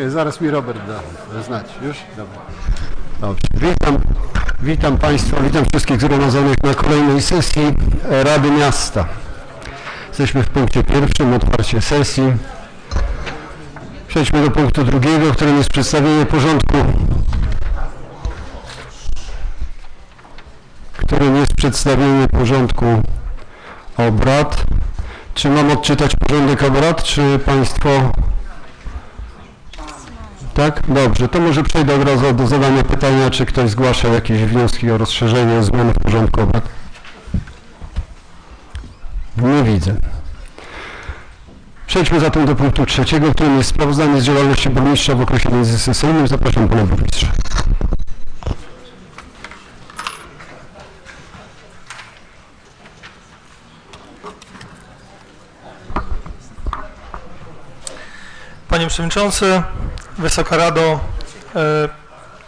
Zaraz mi Robert da znać. Już? Dobra. Dobrze. Witam Państwa, witam wszystkich zgromadzonych na kolejnej sesji Rady Miasta. Jesteśmy w punkcie pierwszym, otwarcie sesji. Przejdźmy do punktu drugiego, którym jest przedstawienie porządku obrad. Czy mam odczytać porządek obrad, czy Państwo... Tak? Dobrze, to może przejdę od razu do zadania pytania, czy ktoś zgłasza jakieś wnioski o rozszerzenie, zmiany w porządku obrad. Nie widzę. Przejdźmy zatem do punktu trzeciego, którym jest sprawozdanie z działalności burmistrza w okresie międzysesyjnym. Zapraszam Pana Burmistrza. Panie Przewodniczący, Wysoka Rado,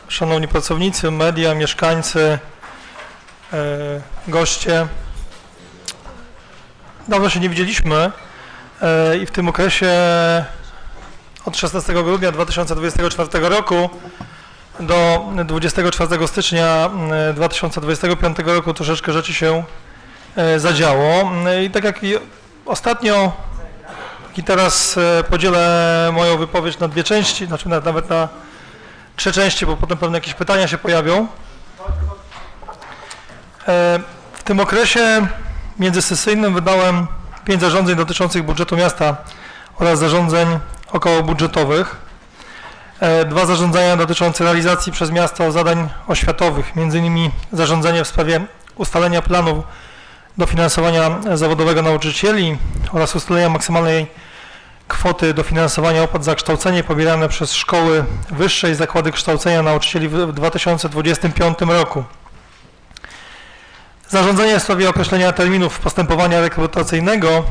szanowni pracownicy, media, mieszkańcy, goście. Dawno się nie widzieliśmy i w tym okresie od 16 grudnia 2024 roku do 24 stycznia 2025 roku troszeczkę rzeczy się zadziało. I tak jak ostatnio, i teraz podzielę moją wypowiedź na dwie części, znaczy nawet na trzy części, bo potem pewnie jakieś pytania się pojawią. W tym okresie międzysesyjnym wydałem 5 zarządzeń dotyczących budżetu miasta oraz zarządzeń okołobudżetowych. 2 zarządzenia dotyczące realizacji przez miasto zadań oświatowych, m.in. zarządzenie w sprawie ustalenia planu dofinansowania zawodowego nauczycieli oraz ustalenia maksymalnej kwoty dofinansowania opłat za kształcenie pobierane przez szkoły wyższe i zakłady kształcenia nauczycieli w 2025 roku. Zarządzenie w sprawie określenia terminów postępowania rekrutacyjnego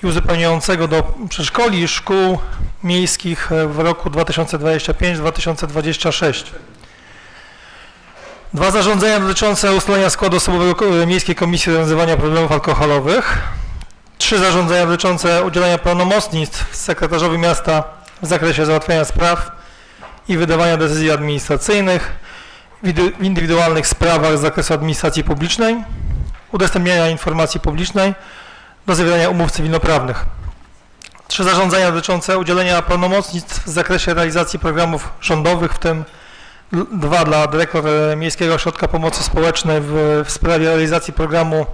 i uzupełniającego do przedszkoli i szkół miejskich w roku 2025-2026. 2 zarządzenia dotyczące ustalenia składu osobowego Miejskiej Komisji Rozwiązywania Problemów Alkoholowych. 3 zarządzenia dotyczące udzielania pełnomocnictw sekretarzowi miasta w zakresie załatwiania spraw i wydawania decyzji administracyjnych w indywidualnych sprawach z zakresu administracji publicznej, udostępniania informacji publicznej do zawierania umów cywilnoprawnych. 3 zarządzenia dotyczące udzielenia pełnomocnictw w zakresie realizacji programów rządowych, w tym 2 dla dyrektor Miejskiego Ośrodka Pomocy Społecznej w sprawie realizacji programu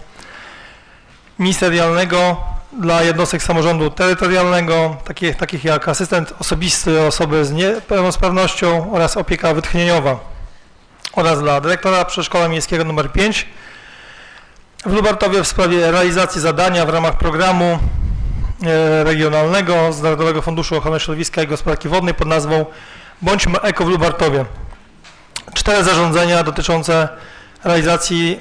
ministerialnego dla jednostek samorządu terytorialnego, takich jak asystent osobisty osoby z niepełnosprawnością oraz opieka wytchnieniowa, oraz dla dyrektora przedszkola miejskiego nr 5 w Lubartowie w sprawie realizacji zadania w ramach programu regionalnego z Narodowego Funduszu Ochrony Środowiska i Gospodarki Wodnej pod nazwą Bądźmy Eko w Lubartowie. 4 zarządzenia dotyczące realizacji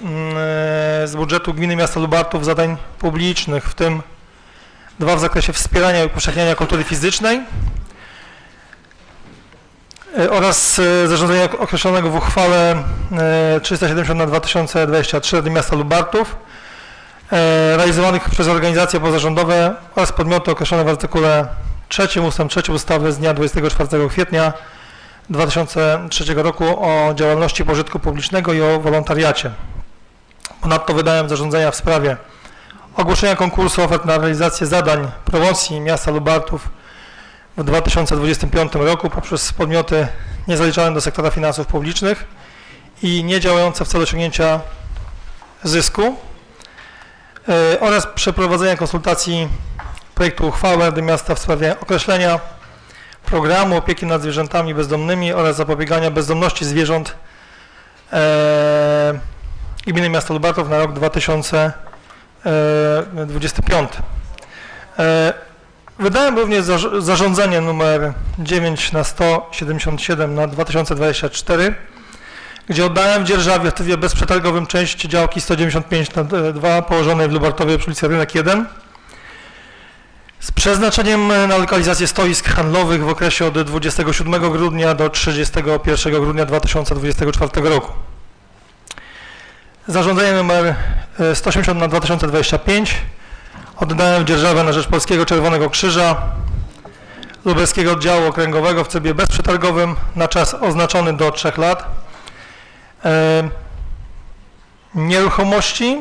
z budżetu gminy miasta Lubartów zadań publicznych, w tym 2 w zakresie wspierania i upowszechniania kultury fizycznej oraz zarządzenia określonego w uchwale 370/2023 Rady Miasta Lubartów realizowanych przez organizacje pozarządowe oraz podmioty określone w artykule 3 ust. 3 ustawy z dnia 24 kwietnia 2003 roku o działalności pożytku publicznego i o wolontariacie. Ponadto wydałem zarządzenia w sprawie ogłoszenia konkursu ofert na realizację zadań promocji miasta Lubartów w 2025 roku poprzez podmioty niezaliczane do sektora finansów publicznych i niedziałające w celu osiągnięcia zysku oraz przeprowadzenia konsultacji projektu uchwały Rady Miasta w sprawie określenia programu opieki nad zwierzętami bezdomnymi oraz zapobiegania bezdomności zwierząt gminy miasta Lubartów na rok 2025. Wydałem również zarządzenie nr 9/177/2024, gdzie oddałem w dzierżawie w trybie bezprzetargowym część działki 195/2 położonej w Lubartowie przy ulicy Rynek 1 z przeznaczeniem na lokalizację stoisk handlowych w okresie od 27 grudnia do 31 grudnia 2024 roku. Zarządzenie nr 180/2025 oddałem w dzierżawę na rzecz Polskiego Czerwonego Krzyża Lubelskiego Oddziału Okręgowego w trybie bezprzetargowym na czas oznaczony do 3 lat. Nieruchomości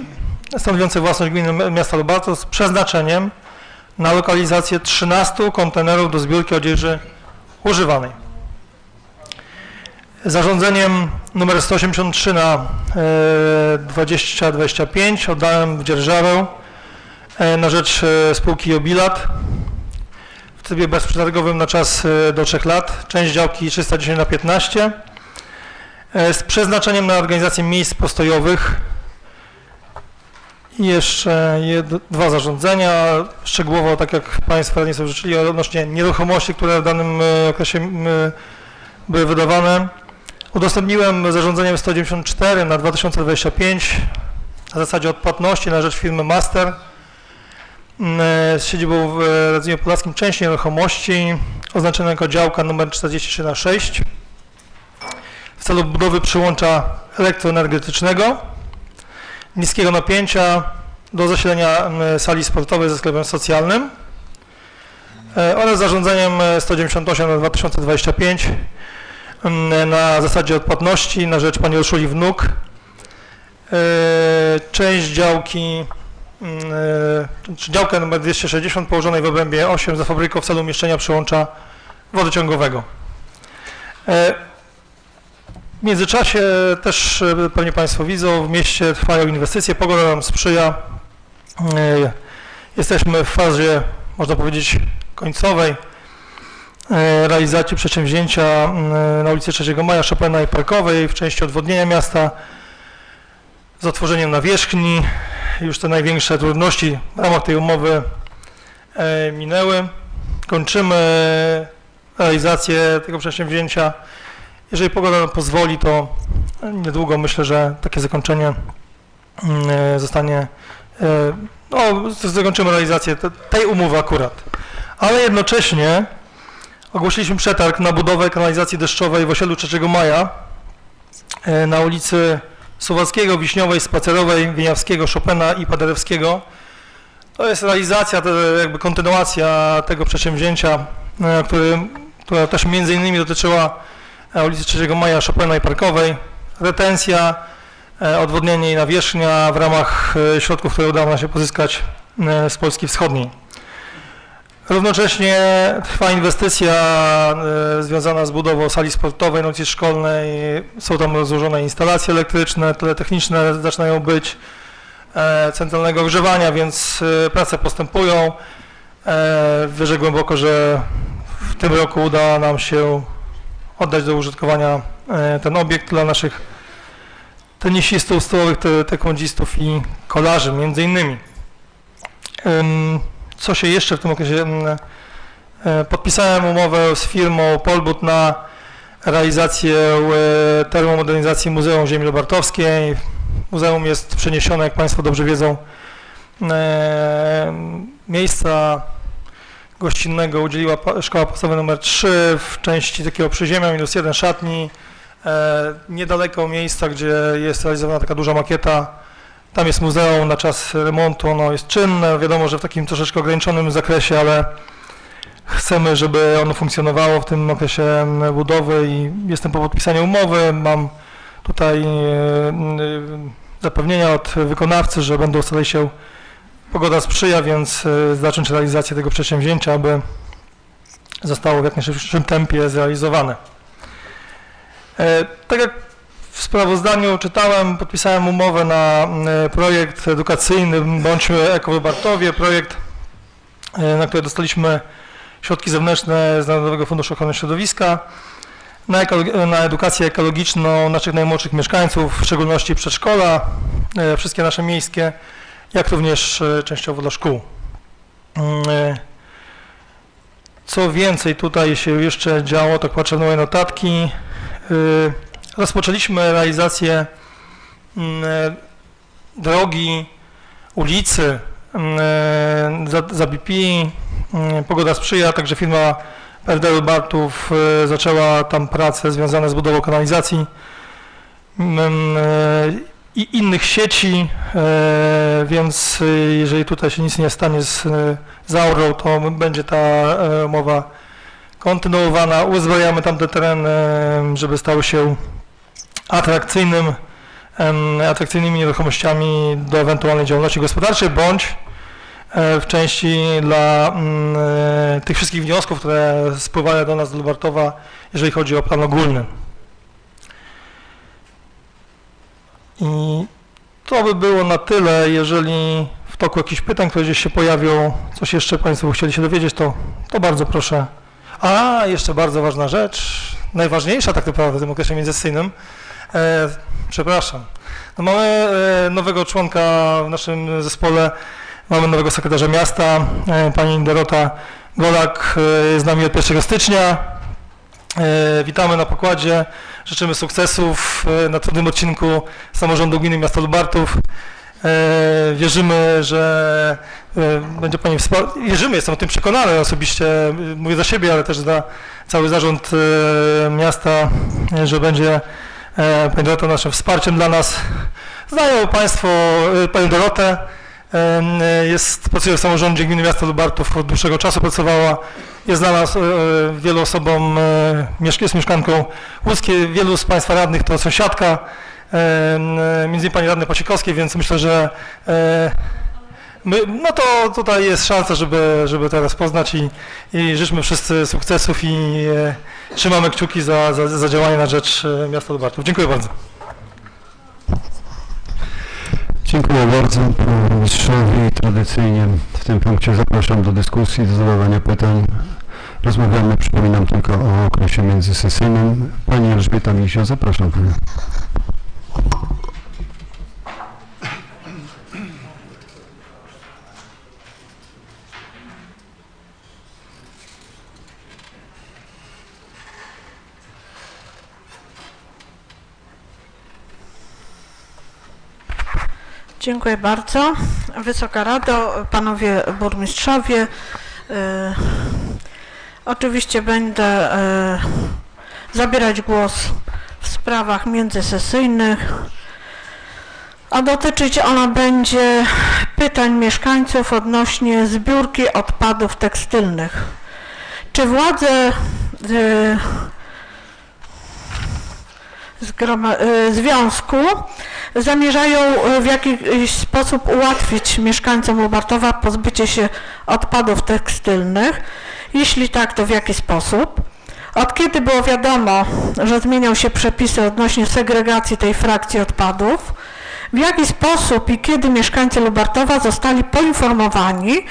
stanowiące własność gminy miasta Lubartów z przeznaczeniem na lokalizację 13 kontenerów do zbiórki odzieży używanej. Zarządzeniem nr 183 na 2025 oddałem w dzierżawę na rzecz spółki Jobilat w trybie bezprzetargowym na czas do 3 lat, część działki 310/15 z przeznaczeniem na organizację miejsc postojowych. I jeszcze 2 zarządzenia, szczegółowo, tak jak Państwo radni sobie życzyli, odnośnie nieruchomości, które w danym okresie były wydawane. Udostępniłem zarządzeniem 194 na 2025 na zasadzie odpłatności na rzecz firmy Master z siedzibą w Radzyniu Podlaskim część nieruchomości oznaczoną jako działka nr 43/6 w celu budowy przyłącza elektroenergetycznego niskiego napięcia do zasilenia sali sportowej ze sklepem socjalnym oraz zarządzeniem 198 na 2025 na zasadzie odpłatności na rzecz pani Urszuli Wnuk. Część działki, czy działkę nr 260 położonej w obrębie 8 za fabryką w celu umieszczenia przyłącza wodociągowego. W międzyczasie też pewnie Państwo widzą, w mieście trwają inwestycje, pogoda nam sprzyja. Jesteśmy w fazie, można powiedzieć, końcowej realizacji przedsięwzięcia na ulicy 3 Maja, Chopina i Parkowej w części odwodnienia miasta z otworzeniem nawierzchni. Już te największe trudności w ramach tej umowy minęły. Kończymy realizację tego przedsięwzięcia. Jeżeli pogoda nam pozwoli, to niedługo myślę, że takie zakończenie zostanie, zakończymy realizację tej umowy akurat. Ale jednocześnie ogłosiliśmy przetarg na budowę kanalizacji deszczowej w osiedlu 3 Maja na ulicy Suwalskiego, Wiśniowej, Spacerowej, Wieniawskiego, Chopina i Paderewskiego. To jest realizacja, jakby kontynuacja tego przedsięwzięcia, która też między innymi dotyczyła ulicy 3 Maja, Chopina i Parkowej. Retencja, odwodnienie i nawierzchnia w ramach środków, które udało nam się pozyskać z Polski Wschodniej. Równocześnie trwa inwestycja związana z budową sali sportowej na ulicy Szkolnej. Są tam rozłożone instalacje elektryczne, teletechniczne zaczynają być, centralnego ogrzewania, więc prace postępują. Wierzę głęboko, że w tym roku uda nam się oddać do użytkowania ten obiekt dla naszych tenisistów, stołowych taekwondzistów i kolarzy między innymi. Co się jeszcze w tym okresie? Podpisałem umowę z firmą Polbut na realizację termomodernizacji Muzeum Ziemi Lubartowskiej. Muzeum jest przeniesione, jak Państwo dobrze wiedzą, miejsca gościnnego udzieliła Szkoła Podstawowa nr 3 w części takiego przyziemia, -1 szatni, niedaleko miejsca, gdzie jest realizowana taka duża makieta. Tam jest muzeum na czas remontu, ono jest czynne, wiadomo, że w takim troszeczkę ograniczonym zakresie, ale chcemy, żeby ono funkcjonowało w tym okresie budowy i jestem po podpisaniu umowy. Mam tutaj zapewnienia od wykonawcy, że będą starali się, pogoda sprzyja, więc zacząć realizację tego przedsięwzięcia, aby zostało w jak najszybszym tempie zrealizowane. Tak jak w sprawozdaniu czytałem, podpisałem umowę na projekt edukacyjny Bądźmy Eko w Lubartowie, projekt, na który dostaliśmy środki zewnętrzne z Narodowego Funduszu Ochrony Środowiska na edukację ekologiczną naszych najmłodszych mieszkańców, w szczególności przedszkola, wszystkie nasze miejskie, jak również częściowo dla szkół. Co więcej, tutaj się jeszcze działo, tak patrzę na moje notatki. Rozpoczęliśmy realizację drogi, ulicy za BP. Pogoda sprzyja, także firma PFD Lubartów zaczęła tam prace związane z budową kanalizacji i innych sieci, więc jeżeli tutaj się nic nie stanie z Aurą, to będzie ta umowa kontynuowana. Uzbrajamy tamte tereny, żeby stały się atrakcyjnymi nieruchomościami do ewentualnej działalności gospodarczej, bądź w części dla tych wszystkich wniosków, które spływają do nas do Lubartowa, jeżeli chodzi o plan ogólny. I to by było na tyle. Jeżeli w toku jakichś pytań, które gdzieś się pojawią, coś jeszcze Państwo chcieli się dowiedzieć, to bardzo proszę. A, jeszcze bardzo ważna rzecz, najważniejsza tak naprawdę w tym okresie międzysesyjnym. Przepraszam. No mamy nowego członka w naszym zespole, mamy nowego sekretarza miasta, pani Dorota Golak jest z nami od 1 stycznia. Witamy na pokładzie, życzymy sukcesów na trudnym odcinku samorządu gminy miasta Lubartów. Wierzymy, że będzie Pani wierzymy, jestem o tym przekonany osobiście, mówię za siebie, ale też za cały zarząd miasta, że będzie Pani Dorota naszym wsparciem dla nas. Znają Państwo Panią Dorotę, pracuje w samorządzie gminy miasta Lubartów, od dłuższego czasu pracowała, jest znana wielu osobom, jest mieszkanką łódzkiej, wielu z Państwa radnych to sąsiadka, między innymi pani radnej Pasikowskiej, więc myślę, że no to tutaj jest szansa, żeby teraz poznać i życzmy wszyscy sukcesów i trzymamy kciuki za działanie na rzecz miasta Lubartów. Dziękuję bardzo. Dziękuję bardzo panu burmistrzowi. Tradycyjnie w tym punkcie zapraszam do dyskusji, do zadawania pytań. Rozmawiamy, przypominam, tylko o okresie międzysesyjnym. Pani Elżbieta Misio, zapraszam panią. Dziękuję bardzo. Wysoka Rado, panowie burmistrzowie, oczywiście będę zabierać głos w sprawach międzysesyjnych, a dotyczyć ona będzie pytań mieszkańców odnośnie zbiórki odpadów tekstylnych. Czy władze związku zamierzają w jakiś sposób ułatwić mieszkańcom Lubartowa pozbycie się odpadów tekstylnych? Jeśli tak, to w jaki sposób? Od kiedy było wiadomo, że zmienią się przepisy odnośnie segregacji tej frakcji odpadów? W jaki sposób i kiedy mieszkańcy Lubartowa zostali poinformowani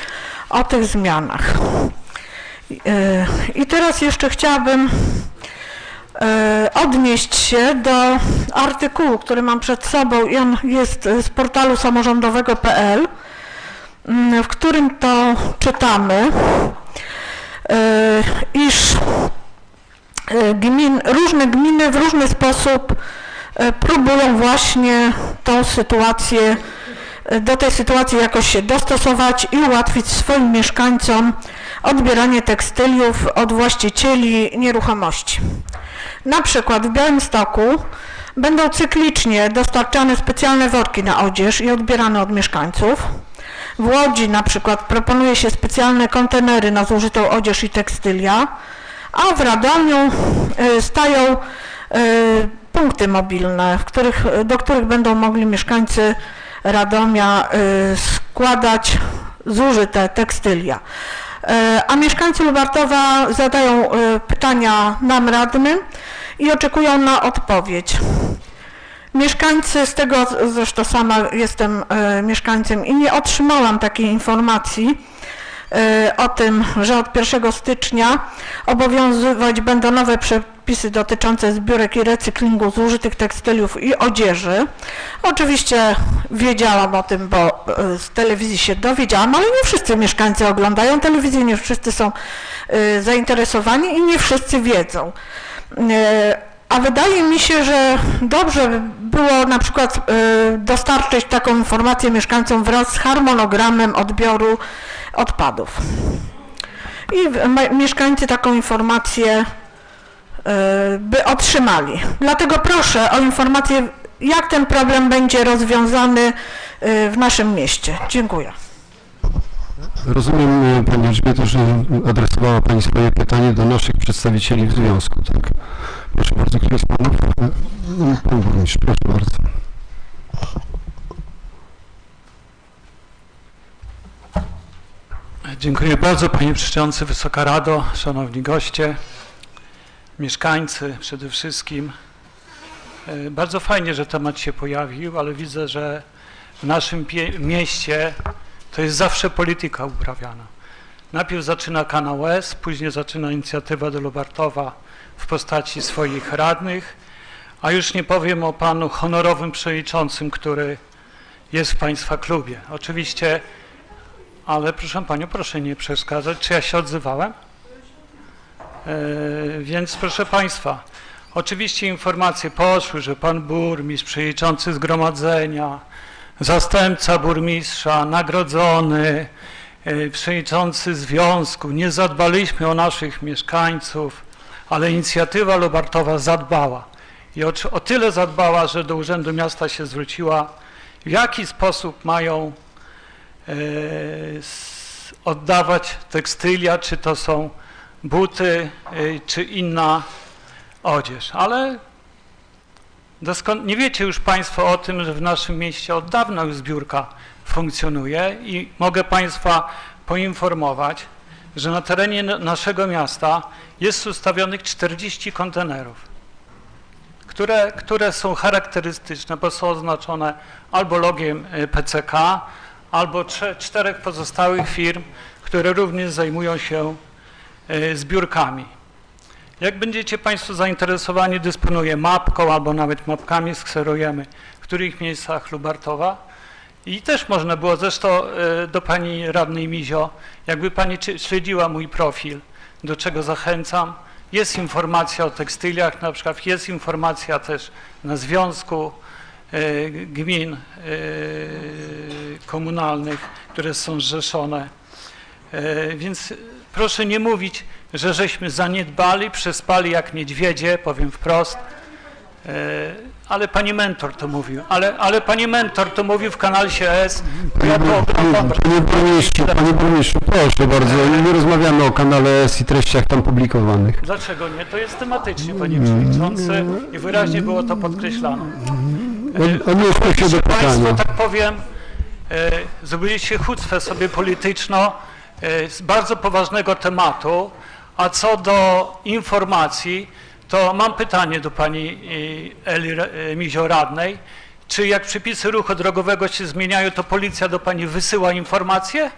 o tych zmianach? I teraz jeszcze chciałabym odnieść się do artykułu, który mam przed sobą i on jest z portalu samorządowego.pl, w którym to czytamy, iż różne gminy w różny sposób próbują właśnie tą sytuację, do tej sytuacji jakoś się dostosować i ułatwić swoim mieszkańcom odbieranie tekstyliów od właścicieli nieruchomości. Na przykład w Białymstoku będą cyklicznie dostarczane specjalne worki na odzież i odbierane od mieszkańców. W Łodzi na przykład proponuje się specjalne kontenery na zużytą odzież i tekstylia, a w Radomiu stają punkty mobilne, do których będą mogli mieszkańcy Radomia składać zużyte tekstylia. A mieszkańcy Lubartowa zadają pytania nam radnym i oczekują na odpowiedź. Mieszkańcy, z tego zresztą sama jestem mieszkańcem i nie otrzymałam takiej informacji o tym, że od 1 stycznia obowiązywać będą nowe przepisy dotyczące zbiórek i recyklingu zużytych tekstyliów i odzieży. Oczywiście wiedziałam o tym, bo z telewizji się dowiedziałam, ale nie wszyscy mieszkańcy oglądają telewizję, nie wszyscy są zainteresowani i nie wszyscy wiedzą. A wydaje mi się, że dobrze by było na przykład dostarczyć taką informację mieszkańcom wraz z harmonogramem odbioru odpadów. I mieszkańcy taką informację by otrzymali. Dlatego proszę o informację, jak ten problem będzie rozwiązany w naszym mieście. Dziękuję. Rozumiem, Pani Elżbieto, że adresowała Pani swoje pytanie do naszych przedstawicieli w związku, tak? Proszę bardzo, który z Panów? Pan Burmistrz, proszę bardzo. Dziękuję bardzo, Panie Przewodniczący, Wysoka Rado, Szanowni Goście, mieszkańcy przede wszystkim. Bardzo fajnie, że temat się pojawił, ale widzę, że w naszym mieście to jest zawsze polityka uprawiana. Najpierw zaczyna Kanał S, później zaczyna inicjatywa do Lubartowa w postaci swoich radnych, a już nie powiem o panu honorowym przewodniczącym, który jest w Państwa klubie. Oczywiście, ale proszę Panią, proszę nie przeszkadzać, czy ja się odzywałem? Więc proszę Państwa, oczywiście informacje poszły, że Pan Burmistrz, przewodniczący zgromadzenia, zastępca burmistrza, nagrodzony, przewodniczący związku, nie zadbaliśmy o naszych mieszkańców, ale inicjatywa Lubartowa zadbała. I o tyle zadbała, że do Urzędu Miasta się zwróciła, w jaki sposób mają oddawać tekstylia, czy to są buty, czy inna odzież. Ale nie wiecie już Państwo o tym, że w naszym mieście od dawna już zbiórka funkcjonuje i mogę Państwa poinformować, że na terenie naszego miasta jest ustawionych 40 kontenerów, które są charakterystyczne, bo są oznaczone albo logiem PCK, albo 4 pozostałych firm, które również zajmują się zbiórkami. Jak będziecie Państwo zainteresowani, dysponuję mapką, albo nawet mapkami skserujemy, w których miejscach Lubartowa. I też można było, zresztą do Pani Radnej Mizio, jakby Pani śledziła mój profil, do czego zachęcam. Jest informacja o tekstyliach, na przykład jest informacja też na Związku Gmin Komunalnych, które są zrzeszone. Więc proszę nie mówić, że żeśmy zaniedbali, przespali jak niedźwiedzie, powiem wprost. Ale Pani Mentor to mówił, ale Pani Mentor to mówił w kanale S. Panie Burmistrzu, proszę bardzo, nie rozmawiamy o kanale S i treściach tam publikowanych. Dlaczego nie? To jest tematycznie, Panie Przewodniczący, i wyraźnie było to podkreślane. Odnieśmy się do Państwo, pytania. tak powiem, zrobiliście chucpę sobie polityczną z bardzo poważnego tematu, a co do informacji, to mam pytanie do Pani Eli Mizio Radnej. Czy jak przepisy ruchu drogowego się zmieniają, to policja do Pani wysyła informacje?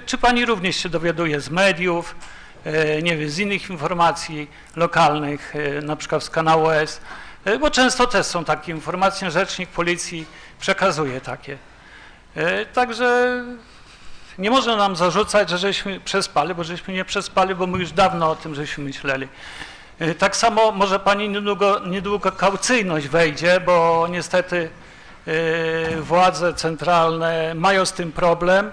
Czy Pani również się dowiaduje z mediów, nie wiem, z innych informacji lokalnych, na przykład z kanału S? Bo często też są takie informacje, rzecznik policji przekazuje takie. Także nie można nam zarzucać, że żeśmy przespali, bo żeśmy nie przespali, bo my już dawno o tym żeśmy myśleli. Tak samo może Pani niedługo kaucyjność wejdzie, bo niestety władze centralne mają z tym problem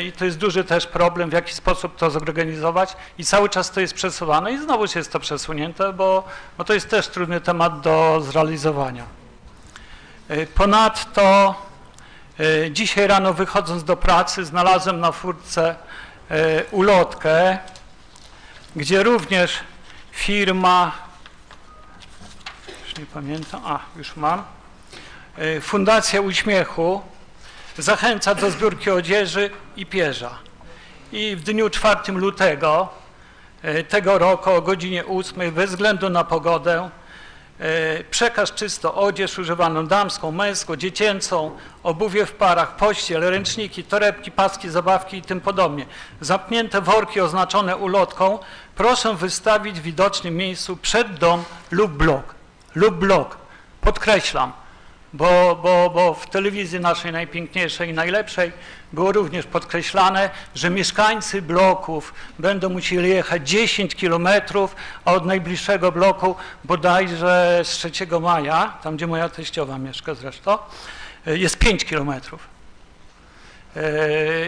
i to jest duży też problem, w jaki sposób to zorganizować i cały czas to jest przesuwane i znowu jest to przesunięte, bo to jest też trudny temat do zrealizowania. Ponadto dzisiaj rano wychodząc do pracy znalazłem na furtce ulotkę, gdzie również firma, już nie pamiętam, już mam, Fundacja Uśmiechu zachęca do zbiórki odzieży i pierza. I w dniu 4 lutego tego roku o godzinie 8 bez względu na pogodę przekaż czysto odzież używaną damską, męską, dziecięcą, obuwie w parach, pościel, ręczniki, torebki, paski, zabawki i tym podobnie. Zamknięte worki oznaczone ulotką proszę wystawić w widocznym miejscu przed dom lub blok. Podkreślam, bo w telewizji naszej najpiękniejszej i najlepszej było również podkreślane, że mieszkańcy bloków będą musieli jechać 10 kilometrów, a od najbliższego bloku bodajże z 3 maja, tam gdzie moja teściowa mieszka zresztą, jest 5 kilometrów.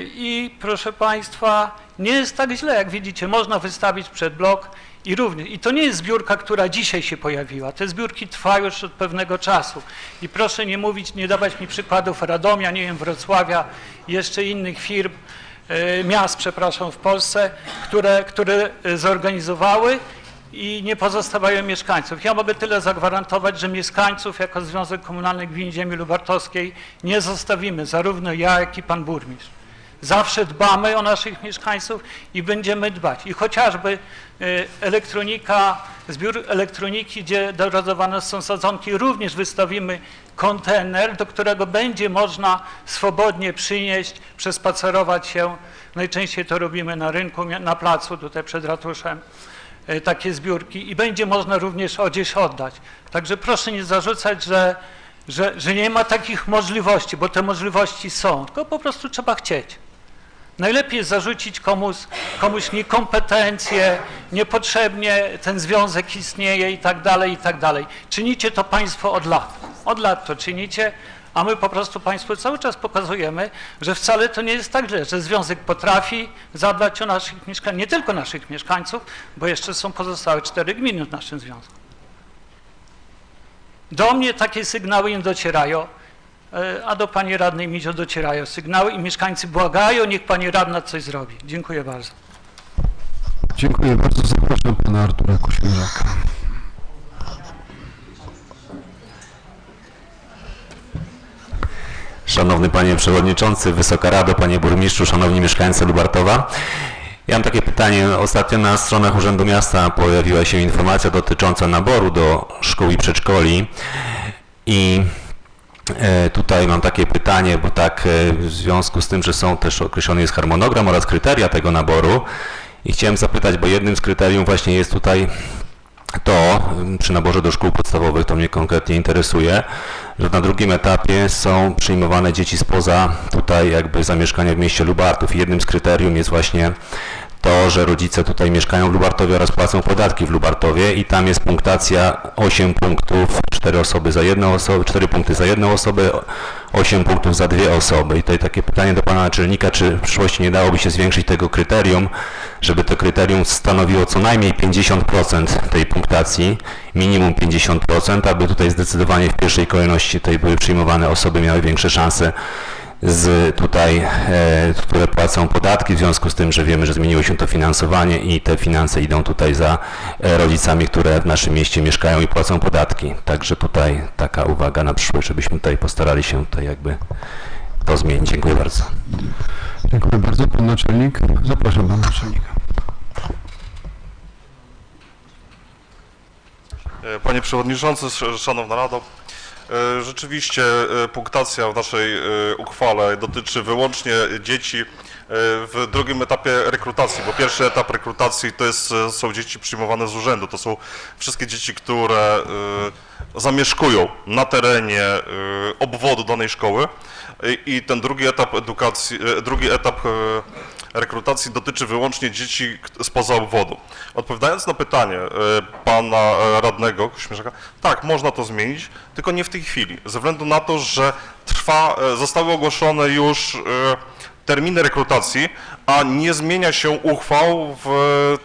I proszę Państwa, nie jest tak źle, jak widzicie, można wystawić przed blok i również. I to nie jest zbiórka, która dzisiaj się pojawiła, te zbiórki trwają już od pewnego czasu. I proszę nie mówić, nie dawać mi przykładów Radomia, nie wiem, Wrocławia, jeszcze innych firm, miast, przepraszam, w Polsce, które zorganizowały i nie pozostawiają mieszkańców. Ja mogę tyle zagwarantować, że mieszkańców jako Związek Komunalny Gmin Ziemi Lubartowskiej nie zostawimy, zarówno ja, jak i pan burmistrz. Zawsze dbamy o naszych mieszkańców i będziemy dbać. I chociażby elektronika, zbiór elektroniki, gdzie doradowane są sadzonki, również wystawimy kontener, do którego będzie można swobodnie przynieść, przespacerować się. Najczęściej to robimy na rynku, na placu, tutaj przed ratuszem, takie zbiórki i będzie można również gdzieś oddać. Także proszę nie zarzucać, że nie ma takich możliwości, bo te możliwości są, tylko po prostu trzeba chcieć. Najlepiej jest zarzucić komuś niekompetencje, niepotrzebnie ten związek istnieje i tak dalej, i tak dalej. Czynicie to państwo od lat. Od lat to czynicie, a my po prostu państwu cały czas pokazujemy, że wcale to nie jest tak źle, że związek potrafi zadbać o naszych mieszkańców, nie tylko naszych mieszkańców, bo jeszcze są pozostałe 4 gminy w naszym związku. Do mnie takie sygnały nie docierają, a do pani radnej Mizio docierają sygnały i mieszkańcy błagają, niech pani radna coś zrobi. Dziękuję bardzo. Dziękuję bardzo. Zapraszam pana Artura Kuśmierzaka. Szanowny Panie Przewodniczący, Wysoka Rado, Panie Burmistrzu, Szanowni Mieszkańcy Lubartowa. Ja mam takie pytanie. Ostatnio na stronach Urzędu Miasta pojawiła się informacja dotycząca naboru do szkół i przedszkoli i tutaj mam takie pytanie, bo tak w związku z tym, że są też określony jest harmonogram oraz kryteria tego naboru i chciałem zapytać, bo jednym z kryterium właśnie jest tutaj to, przy naborze do szkół podstawowych, to mnie konkretnie interesuje, że na drugim etapie są przyjmowane dzieci spoza tutaj jakby zamieszkania w mieście Lubartów i jednym z kryterium jest właśnie to, że rodzice tutaj mieszkają w Lubartowie oraz płacą podatki w Lubartowie i tam jest punktacja 8 punktów, 4 osoby za jedną osobę, 4 punkty za jedną osobę, 8 punktów za 2 osoby. I tutaj takie pytanie do pana naczelnika, czy w przyszłości nie dałoby się zwiększyć tego kryterium, żeby to kryterium stanowiło co najmniej 50% tej punktacji, minimum 50%, aby tutaj zdecydowanie w pierwszej kolejności tutaj były przyjmowane osoby, miały większe szanse które płacą podatki, w związku z tym, że wiemy, że zmieniło się to finansowanie i te finanse idą tutaj za rodzicami, które w naszym mieście mieszkają i płacą podatki. Także tutaj taka uwaga na przyszłość, żebyśmy tutaj postarali się tutaj jakby to zmienić. Dziękuję bardzo. Dziękuję bardzo. Pan naczelnik. Zapraszam pana naczelnika. Panie Przewodniczący, Szanowna Rado, rzeczywiście punktacja w naszej uchwale dotyczy wyłącznie dzieci w drugim etapie rekrutacji, bo pierwszy etap rekrutacji to są dzieci przyjmowane z urzędu, to są wszystkie dzieci, które zamieszkują na terenie obwodu danej szkoły i ten drugi etap rekrutacji dotyczy wyłącznie dzieci spoza obwodu. Odpowiadając na pytanie pana radnego Kuśmierzaka, tak, można to zmienić, tylko nie w tej chwili, ze względu na to, że zostały ogłoszone już terminy rekrutacji, a nie zmienia się uchwał w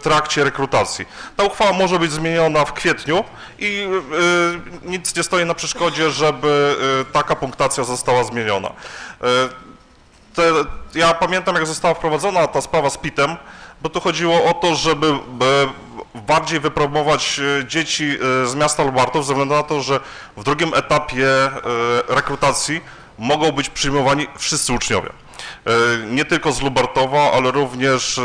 trakcie rekrutacji. Ta uchwała może być zmieniona w kwietniu i nic nie stoi na przeszkodzie, żeby taka punktacja została zmieniona. Ja pamiętam, jak została wprowadzona ta sprawa z PIT-em, bo tu chodziło o to, żeby bardziej wypromować dzieci z miasta Lubartów, ze względu na to, że w drugim etapie rekrutacji mogą być przyjmowani wszyscy uczniowie. Nie tylko z Lubartowa, ale również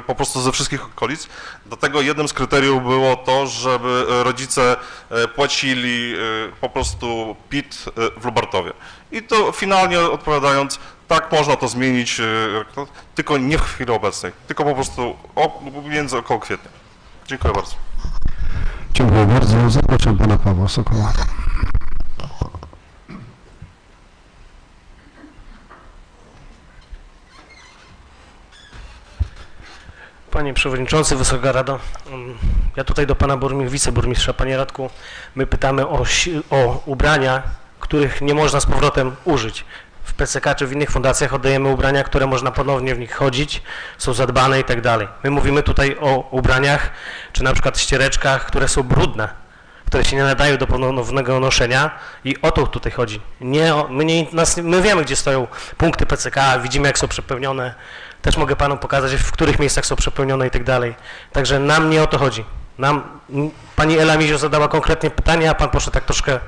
po prostu ze wszystkich okolic. Dlatego jednym z kryteriów było to, żeby rodzice płacili po prostu PIT w Lubartowie. I to finalnie odpowiadając, tak, można to zmienić, tylko nie w chwili obecnej, tylko po prostu między około kwietnia. Dziękuję bardzo. Dziękuję bardzo. Zapraszam pana Pawła Sokoła. Panie Przewodniczący, Wysoka Rado, ja tutaj do pana wiceburmistrza, panie Radku, my pytamy o ubrania, których nie można z powrotem użyć. W PCK czy w innych fundacjach oddajemy ubrania, które można ponownie w nich chodzić, są zadbane i tak dalej. My mówimy tutaj o ubraniach, czy na przykład ściereczkach, które są brudne. które się nie nadają do ponownego noszenia i o to tutaj chodzi. My wiemy, gdzie stoją punkty PCK, widzimy, jak są przepełnione. Też mogę panu pokazać, w których miejscach są przepełnione i tak dalej. Także nam nie o to chodzi. Pani Ela Mizio zadała konkretnie pytanie, a pan poszedł tak troszkę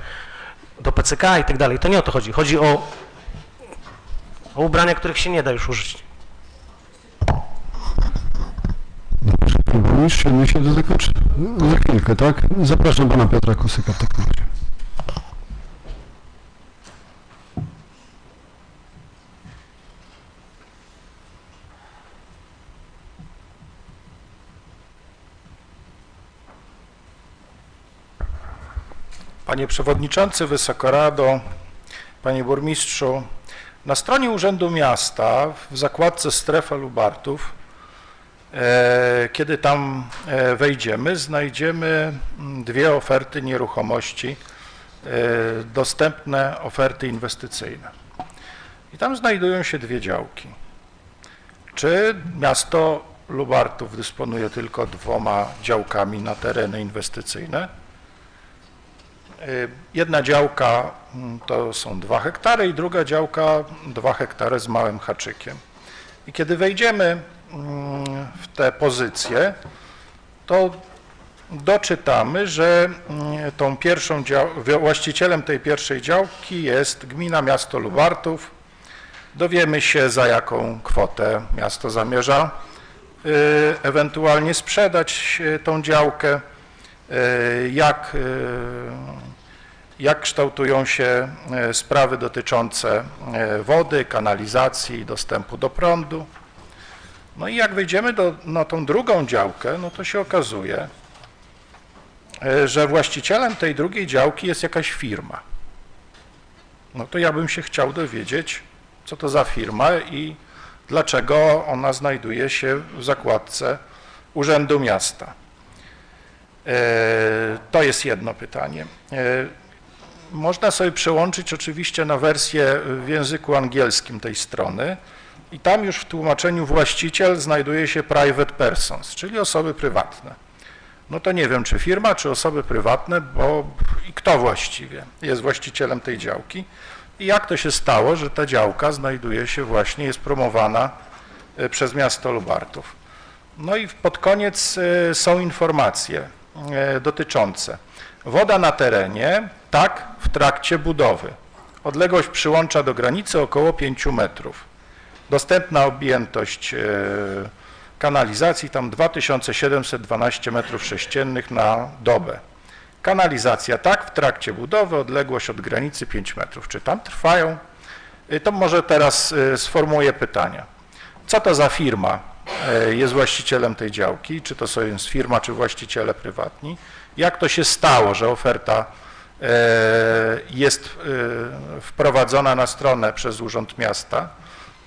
do PCK i tak dalej. To nie o to chodzi. Chodzi o ubrania, których się nie da już użyć. Dobrze, pan burmistrz się do tego za chwilkę, tak? Zapraszam pana Piotra Kusyka w takim razie. Panie Przewodniczący, Wysoka Rado, Panie Burmistrzu, na stronie Urzędu Miasta w zakładce Strefa Lubartów, kiedy tam wejdziemy, znajdziemy dwie oferty nieruchomości, dostępne oferty inwestycyjne. I tam znajdują się dwie działki. Czy miasto Lubartów dysponuje tylko 2 działkami na tereny inwestycyjne? Jedna działka to są 2 hektary i druga działka 2 hektary z małym haczykiem. I kiedy wejdziemy w te pozycje, to doczytamy, że tą pierwszą właścicielem tej pierwszej działki jest gmina miasto Lubartów. Dowiemy się, za jaką kwotę miasto zamierza ewentualnie sprzedać tą działkę, jak kształtują się sprawy dotyczące wody, kanalizacji i dostępu do prądu. No i jak wejdziemy na tą drugą działkę, no to się okazuje, że właścicielem tej drugiej działki jest jakaś firma. No to ja bym się chciał dowiedzieć, co to za firma i dlaczego ona znajduje się w zakładce Urzędu Miasta. To jest jedno pytanie. Można sobie przełączyć oczywiście na wersję w języku angielskim tej strony i tam już w tłumaczeniu właściciel znajduje się private persons, czyli osoby prywatne. No to nie wiem, czy firma, czy osoby prywatne, bo i kto właściwie jest właścicielem tej działki i jak to się stało, że ta działka znajduje się właśnie, jest promowana przez miasto Lubartów. No i pod koniec są informacje dotyczące woda na terenie, tak, w trakcie budowy. Odległość przyłącza do granicy około 5 metrów. Dostępna objętość kanalizacji tam 2712 m3 na dobę. Kanalizacja, tak, w trakcie budowy, odległość od granicy 5 metrów. Czy tam trwają? To może teraz sformułuję pytania. Co to za firma jest właścicielem tej działki? Czy to jest firma, czy właściciele prywatni? Jak to się stało, że oferta jest wprowadzona na stronę przez Urząd Miasta?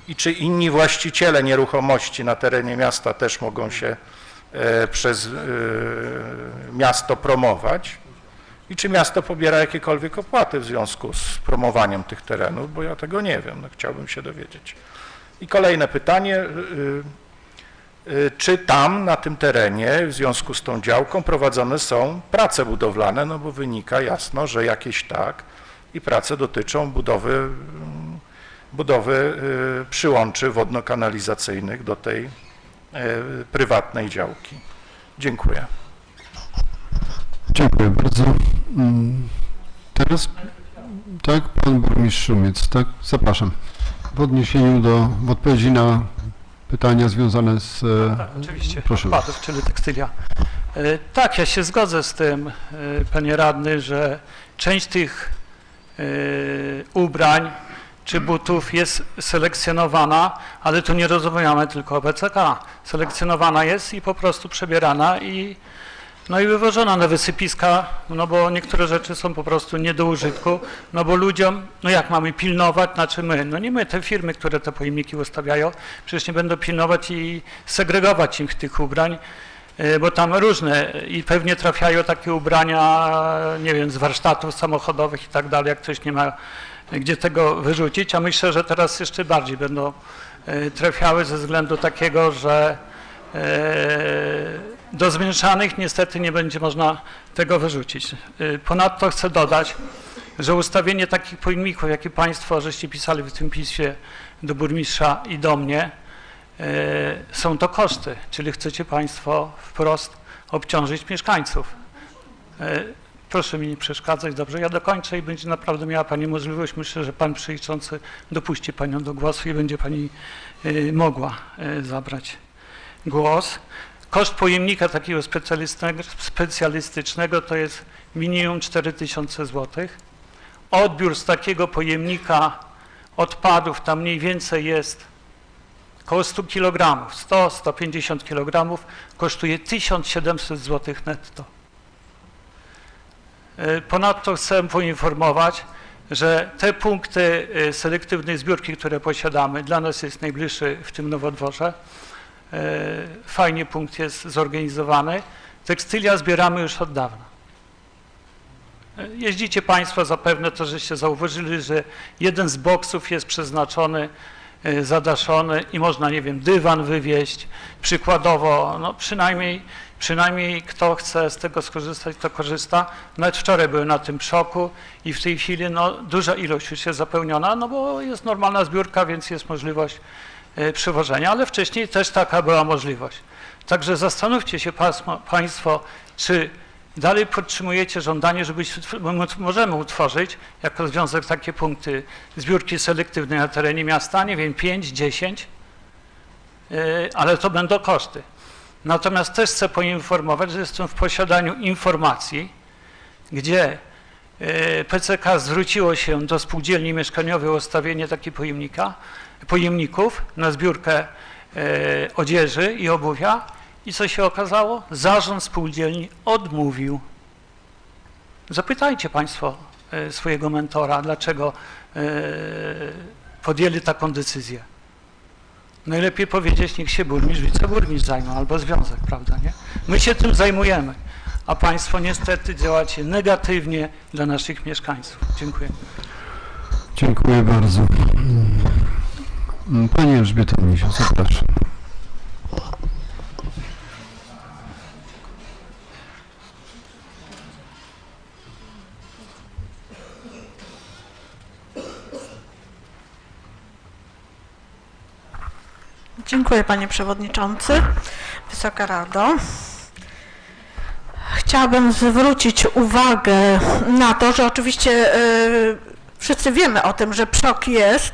I czy inni właściciele nieruchomości na terenie miasta też mogą się przez miasto promować? I czy miasto pobiera jakiekolwiek opłaty w związku z promowaniem tych terenów? Bo ja tego nie wiem, no, chciałbym się dowiedzieć. I kolejne pytanie, czy tam na tym terenie w związku z tą działką prowadzone są prace budowlane, no bo wynika jasno, że jakieś tak i prace dotyczą budowy przyłączy wodno-kanalizacyjnych do tej prywatnej działki. Dziękuję. Dziękuję bardzo. Teraz tak, pan burmistrz Szumiec, tak, zapraszam. W odniesieniu w odpowiedzi na pytania związane z... Tak, oczywiście, proszę. odpadów, czyli tekstylia. Tak, ja się zgodzę z tym, panie radny, że część tych ubrań czy butów jest selekcjonowana, ale tu nie rozmawiamy tylko o BCK. Selekcjonowana jest i po prostu przebierana i wywożona na wysypiska, no bo niektóre rzeczy są po prostu nie do użytku, no bo ludziom, no jak mamy pilnować, znaczy my, no nie my, te firmy, które te pojemniki ustawiają, przecież nie będą pilnować i segregować im tych ubrań, bo tam różne i pewnie trafiają takie ubrania, nie wiem, z warsztatów samochodowych i tak dalej, jak ktoś nie ma gdzie tego wyrzucić, a myślę, że teraz jeszcze bardziej będą trafiały ze względu takiego, że do zmieszanych niestety nie będzie można tego wyrzucić. Ponadto chcę dodać, że ustawienie takich pojemników, jakie Państwo żeście pisali w tym pisie do burmistrza i do mnie, są to koszty, czyli chcecie Państwo wprost obciążyć mieszkańców. Proszę mi nie przeszkadzać, dobrze, ja dokończę i będzie naprawdę miała Pani możliwość, myślę, że Pan Przewodniczący dopuści Panią do głosu i będzie Pani mogła zabrać głos. Koszt pojemnika takiego specjalistycznego to jest minimum 4000 zł. Odbiór z takiego pojemnika odpadów tam mniej więcej jest około 100 kg, 100-150 kg, kosztuje 1700 zł netto. Ponadto chcę poinformować, że te punkty selektywnej zbiórki, które posiadamy, dla nas jest najbliższy w tym Nowodworze. Fajnie punkt jest zorganizowany. Tekstylia zbieramy już od dawna. Jeździcie Państwo zapewne, to żeście zauważyli, że jeden z boksów jest przeznaczony, zadaszony i można, nie wiem, dywan wywieźć. Przykładowo, no przynajmniej kto chce z tego skorzystać, to korzysta. Nawet wczoraj byłem na tym szoku i w tej chwili no, duża ilość już jest zapełniona, no bo jest normalna zbiórka, więc jest możliwość przywożenia, ale wcześniej też taka była możliwość. Także zastanówcie się Państwo, czy dalej podtrzymujecie żądanie, żeby możemy utworzyć jako związek takie punkty zbiórki selektywnej na terenie miasta, nie wiem, 5, 10, ale to będą koszty. Natomiast też chcę poinformować, że jestem w posiadaniu informacji, gdzie PCK zwróciło się do spółdzielni mieszkaniowej o ustawienie takich pojemników na zbiórkę odzieży i obuwia i co się okazało? Zarząd spółdzielni odmówił. Zapytajcie Państwo swojego mentora, dlaczego podjęli taką decyzję. Najlepiej powiedzieć, niech się burmistrz, wiceburmistrz zajmą, albo związek, prawda, nie? My się tym zajmujemy, a Państwo niestety działacie negatywnie dla naszych mieszkańców. Dziękuję. Dziękuję bardzo. Pani Elżbieta Misiu, zapraszam. Dziękuję Panie Przewodniczący. Wysoka Rado. Chciałabym zwrócić uwagę na to, że oczywiście wszyscy wiemy o tym, że PSZOK jest,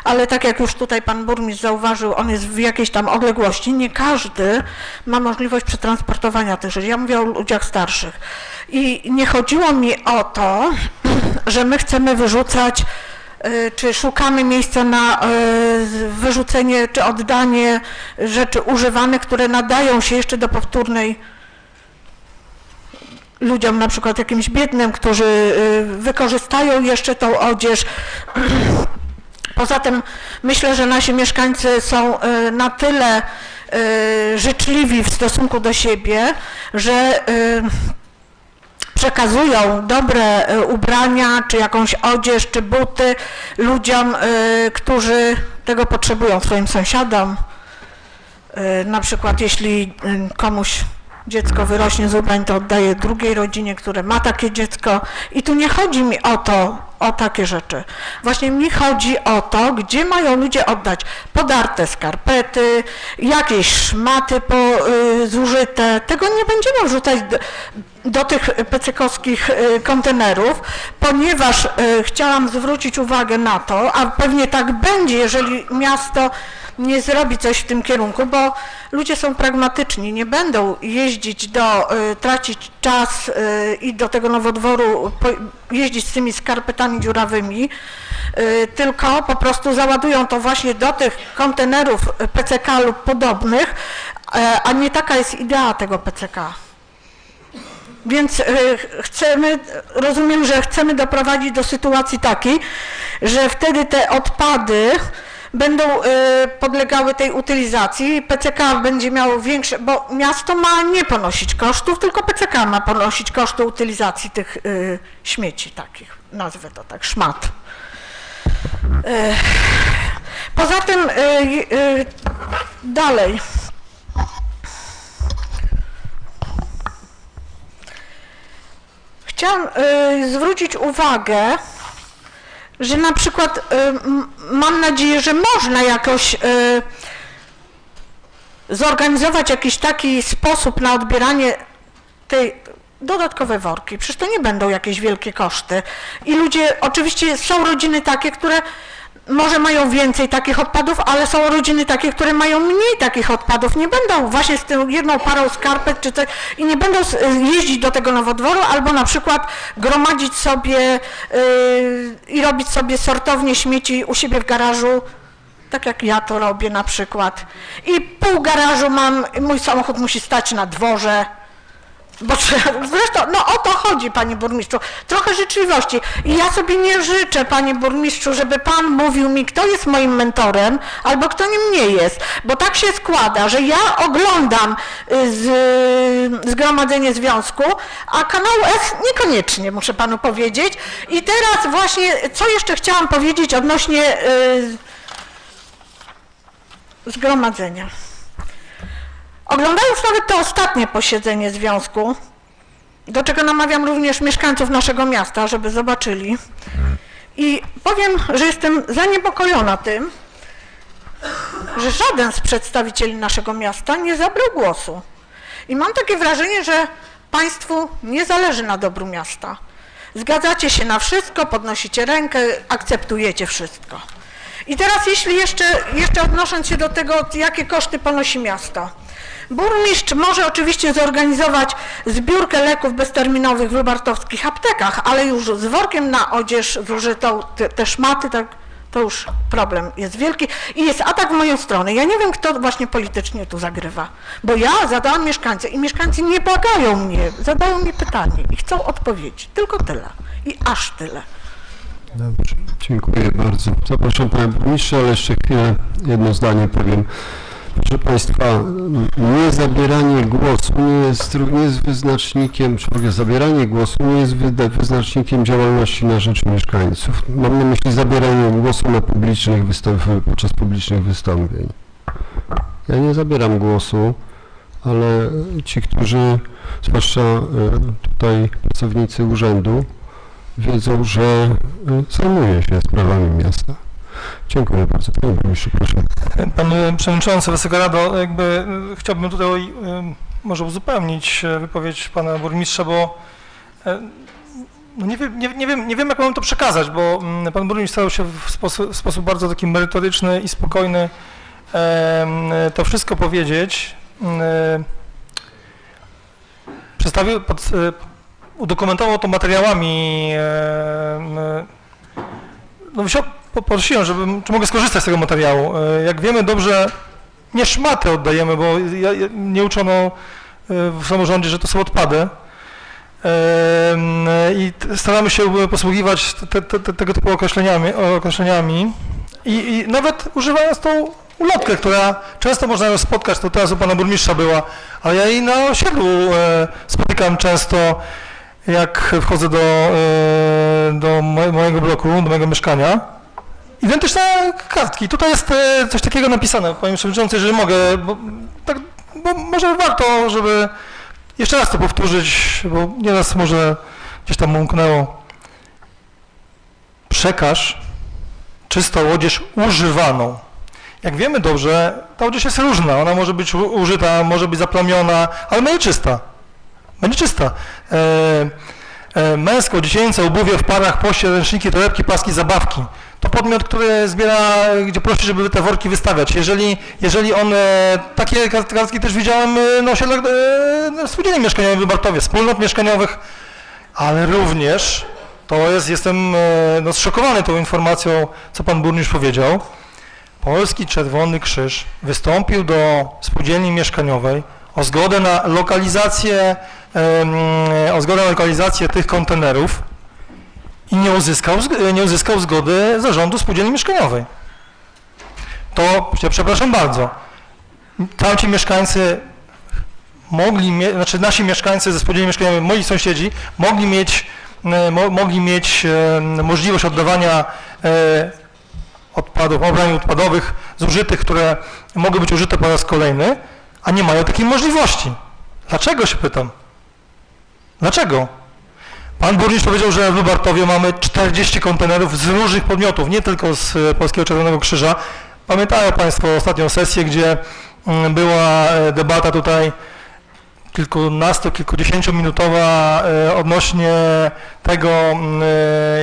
ale tak jak już tutaj Pan Burmistrz zauważył, on jest w jakiejś tam odległości. Nie każdy ma możliwość przetransportowania tych rzeczy. Ja mówię o ludziach starszych. I nie chodziło mi o to, że my chcemy wyrzucać czy szukamy miejsca na wyrzucenie czy oddanie rzeczy używanych, które nadają się jeszcze do powtórnej ludziom, na przykład jakimś biednym, którzy wykorzystają jeszcze tą odzież. Poza tym myślę, że nasi mieszkańcy są na tyle życzliwi w stosunku do siebie, że przekazują dobre ubrania, czy jakąś odzież, czy buty ludziom, którzy tego potrzebują, swoim sąsiadom. Na przykład jeśli komuś dziecko wyrośnie z ubrań, to oddaje drugiej rodzinie, które ma takie dziecko. I tu nie chodzi mi o to, o takie rzeczy. Właśnie mi chodzi o to, gdzie mają ludzie oddać podarte skarpety, jakieś szmaty zużyte. Tego nie będziemy wrzucać do tych pecekowskich kontenerów, ponieważ chciałam zwrócić uwagę na to, a pewnie tak będzie, jeżeli miasto nie zrobi coś w tym kierunku, bo ludzie są pragmatyczni, nie będą jeździć tracić czas i do tego Nowodworu jeździć z tymi skarpetami dziurawymi, tylko po prostu załadują to właśnie do tych kontenerów PCK lub podobnych, a nie taka jest idea tego PCK. Więc rozumiem, że chcemy doprowadzić do sytuacji takiej, że wtedy te odpady będą podlegały tej utylizacji, PCK będzie miało większe, bo miasto ma nie ponosić kosztów, tylko PCK ma ponosić koszty utylizacji tych śmieci takich, nazwę to tak, szmat. Poza tym dalej. chciałam zwrócić uwagę, że na przykład mam nadzieję, że można jakoś zorganizować jakiś taki sposób na odbieranie tej dodatkowe worki. Przecież to nie będą jakieś wielkie koszty. I ludzie, oczywiście są rodziny takie, które może mają więcej takich odpadów, ale są rodziny takie, które mają mniej takich odpadów. Nie będą właśnie z tą jedną parą skarpet czy coś i nie będą jeździć do tego nowodworu albo na przykład gromadzić sobie i robić sobie sortownię śmieci u siebie w garażu, tak jak ja to robię na przykład. I pół garażu mam, mój samochód musi stać na dworze. Bo zresztą, no o to chodzi, panie burmistrzu, trochę życzliwości. I ja sobie nie życzę, panie burmistrzu, żeby pan mówił mi, kto jest moim mentorem, albo kto nim nie jest. Bo tak się składa, że ja oglądam zgromadzenie związku, a kanału S niekoniecznie, muszę panu powiedzieć. I teraz właśnie, co jeszcze chciałam powiedzieć odnośnie zgromadzenia. Oglądając nawet to ostatnie posiedzenie związku, do czego namawiam również mieszkańców naszego miasta, żeby zobaczyli, i powiem, że jestem zaniepokojona tym, że żaden z przedstawicieli naszego miasta nie zabrał głosu. I mam takie wrażenie, że państwu nie zależy na dobru miasta. Zgadzacie się na wszystko, podnosicie rękę, akceptujecie wszystko. I teraz jeśli jeszcze odnosząc się do tego, jakie koszty ponosi miasto. Burmistrz może oczywiście zorganizować zbiórkę leków bezterminowych w lubartowskich aptekach, ale już z workiem na odzież zużytą, te szmaty, tak, to już problem jest wielki i jest atak w moją stronę. Ja nie wiem, kto właśnie politycznie tu zagrywa, bo ja zadałam mieszkańcy i mieszkańcy nie błagają mnie, zadają mi pytanie i chcą odpowiedzi. Tylko tyle i aż tyle. Dobrze, dziękuję bardzo. Zapraszam panie burmistrzu, ale jeszcze chwilę, jedno zdanie powiem. Proszę państwa, niezabieranie głosu nie jest wyznacznikiem, czy w ogóle zabieranie głosu nie jest wyznacznikiem działalności na rzecz mieszkańców. Mam na myśli zabieranie głosu na podczas publicznych wystąpień. Ja nie zabieram głosu, ale ci, którzy, zwłaszcza tutaj pracownicy urzędu, wiedzą, że zajmuję się sprawami miasta. Dziękuję bardzo. Panie burmistrzu, proszę. Pan Przewodniczący, Wysoka Rado, jakby chciałbym tutaj może uzupełnić wypowiedź pana burmistrza, bo no nie wiem, jak mam to przekazać, bo pan burmistrz starał się w sposób bardzo taki merytoryczny i spokojny to wszystko powiedzieć. Przedstawił, udokumentował to materiałami, no poprosiłem, czy mogę skorzystać z tego materiału. Jak wiemy dobrze, nie szmaty oddajemy, bo nie uczono w samorządzie, że to są odpady. I staramy się posługiwać tego typu określeniami. I nawet używając tą ulotkę, która często można ją spotkać, to teraz u pana burmistrza była, ale ja jej na osiedlu spotykam często, jak wchodzę do mojego bloku, do mojego mieszkania. Identyczne kartki. Tutaj jest coś takiego napisane, panie przewodniczący, jeżeli mogę, bo może warto, żeby jeszcze raz to powtórzyć, bo nieraz może gdzieś tam umknęło. Przekaż czystą odzież używaną. Jak wiemy dobrze, ta odzież jest różna, ona może być użyta, może być zaplamiona, ale będzie czysta. Będzie czysta. Męsko, dziecięce, obuwie w parach, poście, ręczniki, torebki, paski, zabawki. To podmiot, który zbiera, gdzie prosi, żeby te worki wystawiać. Jeżeli on, takie kartki też widziałem na osiedlach, w spółdzielni mieszkaniowej w Lubartowie, wspólnot mieszkaniowych, ale również, jestem zszokowany tą informacją, co pan burmistrz powiedział. Polski Czerwony Krzyż wystąpił do spółdzielni mieszkaniowej o zgodę na lokalizację tych kontenerów i nie uzyskał zgody zarządu spółdzielni mieszkaniowej. To, przepraszam bardzo, tamci mieszkańcy mogli mieć, znaczy nasi mieszkańcy ze spółdzielni mieszkaniowej, moi sąsiedzi, mogli mieć możliwość oddawania odpadów, ubrań odpadowych zużytych, które mogły być użyte po raz kolejny, a nie mają takiej możliwości. Dlaczego, się pytam? Dlaczego? Pan burmistrz powiedział, że w Lubartowie mamy 40 kontenerów z różnych podmiotów, nie tylko z Polskiego Czerwonego Krzyża. Pamiętają Państwo ostatnią sesję, gdzie była debata tutaj kilkudziesięciominutowa odnośnie tego,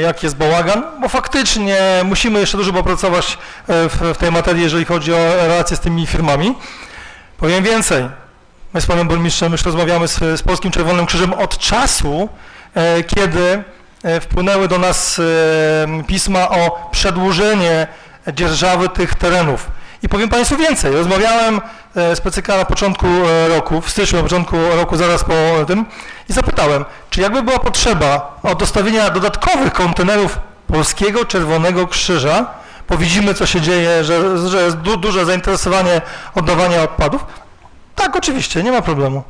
jak jest bałagan, bo faktycznie musimy jeszcze dużo popracować w tej materii, jeżeli chodzi o relacje z tymi firmami. Powiem więcej, my z panem burmistrzem już rozmawiamy z Polskim Czerwonym Krzyżem od czasu, kiedy wpłynęły do nas pisma o przedłużenie dzierżawy tych terenów. I powiem Państwu więcej, rozmawiałem z PCK na początku roku, w styczniu, na początku roku, zaraz po tym i zapytałem, czy jakby była potrzeba dostawienia dodatkowych kontenerów Polskiego Czerwonego Krzyża, bo widzimy, co się dzieje, że jest duże zainteresowanie oddawania odpadów. Tak, oczywiście, nie ma problemu.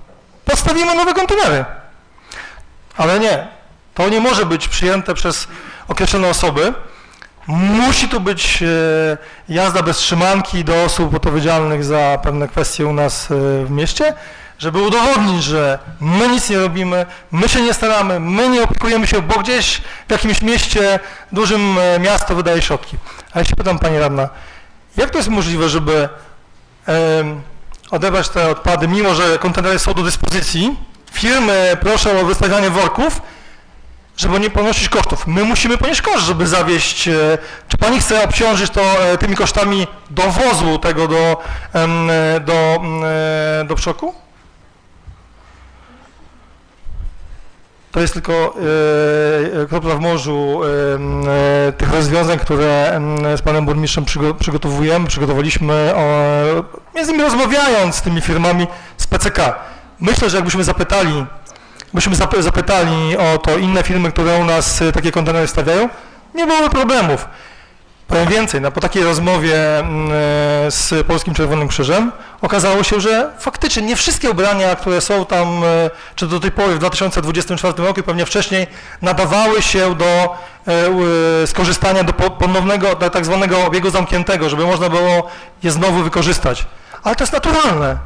Postawimy nowe kontenery. Ale nie, to nie może być przyjęte przez określone osoby. Musi tu być jazda bez trzymanki do osób odpowiedzialnych za pewne kwestie u nas w mieście, żeby udowodnić, że my nic nie robimy, my się nie staramy, my nie opiekujemy się, bo gdzieś w jakimś mieście dużym miasto wydaje środki. A ja się pytam, pani radna, jak to jest możliwe, żeby odebrać te odpady, mimo że kontenery są do dyspozycji, firmy proszą o wystawianie worków, żeby nie ponosić kosztów. My musimy ponieść koszt, żeby zawieźć. Czy pani chce obciążyć to tymi kosztami dowozu tego do przoku? To jest tylko kropla w morzu tych rozwiązań, które z panem burmistrzem przygotowaliśmy, między innymi rozmawiając z tymi firmami z PCK. Myślę, że jakbyśmy zapytali o to inne firmy, które u nas takie kontenery stawiają, nie byłoby problemów. Powiem więcej, po takiej rozmowie z Polskim Czerwonym Krzyżem okazało się, że faktycznie nie wszystkie ubrania, które są tam, czy do tej pory w 2024 roku i pewnie wcześniej, nadawały się do skorzystania do ponownego, do tak zwanego obiegu zamkniętego, żeby można było je znowu wykorzystać. Ale to jest naturalne.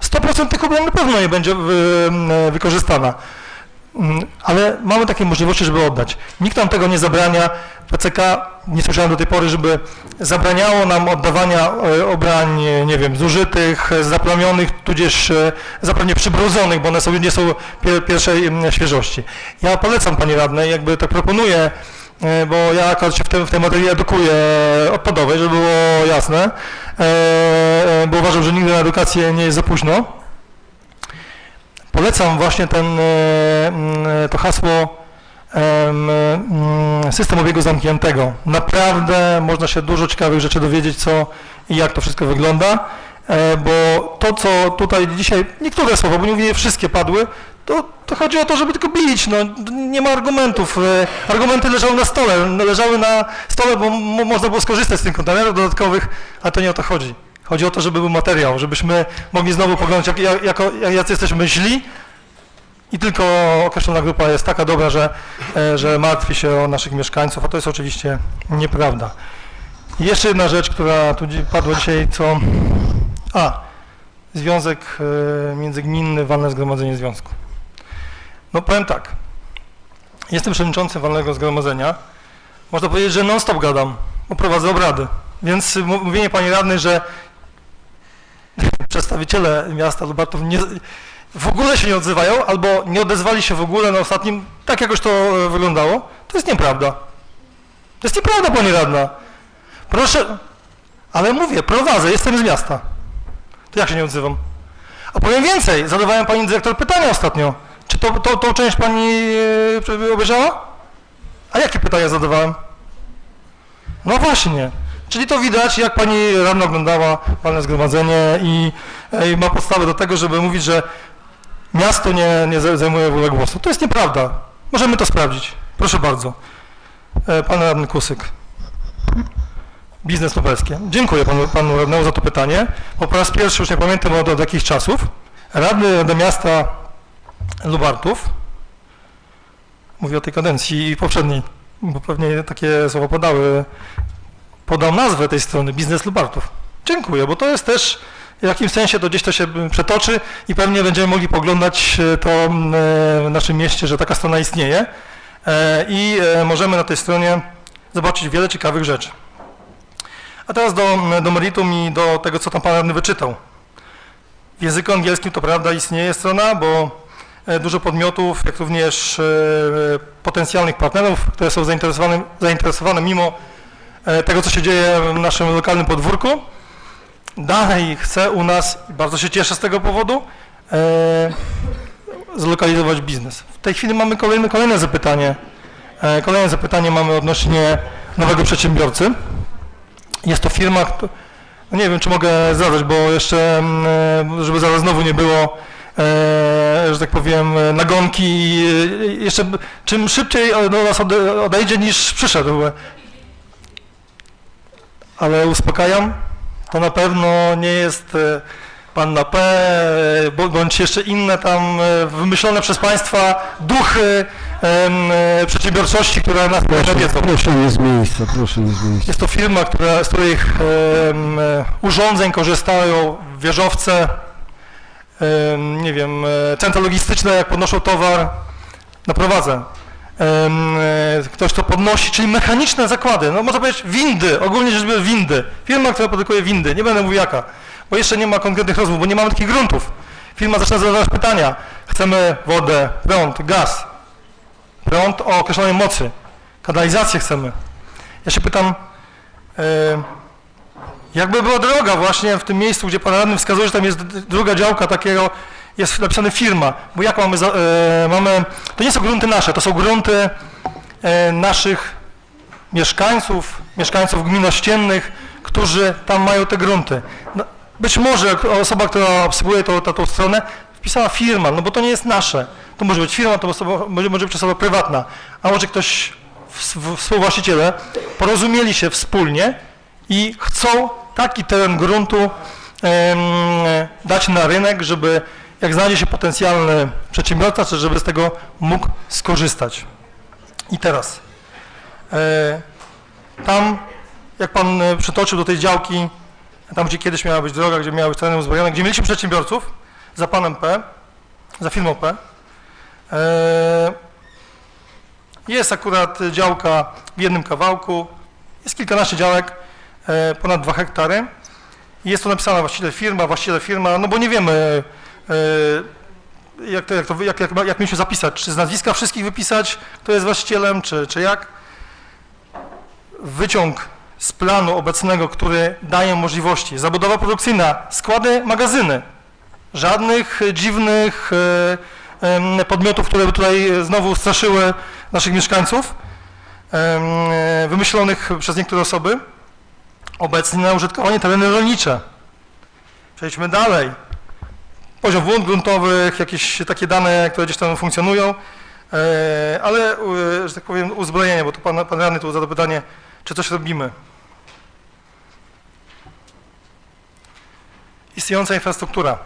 100% tych ubrań na pewno nie będzie wykorzystana. Ale mamy takie możliwości, żeby oddać. Nikt nam tego nie zabrania. PCK, nie słyszałem do tej pory, żeby zabraniało nam oddawania ubrań, nie wiem, zużytych, zaplamionych, tudzież zapewne przybrudzonych, bo one nie są pierwszej świeżości. Ja polecam pani radnej, jakby tak proponuję, bo ja akurat się w tej materii edukuję odpadowej, żeby było jasne, bo uważam, że nigdy na edukację nie jest za późno. Polecam właśnie to hasło system obiegu zamkniętego. Naprawdę można się dużo ciekawych rzeczy dowiedzieć, co i jak to wszystko wygląda, bo to, co tutaj dzisiaj, niektóre słowa, bo nie mówię, wszystkie padły, to chodzi o to, żeby tylko bić, no, nie ma argumentów. Argumenty leżały na stole, bo można było skorzystać z tych kontenerów dodatkowych, a to nie o to chodzi. Chodzi o to, żeby był materiał, żebyśmy mogli znowu poglądać, jacy jesteśmy źli i tylko określona grupa jest taka dobra, że martwi się o naszych mieszkańców, a to jest oczywiście nieprawda. I jeszcze jedna rzecz, która tu padła dzisiaj, związek międzygminny, walne zgromadzenie związku. No powiem tak, jestem przewodniczącym walnego zgromadzenia, można powiedzieć, że non-stop gadam, bo prowadzę obrady, więc mówienie pani radnej, że przedstawiciele miasta Lubartów w ogóle się nie odzywają, albo nie odezwali się w ogóle na ostatnim, tak jakoś to wyglądało, to jest nieprawda. To jest nieprawda, pani radna. Proszę, ale mówię, prowadzę, jestem z miasta. To jak się nie odzywam? A powiem więcej, zadawałem pani dyrektor pytania ostatnio. Czy tą część pani obejrzała? A jakie pytania zadawałem? No właśnie. Czyli to widać, jak pani radna oglądała walne zgromadzenie i ma podstawę do tego, żeby mówić, że miasto nie zajmuje w ogóle głosu. To jest nieprawda. Możemy to sprawdzić. Proszę bardzo. Pan radny Kusyk. Biznes lubelskie. Dziękuję panu radnemu za to pytanie, bo po raz pierwszy, już nie pamiętam od jakich czasów, radny do miasta Lubartów, mówię o tej kadencji poprzedniej, bo pewnie takie słowa podał nazwę tej strony, Biznes Lubartów. Dziękuję, bo to jest też W jakimś sensie to gdzieś to się przetoczy i pewnie będziemy mogli poglądać to w naszym mieście, że taka strona istnieje i możemy na tej stronie zobaczyć wiele ciekawych rzeczy. A teraz do meritum i do tego, co tam pan radny wyczytał. W języku angielskim to prawda istnieje strona, bo dużo podmiotów, jak również potencjalnych partnerów, które są zainteresowane mimo tego, co się dzieje w naszym lokalnym podwórku, dalej chce u nas, i bardzo się cieszę z tego powodu, zlokalizować biznes. W tej chwili mamy kolejne zapytanie. Kolejne zapytanie mamy odnośnie nowego przedsiębiorcy. Jest to firma, no nie wiem, czy mogę zdradzać, bo jeszcze, żeby zaraz znowu nie było, że tak powiem, nagonki i jeszcze czym szybciej do nas odejdzie niż przyszedł. Ale uspokajam, to na pewno nie jest Panna P, bądź jeszcze inne tam wymyślone przez Państwa duchy przedsiębiorczości, które nas nawiedzą. Proszę nie z miejsca, proszę nie z miejsca. Jest to firma, z których urządzeń korzystają wieżowce, nie wiem, centra logistyczne, jak podnoszą towar, naprowadzę. Ktoś to podnosi, czyli mechaniczne zakłady, no można powiedzieć windy, ogólnie rzecz biorąc windy. Firma, która produkuje windy, nie będę mówił jaka, bo jeszcze nie ma konkretnych rozmów, bo nie mamy takich gruntów. Firma zaczyna zadawać pytania, chcemy wodę, prąd, gaz, prąd o określonej mocy, kanalizację chcemy. Ja się pytam, jakby była droga właśnie w tym miejscu, gdzie pan radny wskazuje, że tam jest druga działka takiego, jest napisane firma, bo jak mamy, to nie są grunty nasze, to są grunty naszych mieszkańców gmin ościennych, którzy tam mają te grunty. No, być może osoba, która obsługuje tą stronę, wpisała firma, no bo to nie jest nasze. To może być firma, to może być osoba prywatna, a może ktoś, współwłaściciele, porozumieli się wspólnie i chcą taki teren gruntu dać na rynek, żeby jak znajdzie się potencjalny przedsiębiorca, to żeby z tego mógł skorzystać. I teraz, tam, jak pan przytoczył do tej działki, tam gdzie kiedyś miała być droga, gdzie miały być tereny uzbrojone, gdzie mieliśmy przedsiębiorców, za panem P, za firmą P, jest akurat działka w jednym kawałku, jest kilkanaście działek, ponad 2 hektary. Jest tu napisana właściciel firma, no bo nie wiemy, jak mieliśmy zapisać, czy z nazwiska wszystkich wypisać, kto jest właścicielem, czy jak. Wyciąg z planu obecnego, który daje możliwości, zabudowa produkcyjna, składy, magazyny, żadnych dziwnych podmiotów, które by tutaj znowu straszyły naszych mieszkańców, wymyślonych przez niektóre osoby. Obecnie na użytkowanie tereny rolnicze. Przejdźmy dalej. Poziom wód gruntowych, jakieś takie dane, które gdzieś tam funkcjonują, ale, że tak powiem, uzbrojenie, bo tu pan radny tu zadał pytanie, czy coś robimy. Istniejąca infrastruktura.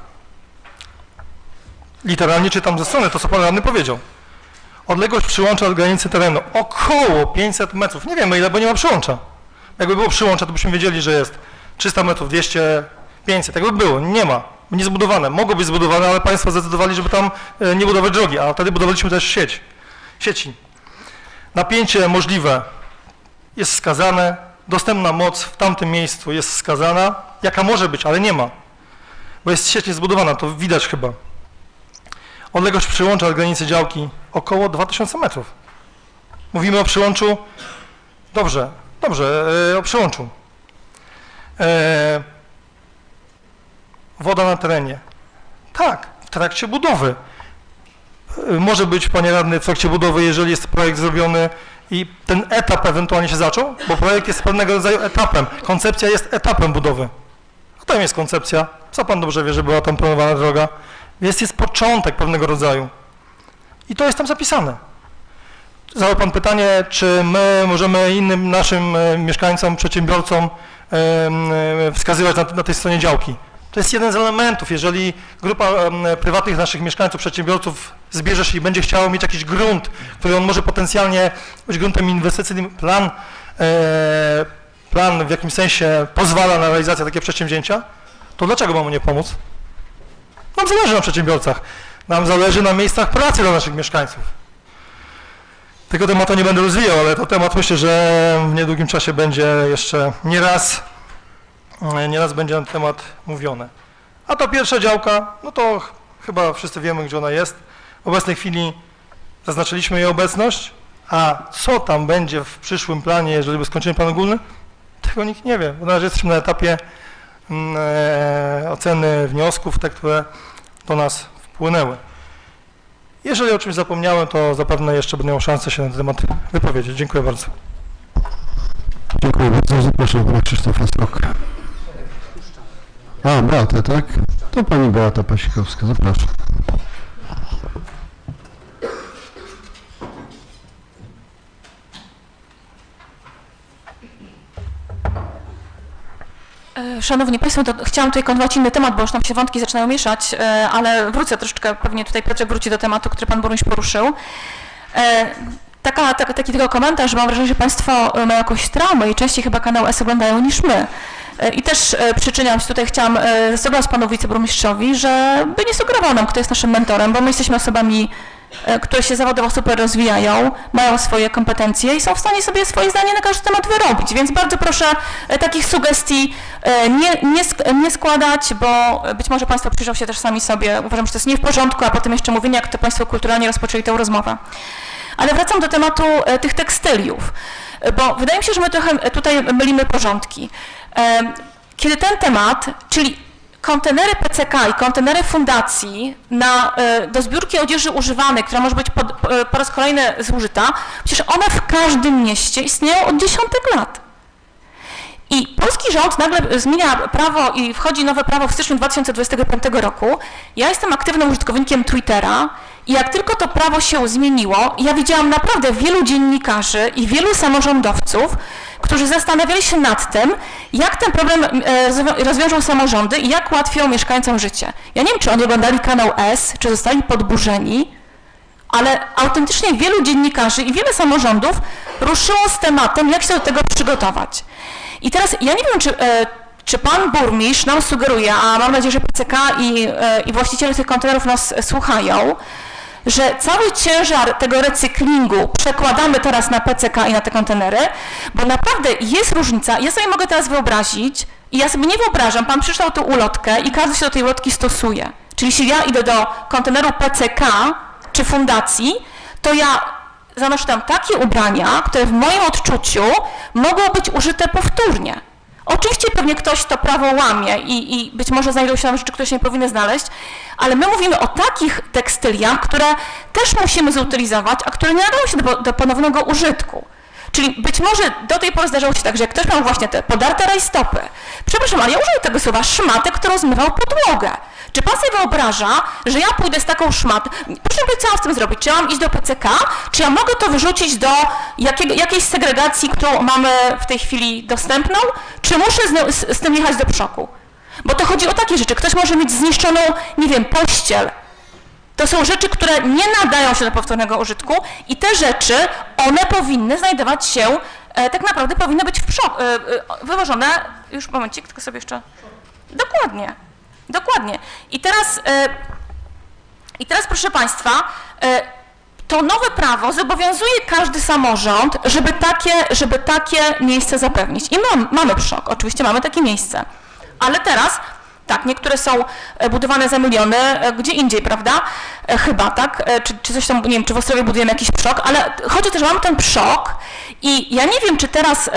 Literalnie czytam ze strony to, co pan radny powiedział. Odległość przyłącza od granicy terenu około 500 metrów. Nie wiemy ile, bo nie ma przyłącza. Jakby było przyłącza, to byśmy wiedzieli, że jest 300 metrów, 200, 500. Jakby było, nie ma. Nie zbudowane. Mogło być zbudowane, ale państwo zdecydowali, żeby tam nie budować drogi, a wtedy budowaliśmy też sieci. Napięcie możliwe jest wskazane, dostępna moc w tamtym miejscu jest wskazana, jaka może być, ale nie ma, bo jest sieć niezbudowana, to widać chyba. Odległość przyłącza od granicy działki około 2000 metrów. Mówimy o przyłączu, dobrze, o przyłączu. Woda na terenie. Tak, w trakcie budowy. Może być, panie radny, w trakcie budowy, jeżeli jest projekt zrobiony i ten etap ewentualnie się zaczął, bo projekt jest pewnego rodzaju etapem. Koncepcja jest etapem budowy. A tam jest koncepcja. Co pan dobrze wie, że była tam planowana droga? Jest początek pewnego rodzaju. I to jest tam zapisane. Zadał pan pytanie, czy my możemy innym naszym mieszkańcom, przedsiębiorcom wskazywać na tej stronie działki. To jest jeden z elementów. Jeżeli grupa prywatnych naszych mieszkańców, przedsiębiorców zbierze się i będzie chciała mieć jakiś grunt, który on może potencjalnie być gruntem inwestycyjnym, plan w jakimś sensie pozwala na realizację takiego przedsięwzięcia, to dlaczego mamy nie pomóc? Nam zależy na przedsiębiorcach, nam zależy na miejscach pracy dla naszych mieszkańców. Tego tematu nie będę rozwijał, ale to temat myślę, że w niedługim czasie będzie jeszcze nieraz będzie na ten temat mówione. A ta pierwsza działka, no to chyba wszyscy wiemy, gdzie ona jest. W obecnej chwili zaznaczyliśmy jej obecność, a co tam będzie w przyszłym planie, jeżeli by skończyli plan ogólny, tego nikt nie wie. Na razie jesteśmy na etapie oceny wniosków, te, które do nas wpłynęły. Jeżeli o czymś zapomniałem, to zapewne jeszcze będę miał szansę się na ten temat wypowiedzieć. Dziękuję bardzo. Dziękuję bardzo. Zapraszam pana Krzysztofa Sroka. A, Beata, tak? To pani Beata Pasikowska. Zapraszam. Szanowni Państwo, to chciałam tutaj kontynuować inny temat, bo już nam się wątki zaczynają mieszać, ale wrócę troszeczkę, pewnie tutaj Piotrek wróci do tematu, który Pan Burmistrz poruszył. Taki tylko komentarz, że mam wrażenie, że Państwo mają jakąś traumę i częściej chyba kanał S oglądają niż my. I też przyczyniam się tutaj, chciałam zasugerować Panu Wiceburmistrzowi, żeby nie sugerował nam, kto jest naszym mentorem, bo my jesteśmy osobami, które się zawodowo super rozwijają, mają swoje kompetencje i są w stanie sobie swoje zdanie na każdy temat wyrobić, więc bardzo proszę takich sugestii nie składać, bo być może Państwo przyjrzą się też sami sobie, uważam, że to jest nie w porządku, a potem jeszcze mówienie, jak to Państwo kulturalnie rozpoczęli tę rozmowę. Ale wracam do tematu tych tekstyliów, bo wydaje mi się, że my trochę tutaj mylimy porządki. Kiedy ten temat, czyli kontenery PCK i kontenery fundacji do zbiórki odzieży używanej, która może być po raz kolejny zużyta, przecież one w każdym mieście istnieją od dziesiątek lat. I polski rząd nagle zmienia prawo i wchodzi nowe prawo w styczniu 2025 roku. Ja jestem aktywnym użytkownikiem Twittera i jak tylko to prawo się zmieniło, ja widziałam naprawdę wielu dziennikarzy i wielu samorządowców, którzy zastanawiali się nad tym, jak ten problem rozwiążą samorządy i jak ułatwią mieszkańcom życie. Ja nie wiem, czy oni oglądali kanał S, czy zostali podburzeni, ale autentycznie wielu dziennikarzy i wiele samorządów ruszyło z tematem, jak się do tego przygotować. I teraz ja nie wiem, czy Pan Burmistrz nam sugeruje, a mam nadzieję, że PCK i właściciele tych kontenerów nas słuchają, że cały ciężar tego recyklingu przekładamy teraz na PCK i na te kontenery, bo naprawdę jest różnica. Ja sobie mogę teraz wyobrazić, i ja sobie nie wyobrażam, Pan przeczytał tę ulotkę i każdy się do tej ulotki stosuje. Czyli jeśli ja idę do konteneru PCK czy fundacji, to ja zanoszę tam takie ubrania, które w moim odczuciu mogą być użyte powtórnie. Oczywiście pewnie ktoś to prawo łamie i być może znajdą się tam rzeczy, które się nie powinny znaleźć, ale my mówimy o takich tekstyliach, które też musimy zutylizować, a które nie nadają się do ponownego użytku. Czyli być może do tej pory zdarzało się tak, że jak ktoś miał właśnie te podarte rajstopy, przepraszam, ale ja użyję tego słowa, szmatę, którą zmywał podłogę. Czy Pan sobie wyobraża, że ja pójdę z taką szmatą, proszę mi powiedzieć, co mam z tym zrobić? Czy ja mam iść do PCK, czy ja mogę to wyrzucić do jakiejś segregacji, którą mamy w tej chwili dostępną, czy muszę z tym jechać do przoku? Bo to chodzi o takie rzeczy. Ktoś może mieć zniszczoną, nie wiem, pościel. To są rzeczy, które nie nadają się do powtórnego użytku i te rzeczy, one powinny znajdować się, tak naprawdę powinny być wywożone, już momencik, tylko sobie jeszcze, dokładnie. Dokładnie. I teraz proszę Państwa, to nowe prawo zobowiązuje każdy samorząd, żeby takie miejsce zapewnić. I mamy PSZOK, oczywiście mamy takie miejsce. Ale teraz, tak, niektóre są budowane za miliony, gdzie indziej, prawda? Chyba, tak? Czy coś tam, nie wiem, czy w Ostrowie budujemy jakiś PSZOK, ale chodzi o to, że mamy ten PSZOK i ja nie wiem, czy teraz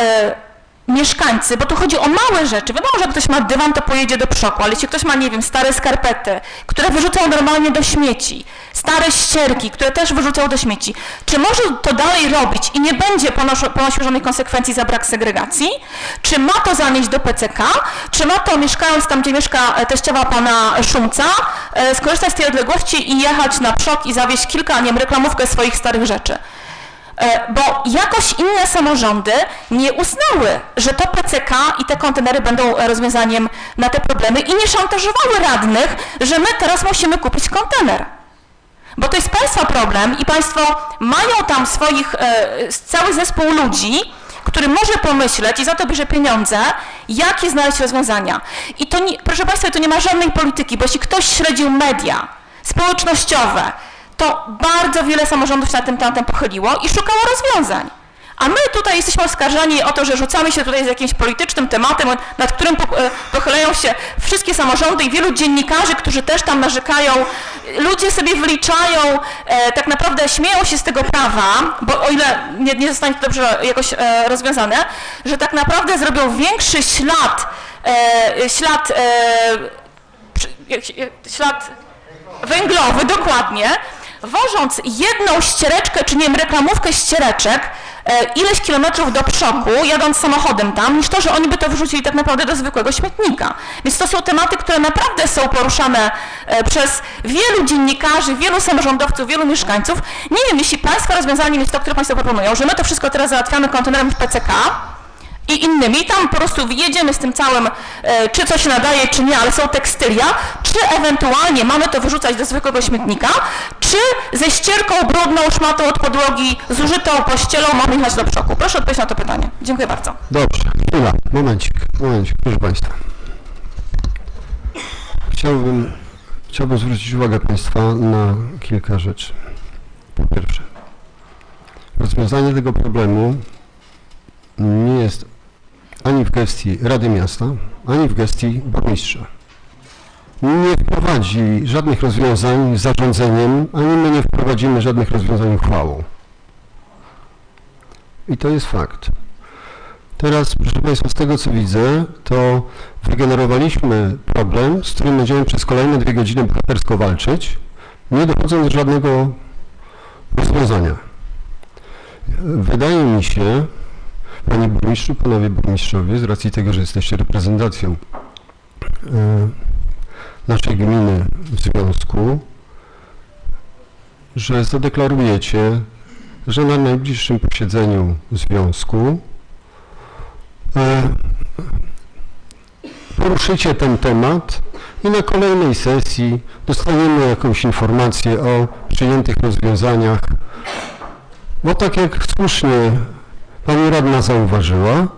mieszkańcy, bo tu chodzi o małe rzeczy. Wiadomo, że jak ktoś ma dywan, to pojedzie do PSZOK-u, ale jeśli ktoś ma, nie wiem, stare skarpety, które wyrzucą normalnie do śmieci, stare ścierki, które też wyrzucą do śmieci, czy może to dalej robić i nie będzie ponosił żadnych konsekwencji za brak segregacji? Czy ma to zanieść do PCK? Czy ma to, mieszkając tam, gdzie mieszka teściowa pana Szumca, skorzystać z tej odległości i jechać na PSZOK i zawieźć kilka, nie wiem, reklamówkę swoich starych rzeczy? Bo jakoś inne samorządy nie uznały, że to PCK i te kontenery będą rozwiązaniem na te problemy i nie szantażowały radnych, że my teraz musimy kupić kontener. Bo to jest Państwa problem i Państwo mają tam cały zespół ludzi, który może pomyśleć i za to bierze pieniądze, jakie znaleźć rozwiązania. I to nie, proszę Państwa, to nie ma żadnej polityki, bo jeśli ktoś śledził media społecznościowe, to bardzo wiele samorządów się na tym tematem pochyliło i szukało rozwiązań. A my tutaj jesteśmy oskarżani o to, że rzucamy się tutaj z jakimś politycznym tematem, nad którym pochylają się wszystkie samorządy i wielu dziennikarzy, którzy też tam narzekają. Ludzie sobie wyliczają, tak naprawdę śmieją się z tego prawa, bo o ile nie zostanie to dobrze jakoś rozwiązane, że tak naprawdę zrobią większy ślad węglowy, dokładnie, wożąc jedną ściereczkę, czy nie wiem, reklamówkę ściereczek, ileś kilometrów do przoku, jadąc samochodem tam, niż to, że oni by to wyrzucili tak naprawdę do zwykłego śmietnika. Więc to są tematy, które naprawdę są poruszane przez wielu dziennikarzy, wielu samorządowców, wielu mieszkańców. Nie wiem, jeśli Państwa rozwiązaniem jest to, które Państwo proponują, że my to wszystko teraz załatwiamy kontenerem w PCK i innymi, tam po prostu jedziemy z tym całym, czy coś się nadaje, czy nie, ale są tekstylia, czy ewentualnie mamy to wyrzucać do zwykłego śmietnika, czy ze ścierką brudną, szmatą od podłogi, zużytą pościelą mamy jechać do przoku. Proszę odpowiedzieć na to pytanie. Dziękuję bardzo. Dobrze, chwila, momencik, proszę Państwa. Chciałbym zwrócić uwagę Państwa na kilka rzeczy. Po pierwsze, rozwiązanie tego problemu nie jest ani w gestii Rady Miasta, ani w gestii burmistrza. Nie wprowadzi żadnych rozwiązań zarządzeniem, ani my nie wprowadzimy żadnych rozwiązań uchwałą. I to jest fakt. Teraz, proszę Państwa, z tego co widzę, to wygenerowaliśmy problem, z którym będziemy przez kolejne 2 godziny bohatersko walczyć, nie dochodząc do żadnego rozwiązania. Wydaje mi się, Panie Burmistrzu, Panowie Burmistrzowie, z racji tego, że jesteście reprezentacją naszej gminy w związku, że zadeklarujecie, że na najbliższym posiedzeniu związku poruszycie ten temat i na kolejnej sesji dostaniemy jakąś informację o przyjętych rozwiązaniach, bo tak jak słusznie Pani Radna zauważyła,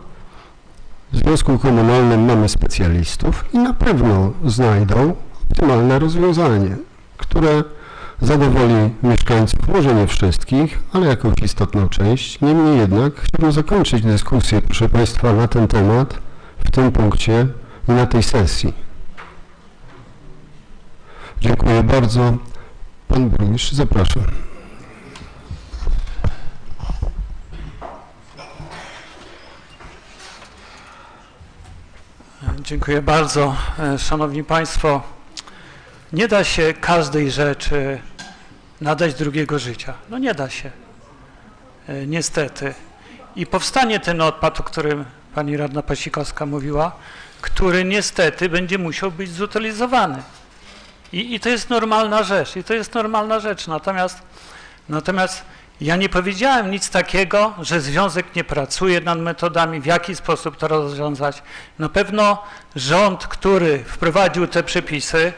w związku komunalnym mamy specjalistów i na pewno znajdą optymalne rozwiązanie, które zadowoli mieszkańców, może nie wszystkich, ale jakąś istotną część. Niemniej jednak chciałbym zakończyć dyskusję, proszę Państwa, na ten temat w tym punkcie i na tej sesji. Dziękuję bardzo. Pan burmistrz, zapraszam. Dziękuję bardzo. Szanowni Państwo, nie da się każdej rzeczy nadać drugiego życia. No nie da się. Niestety. I powstanie ten odpad, o którym Pani Radna Pasikowska mówiła, który niestety będzie musiał być zutylizowany. I to jest normalna rzecz. Natomiast ja nie powiedziałem nic takiego, że związek nie pracuje nad metodami, w jaki sposób to rozwiązać. Na pewno rząd, który wprowadził te przepisy,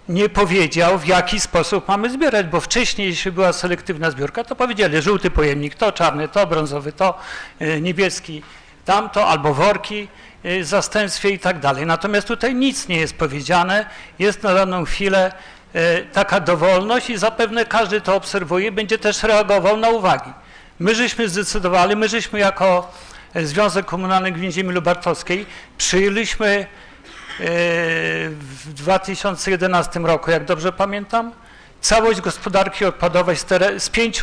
nie powiedział, w jaki sposób mamy zbierać, bo wcześniej, jeśli była selektywna zbiórka, to powiedzieli, żółty pojemnik, to czarny, to brązowy, to niebieski, tamto, albo worki w zastępstwie i tak dalej. Natomiast tutaj nic nie jest powiedziane, jest na daną chwilę taka dowolność i zapewne każdy to obserwuje, będzie też reagował na uwagi. My żeśmy zdecydowali, my żeśmy jako Związek Komunalny Gmin Ziemi Lubartowskiej przyjęliśmy w 2011 roku, jak dobrze pamiętam, całość gospodarki odpadowej z 5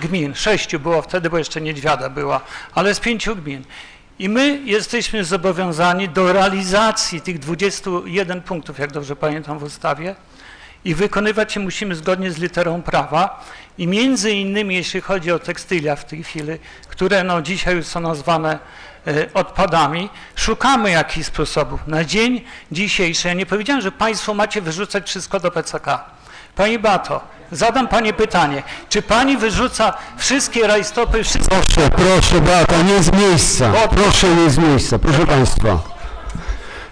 gmin, 6 było wtedy, bo jeszcze Niedźwiada była, ale z 5 gmin. I my jesteśmy zobowiązani do realizacji tych 21 punktów, jak dobrze pamiętam, w ustawie i wykonywać je musimy zgodnie z literą prawa i między innymi, jeśli chodzi o tekstylia w tej chwili, które no dzisiaj już są nazwane odpadami, szukamy jakichś sposobów. Na dzień dzisiejszy, ja nie powiedziałem, że Państwo macie wyrzucać wszystko do PCK. Pani Beato, zadam Pani pytanie, czy Pani wyrzuca wszystkie rajstopy, wszystkie... Proszę Beata, nie z miejsca, proszę nie z miejsca, proszę Państwa.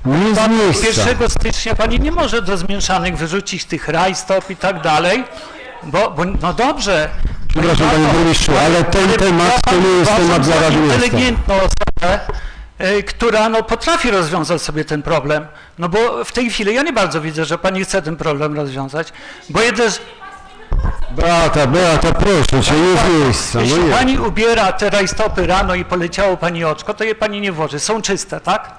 Nie z miejsca. 1 stycznia Pani nie może do zmieszanych wyrzucić tych rajstop i tak dalej, bo no dobrze, Przepraszam, panie burmistrzu, ale ten temat to nie jest temat dla Rady Miasta. Inteligentną osobę, która no, potrafi rozwiązać sobie ten problem, no bo w tej chwili ja nie bardzo widzę, że pani chce ten problem rozwiązać, bo jeden z... Beata, proszę cię, nie z miejsca. Jeśli No nie. pani ubiera te rajstopy rano i poleciało pani oczko, to je pani nie włoży. Są czyste, tak?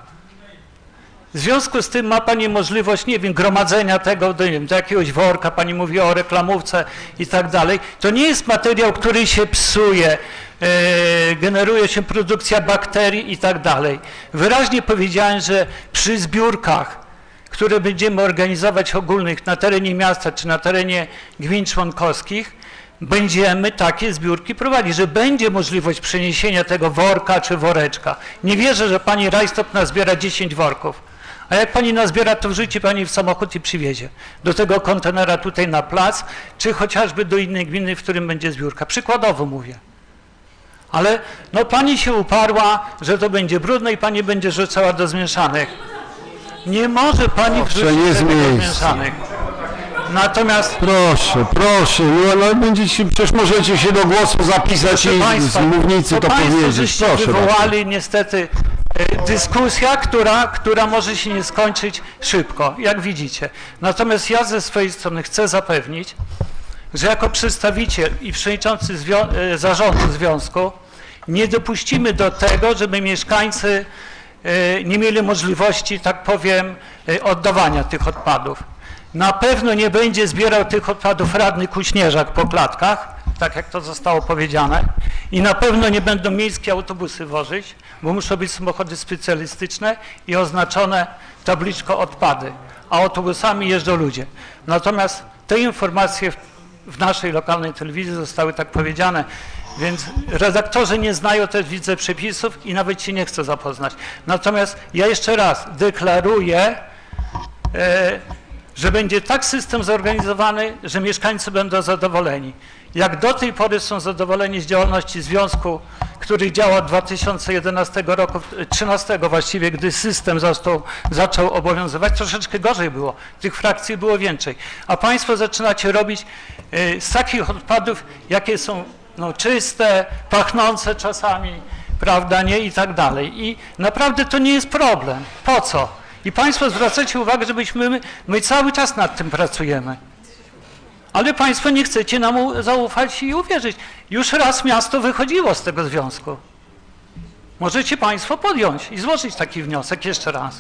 W związku z tym ma pani możliwość, nie wiem, gromadzenia tego nie wiem, do jakiegoś worka, pani mówi o reklamówce i tak dalej. To nie jest materiał, który się psuje, generuje się produkcja bakterii i tak dalej. Wyraźnie powiedziałem, że przy zbiórkach, które będziemy organizować ogólnych na terenie miasta czy na terenie gmin członkowskich, będziemy takie zbiórki prowadzić, że będzie możliwość przeniesienia tego worka czy woreczka. Nie wierzę, że pani rajstop nazbiera 10 worków. A jak pani nazbiera, to wrzuci pani w samochód i przywiezie do tego kontenera tutaj na plac, czy chociażby do innej gminy, w którym będzie zbiórka. Przykładowo mówię. Ale no pani się uparła, że to będzie brudne i pani będzie rzucała do zmieszanych. Nie może pani wrzucić tego do zmieszanych. Natomiast... Proszę, no ale będziecie, przecież możecie się do głosu zapisać i państwa, z mównicy to powiedzieć. Proszę wywołali bardzo. niestety dyskusja, która może się nie skończyć szybko, jak widzicie. Natomiast ja ze swojej strony chcę zapewnić, że jako przedstawiciel i przewodniczący zarządu związku nie dopuścimy do tego, żeby mieszkańcy nie mieli możliwości, tak powiem, oddawania tych odpadów. Na pewno nie będzie zbierał tych odpadów radny Kuśnierzak po klatkach, tak jak to zostało powiedziane, i na pewno nie będą miejskie autobusy wożyć, bo muszą być samochody specjalistyczne i oznaczone tabliczką odpady, a autobusami jeżdżą ludzie. Natomiast te informacje w naszej lokalnej telewizji zostały tak powiedziane, więc redaktorzy nie znają też, widzę, przepisów i nawet się nie chcą zapoznać. Natomiast ja jeszcze raz deklaruję, że będzie tak system zorganizowany, że mieszkańcy będą zadowoleni. Jak do tej pory są zadowoleni z działalności związku, który działa od 2011 roku, 2013 właściwie, gdy system zaczął obowiązywać, troszeczkę gorzej było. Tych frakcji było więcej. A państwo zaczynacie robić z takich odpadów, jakie są no, czyste, pachnące czasami, prawda, nie, i tak dalej. I naprawdę to nie jest problem. Po co? I państwo zwracacie uwagę, żebyśmy, my cały czas nad tym pracujemy. Ale państwo nie chcecie nam zaufać i uwierzyć. Już raz miasto wychodziło z tego związku. Możecie państwo podjąć i złożyć taki wniosek jeszcze raz.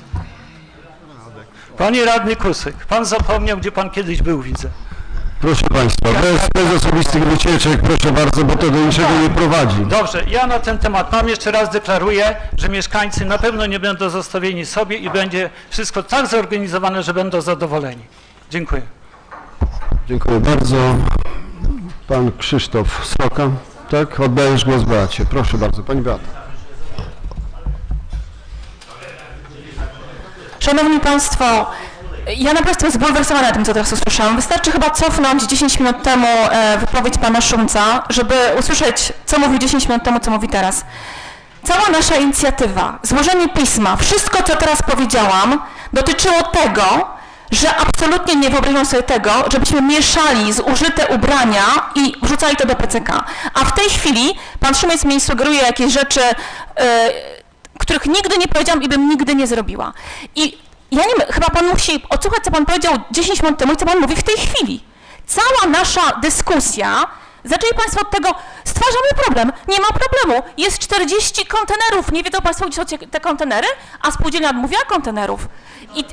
Panie radny Kusyk, pan zapomniał, gdzie pan kiedyś był, widzę. Proszę państwa, bez osobistych wycieczek, proszę bardzo, bo to do niczego nie prowadzi. Dobrze, ja na ten temat mam, jeszcze raz deklaruję, że mieszkańcy na pewno nie będą zostawieni sobie i będzie wszystko tak zorganizowane, że będą zadowoleni. Dziękuję. Dziękuję bardzo. Pan Krzysztof Sroka, tak? Oddajesz głos Beacie. Proszę bardzo, pani Beata. Szanowni Państwo, ja naprawdę jestem zbulwersowana tym, co teraz usłyszałam. Wystarczy chyba cofnąć 10 minut temu wypowiedź pana Szumca, żeby usłyszeć, co mówił 10 minut temu, co mówi teraz. Cała nasza inicjatywa, złożenie pisma, wszystko, co teraz powiedziałam, dotyczyło tego, że absolutnie nie wyobrażam sobie tego, żebyśmy mieszali zużyte ubrania i wrzucali to do PCK. A w tej chwili pan Szumiec mi sugeruje jakieś rzeczy, których nigdy nie powiedziałam i bym nigdy nie zrobiła. I ja nie wiem, chyba pan musi odsłuchać, co pan powiedział 10 minut temu i co pan mówi w tej chwili. Cała nasza dyskusja, zaczęli państwo od tego, stwarzamy problem, nie ma problemu, jest 40 kontenerów, nie wiedzą państwo, gdzie są te kontenery, a spółdzielnia odmówiła kontenerów.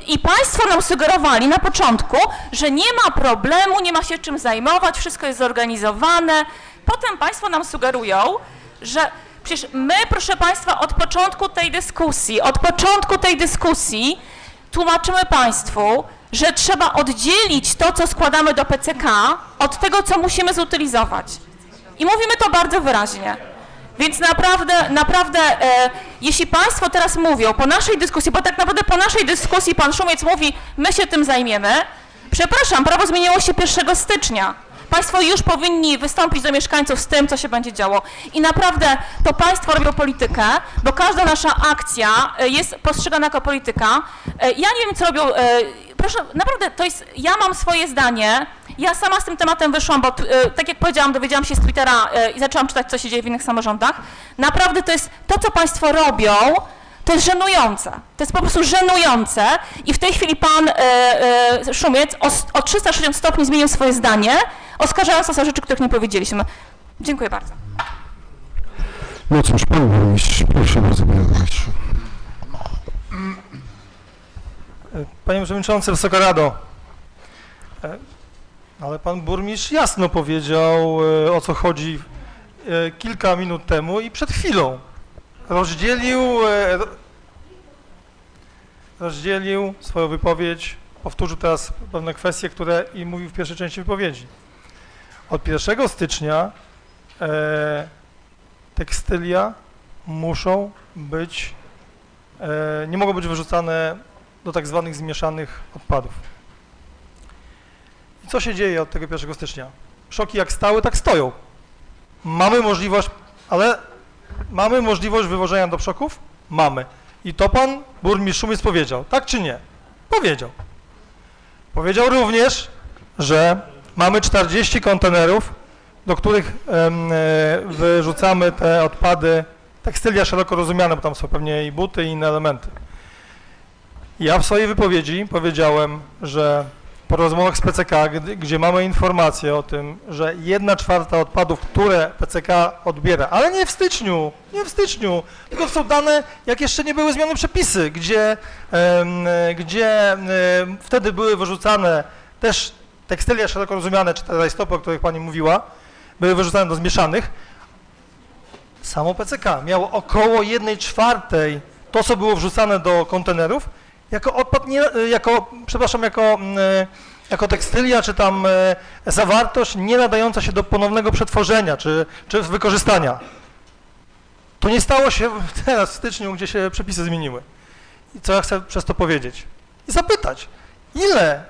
I państwo nam sugerowali na początku, że nie ma problemu, nie ma się czym zajmować, wszystko jest zorganizowane. Potem państwo nam sugerują, że przecież my, proszę państwa, od początku tej dyskusji tłumaczymy państwu, że trzeba oddzielić to, co składamy do PCK, od tego, co musimy zutylizować. I mówimy to bardzo wyraźnie. Więc naprawdę, jeśli państwo teraz mówią po naszej dyskusji, bo tak naprawdę po naszej dyskusji pan Szumiec mówi, my się tym zajmiemy, przepraszam, prawo zmieniło się 1 stycznia. Państwo już powinni wystąpić do mieszkańców z tym, co się będzie działo. I naprawdę to państwo robią politykę, bo każda nasza akcja jest postrzegana jako polityka. Ja nie wiem, co robią, proszę, naprawdę, to jest, ja mam swoje zdanie Ja sama z tym tematem wyszłam, bo tak jak powiedziałam, dowiedziałam się z Twittera i zaczęłam czytać, co się dzieje w innych samorządach. Naprawdę to jest, to co Państwo robią, to jest żenujące. To jest po prostu żenujące i w tej chwili pan Szumiec o 360 stopni zmienił swoje zdanie, oskarżając nas o rzeczy, których nie powiedzieliśmy. Dziękuję bardzo. No cóż, pan burmistrz, proszę bardzo, panie burmistrzu. Panie Przewodniczący, Wysoka Rado, ale pan burmistrz jasno powiedział, o co chodzi kilka minut temu i przed chwilą. Rozdzielił swoją wypowiedź, powtórzył teraz pewne kwestie, które i mówił w pierwszej części wypowiedzi. Od 1 stycznia tekstylia muszą być, nie mogą być wyrzucane do tak zwanych zmieszanych odpadów. I co się dzieje od tego 1 stycznia? Szoki jak stały, tak stoją. Mamy możliwość, ale mamy możliwość wywożenia do szoków? Mamy. I to pan burmistrz Szumiec powiedział, tak czy nie? Powiedział. Powiedział również, że mamy 40 kontenerów, do których wyrzucamy te odpady, tekstylia szeroko rozumiane, bo tam są pewnie i buty i inne elementy. Ja w swojej wypowiedzi powiedziałem, że po rozmowach z PCK, gdzie mamy informację o tym, że 1/4 odpadów, które PCK odbiera, ale nie w styczniu, tylko są dane, jak jeszcze nie były zmienione przepisy, gdzie wtedy były wyrzucane też tekstylia szeroko rozumiane, czy te rajstopy, o których pani mówiła, były wyrzucane do zmieszanych. Samo PCK miało około 1/4 to, co było wrzucane do kontenerów, jako odpad, jako tekstylia, czy tam zawartość nie nadająca się do ponownego przetworzenia, czy wykorzystania. To nie stało się teraz w styczniu, gdzie się przepisy zmieniły. I co ja chcę przez to powiedzieć? I zapytać, ile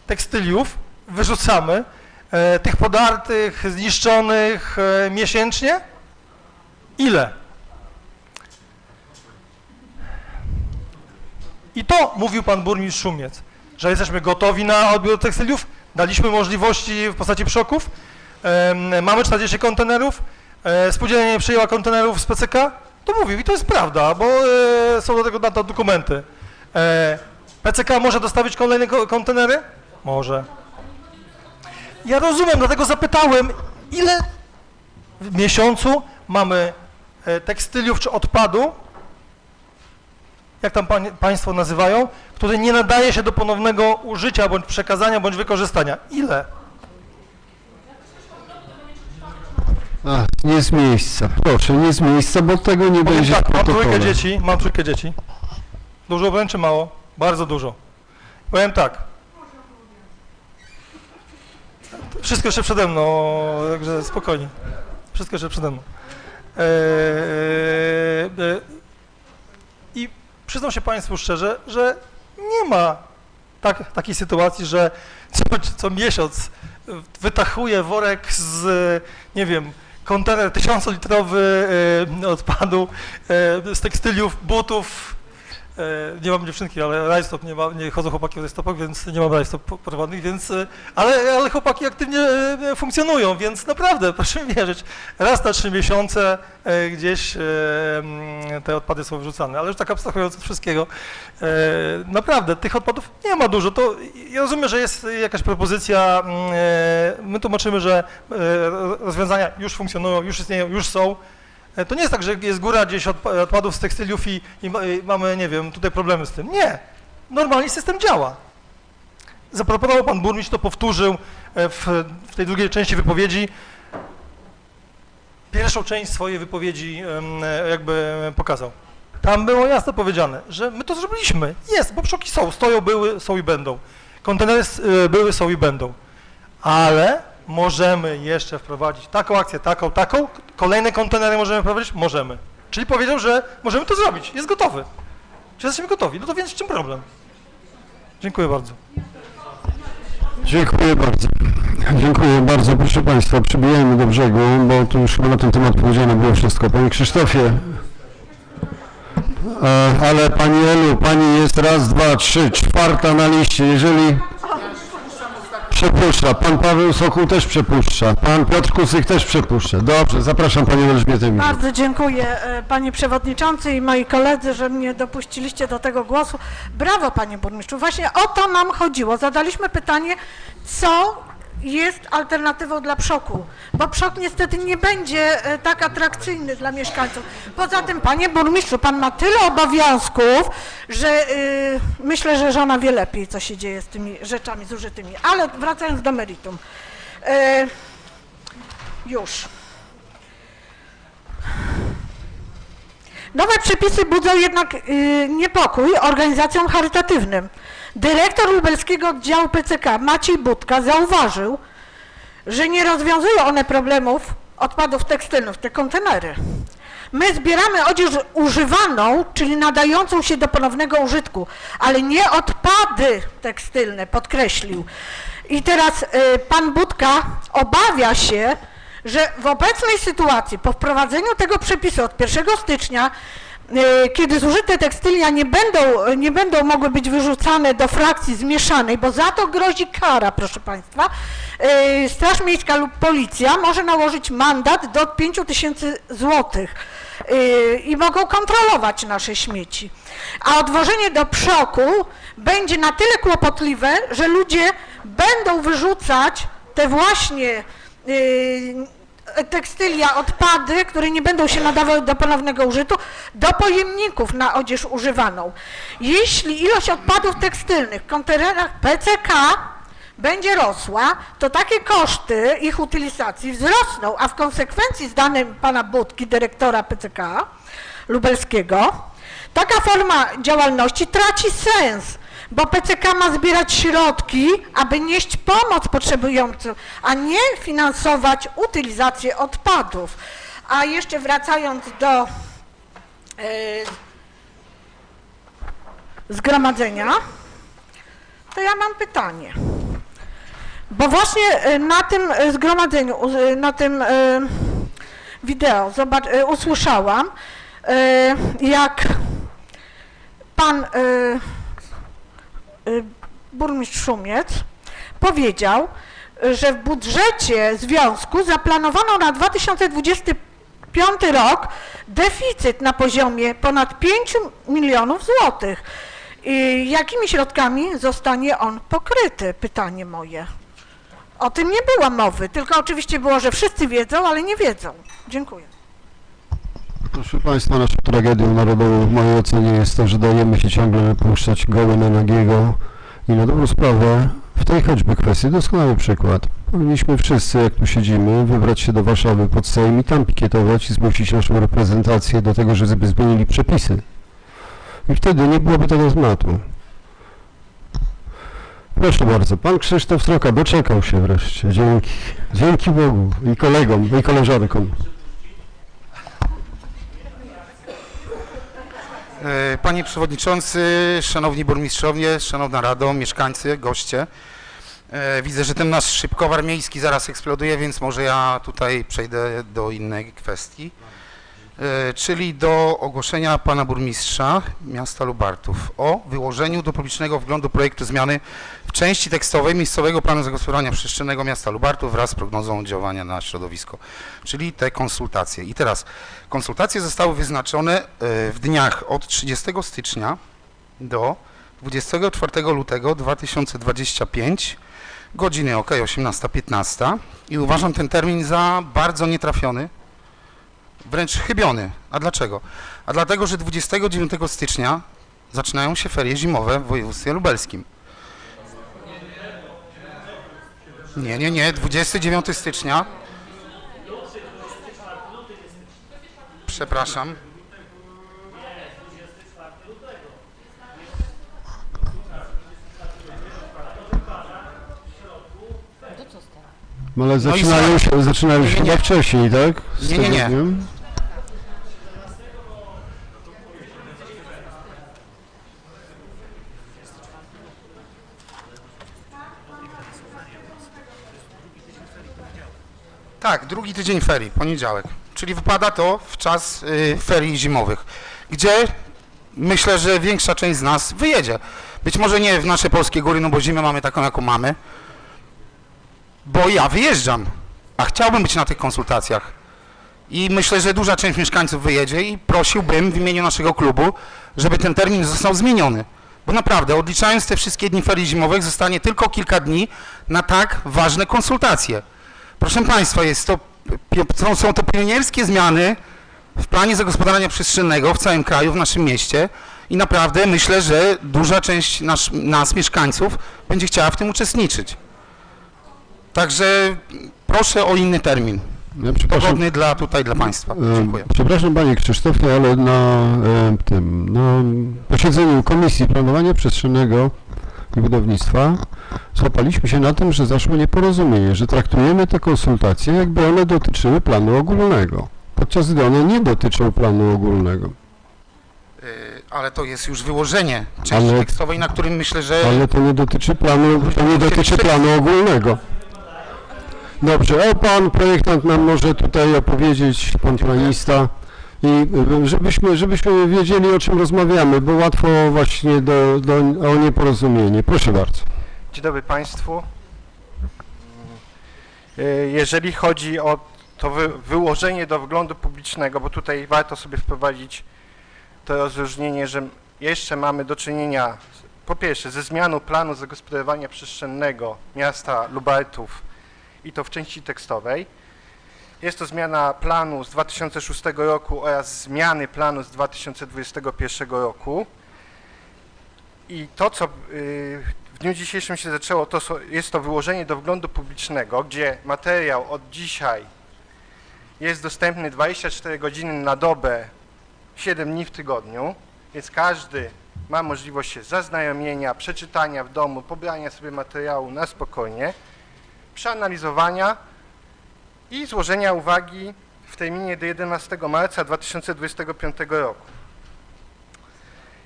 tekstyliów wyrzucamy, tych podartych, zniszczonych miesięcznie? Ile? I to mówił pan burmistrz Szumiec, że jesteśmy gotowi na odbiór tekstyliów, daliśmy możliwości w postaci przoków, mamy 40 kontenerów, spółdzielnia nie przyjęła kontenerów z PCK, to mówił i to jest prawda, bo są do tego na to dokumenty. PCK może dostawić kolejne kontenery? Może. Ja rozumiem, dlatego zapytałem, ile w miesiącu mamy tekstyliów czy odpadu, jak tam państwo nazywają, który nie nadaje się do ponownego użycia, bądź przekazania, bądź wykorzystania. Ile? Nie z miejsca, proszę, nie z miejsca, bo tego nie będzie Tak, w protokole. mam trójkę dzieci. Dużo wręcz czy mało? Bardzo dużo. Powiem tak. Wszystko jeszcze przede mną, także spokojnie. Wszystko jeszcze przede mną. I przyznam się państwu szczerze, że nie ma takiej sytuacji, że co miesiąc wytachuję worek z, nie wiem, kontener 1000-litrowy odpadu, z tekstyliów, butów. Nie mam dziewczynki, ale rajstop nie chodzą chłopaki w rajstopach, więc nie mam rajstop porwanych, więc, ale chłopaki aktywnie funkcjonują, więc naprawdę, proszę mi wierzyć, raz na 3 miesiące gdzieś te odpady są wrzucane, ale już tak abstrahując od wszystkiego, naprawdę tych odpadów nie ma dużo. To ja rozumiem, że jest jakaś propozycja, my tłumaczymy, że rozwiązania już funkcjonują, już istnieją, już są. To nie jest tak, że jest góra gdzieś odpadów z tekstyliów i mamy, nie wiem, tutaj problemy z tym. Nie. Normalnie system działa. Zaproponował pan burmistrz, to powtórzył w tej drugiej części wypowiedzi. Pierwszą część swojej wypowiedzi jakby pokazał. Tam było jasno powiedziane, że my to zrobiliśmy. Jest, bo przoki są, stoją, były, są i będą. Kontenery były, są i będą. Ale możemy jeszcze wprowadzić taką akcję, taką. Kolejne kontenery możemy wprowadzić? Możemy. Czyli powiedział, że możemy to zrobić. Jest gotowy. Czy jesteśmy gotowi? No to więc w czym problem? Dziękuję bardzo. Dziękuję bardzo. Dziękuję bardzo. Proszę państwa, przybijajmy do brzegu, bo tu już chyba na ten temat powiedziane było wszystko. Panie Krzysztofie, ale pani Elu, pani jest raz, dwa, trzy, czwarta na liście. Jeżeli przepuszcza, pan Paweł Sokół też przepuszcza, pan Piotr Kusyk też przepuszcza. Dobrze, zapraszam panią Elżbietę Michał. Bardzo dziękuję panie przewodniczący i moi koledzy, że mnie dopuściliście do tego głosu. Brawo panie burmistrzu, właśnie o to nam chodziło. Zadaliśmy pytanie, co jest alternatywą dla PSZOK-u, bo PSZOK niestety nie będzie tak atrakcyjny dla mieszkańców. Poza tym, panie burmistrzu, pan ma tyle obowiązków, że myślę, że żona wie lepiej, co się dzieje z tymi rzeczami zużytymi. Ale wracając do meritum. Już. Nowe przepisy budzą jednak niepokój organizacjom charytatywnym. Dyrektor lubelskiego oddziału PCK Maciej Budka zauważył, że nie rozwiązują one problemów odpadów tekstylnych, te kontenery. My zbieramy odzież używaną, czyli nadającą się do ponownego użytku, ale nie odpady tekstylne, podkreślił. I teraz pan Budka obawia się, że w obecnej sytuacji, po wprowadzeniu tego przepisu od 1 stycznia, kiedy zużyte tekstylia nie będą mogły być wyrzucane do frakcji zmieszanej, bo za to grozi kara, proszę państwa, Straż Miejska lub Policja może nałożyć mandat do 5 000 złotych i mogą kontrolować nasze śmieci. A odwożenie do PSZOK-u będzie na tyle kłopotliwe, że ludzie będą wyrzucać te właśnie tekstylia, odpady, które nie będą się nadawały do ponownego użytku, do pojemników na odzież używaną. Jeśli ilość odpadów tekstylnych w kontenerach PCK będzie rosła, to takie koszty ich utylizacji wzrosną, a w konsekwencji, zdaniem pana Budki, dyrektora PCK lubelskiego, taka forma działalności traci sens, bo PCK ma zbierać środki, aby nieść pomoc potrzebującym, a nie finansować utylizację odpadów. A jeszcze wracając do zgromadzenia, to ja mam pytanie. Bo właśnie na tym zgromadzeniu, na tym wideo usłyszałam, jak pan burmistrz Szumiec powiedział, że w budżecie związku zaplanowano na 2025 rok deficyt na poziomie ponad 5 milionów złotych. I jakimi środkami zostanie on pokryty? Pytanie moje. O tym nie było mowy, tylko oczywiście było, że wszyscy wiedzą, ale nie wiedzą. Dziękuję. Proszę państwa, naszą tragedią narodową w mojej ocenie jest to, że dajemy się ciągle puszczać goły na nagiego i na dobrą sprawę w tej choćby kwestii doskonały przykład. Powinniśmy wszyscy, jak tu siedzimy, wybrać się do Warszawy pod Sejm i tam pikietować i zmusić naszą reprezentację do tego, żeby zmienili przepisy. I wtedy nie byłoby tego zmatu. Proszę bardzo, pan Krzysztof Sroka doczekał się wreszcie. Dzięki. Dzięki Bogu i kolegom, i koleżankom. Panie Przewodniczący, Szanowni Burmistrzowie, Szanowna Rado, mieszkańcy, goście. Widzę, że ten nasz szybkowar miejski zaraz eksploduje, więc może ja tutaj przejdę do innej kwestii, czyli do ogłoszenia pana burmistrza miasta Lubartów o wyłożeniu do publicznego wglądu projektu zmiany w części tekstowej miejscowego planu zagospodarowania przestrzennego miasta Lubartów wraz z prognozą oddziaływania na środowisko, czyli te konsultacje. I teraz konsultacje zostały wyznaczone w dniach od 30 stycznia do 24 lutego 2025, godziny ok. 18:15 i uważam ten termin za bardzo nietrafiony, wręcz chybiony. A dlaczego? A dlatego, że 29 stycznia zaczynają się ferie zimowe w województwie lubelskim. Nie, 29 stycznia. Przepraszam. Ale zaczynają się chyba wcześniej, tak? Nie. Tak, drugi tydzień ferii, poniedziałek. Czyli wypada to w czas ferii zimowych, gdzie myślę, że większa część z nas wyjedzie. Być może nie w nasze polskie góry, no bo zimę mamy taką, jaką mamy. bo ja wyjeżdżam, a chciałbym być na tych konsultacjach. I myślę, że duża część mieszkańców wyjedzie i prosiłbym w imieniu naszego klubu, żeby ten termin został zmieniony. Bo naprawdę, odliczając te wszystkie dni ferii zimowych, zostanie tylko kilka dni na tak ważne konsultacje. Proszę Państwa, są to pionierskie zmiany w planie zagospodarowania przestrzennego w całym kraju, w naszym mieście i naprawdę myślę, że duża część nas, mieszkańców, będzie chciała w tym uczestniczyć. Także proszę o inny termin. Ja przepraszam, Pogodny dla Państwa. Dziękuję. przepraszam Panie Krzysztofie, ale na posiedzeniu Komisji Planowania Przestrzennego i Budownictwa złapaliśmy się na tym, że zaszło nieporozumienie, że traktujemy te konsultacje, jakby one dotyczyły planu ogólnego, podczas gdy one nie dotyczą planu ogólnego. Ale to jest już wyłożenie części tekstowej, na którym myślę, że... Ale to nie dotyczy planu ogólnego. Dobrze, pan projektant nam może tutaj opowiedzieć, pan planista, i żebyśmy wiedzieli, o czym rozmawiamy, bo łatwo właśnie o nieporozumienie. Proszę bardzo. Dzień dobry Państwu. Jeżeli chodzi o to wyłożenie do wglądu publicznego, bo tutaj warto sobie wprowadzić to rozróżnienie, że jeszcze mamy do czynienia po pierwsze ze zmianą planu zagospodarowania przestrzennego miasta Lubartów i to w części tekstowej. Jest to zmiana planu z 2006 roku oraz zmiany planu z 2021 roku. I to, co w dniu dzisiejszym się zaczęło, jest to wyłożenie do wglądu publicznego, gdzie materiał od dzisiaj jest dostępny 24 godziny na dobę, 7 dni w tygodniu, więc każdy ma możliwość się zaznajomienia, przeczytania w domu, pobrania sobie materiału na spokojnie, przeanalizowania i złożenia uwagi w terminie do 11 marca 2025 roku.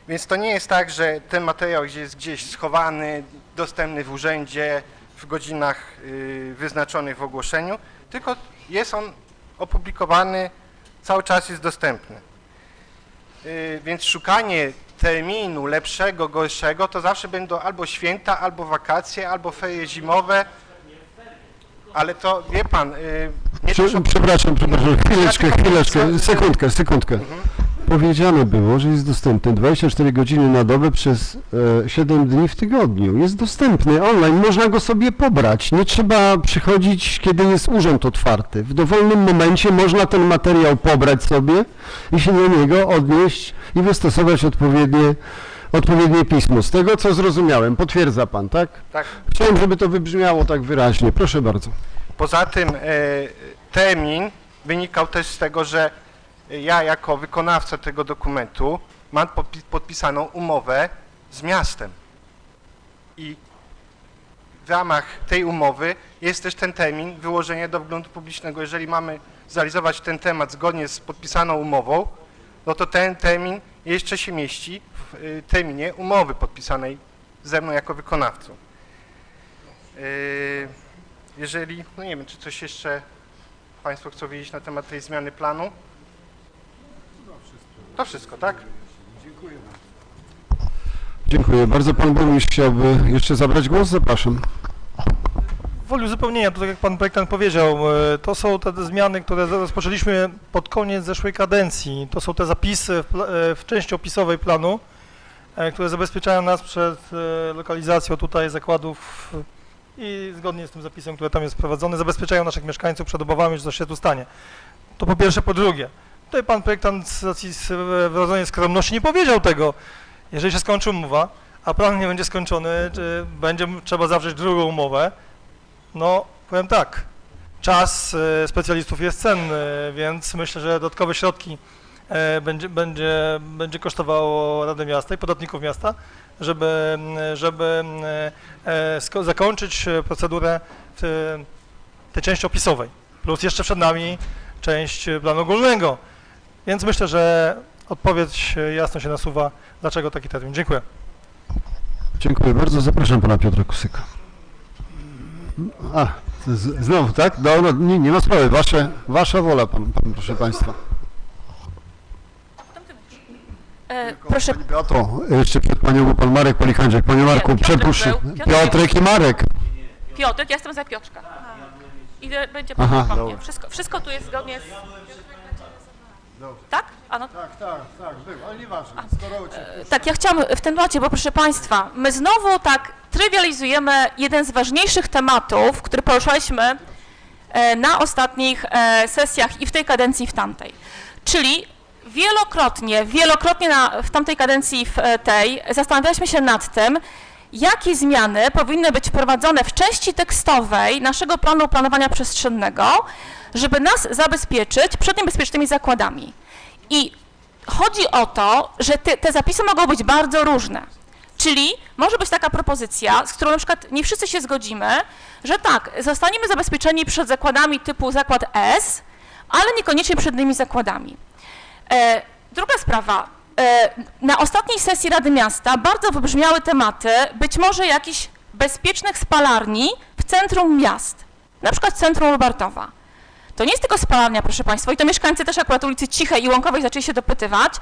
Więc to nie jest tak, że ten materiał jest gdzieś schowany, dostępny w urzędzie w godzinach wyznaczonych w ogłoszeniu, tylko jest on opublikowany, cały czas jest dostępny. Więc szukanie terminu lepszego, gorszego, to zawsze będą albo święta, albo wakacje, albo ferie zimowe, ale to, wie pan... Przepraszam, chwileczkę, sekundkę. Powiedziane było, że jest dostępny 24 godziny na dobę przez 7 dni w tygodniu. Jest dostępny online, można go sobie pobrać. Nie trzeba przychodzić, kiedy jest urząd otwarty. W dowolnym momencie można ten materiał pobrać sobie i się do niego odnieść i wystosować odpowiednie pismo. Z tego, co zrozumiałem, potwierdza pan, tak? Tak. Chciałem, żeby to wybrzmiało tak wyraźnie. Proszę bardzo. Poza tym termin wynikał też z tego, że ja jako wykonawca tego dokumentu mam podpisaną umowę z miastem i w ramach tej umowy jest też ten termin wyłożenia do wglądu publicznego. Jeżeli mamy zrealizować ten temat zgodnie z podpisaną umową, no to ten termin jeszcze się mieści w terminie umowy podpisanej ze mną jako wykonawcą. Jeżeli, no nie wiem, czy coś jeszcze Państwo chcą wiedzieć na temat tej zmiany planu? To wszystko, tak? Dziękuję bardzo. Pan burmistrz chciałby jeszcze zabrać głos? Zapraszam. Woli uzupełnienia, to tak jak pan projektant powiedział, to są te zmiany, które rozpoczęliśmy pod koniec zeszłej kadencji. To są te zapisy w części opisowej planu, które zabezpieczają nas przed lokalizacją tutaj zakładów i zgodnie z tym zapisem, który tam jest wprowadzony, zabezpieczają naszych mieszkańców przed obawami, że coś się tu stanie. To po pierwsze. Po drugie, tutaj pan projektant z racji wrodzonej skromności nie powiedział tego. Jeżeli się skończy umowa, a plan nie będzie skończony, czy będzie trzeba zawrzeć drugą umowę, no powiem tak, czas specjalistów jest cenny, więc myślę, że dodatkowe środki będzie kosztowało Radę Miasta i podatników miasta, żeby zakończyć procedurę w tej części opisowej. Plus jeszcze przed nami część planu ogólnego. Więc myślę, że odpowiedź jasno się nasuwa, dlaczego taki termin. Dziękuję. Dziękuję bardzo. Zapraszam pana Piotra Kusyka. Znowu, tak? No, nie ma sprawy. Wasza wola, proszę państwa. Proszę. Pani Beato, jeszcze przed panią był pan Marek Polichandziak. Panie Marku, przepuszczę. Piotrek i Marek. Piotrek, ja jestem za Piotrka. i będzie Aha, pan po mnie. dobra. Wszystko tu jest zgodnie z... Tak? A no, Tak, był, ale nieważne. tak, ja chciałam w tym temacie, bo proszę Państwa, my znowu tak trywializujemy jeden z ważniejszych tematów, który poruszaliśmy na ostatnich sesjach i w tej kadencji, i w tamtej. Czyli wielokrotnie w tamtej kadencji i w tej zastanawialiśmy się nad tym, jakie zmiany powinny być wprowadzone w części tekstowej naszego planu planowania przestrzennego, żeby nas zabezpieczyć przed niebezpiecznymi zakładami. I chodzi o to, że te zapisy mogą być bardzo różne. Czyli może być taka propozycja, z którą na przykład nie wszyscy się zgodzimy, że tak, zostaniemy zabezpieczeni przed zakładami typu zakład S, ale niekoniecznie przed innymi zakładami. Druga sprawa. Na ostatniej sesji Rady Miasta bardzo wybrzmiały tematy być może jakichś bezpiecznych spalarni w centrum miast, na przykład centrum Lubartowa. To nie jest tylko spalarnia, proszę Państwa, i to mieszkańcy też akurat ulicy Cichej i Łąkowej zaczęli się dopytywać.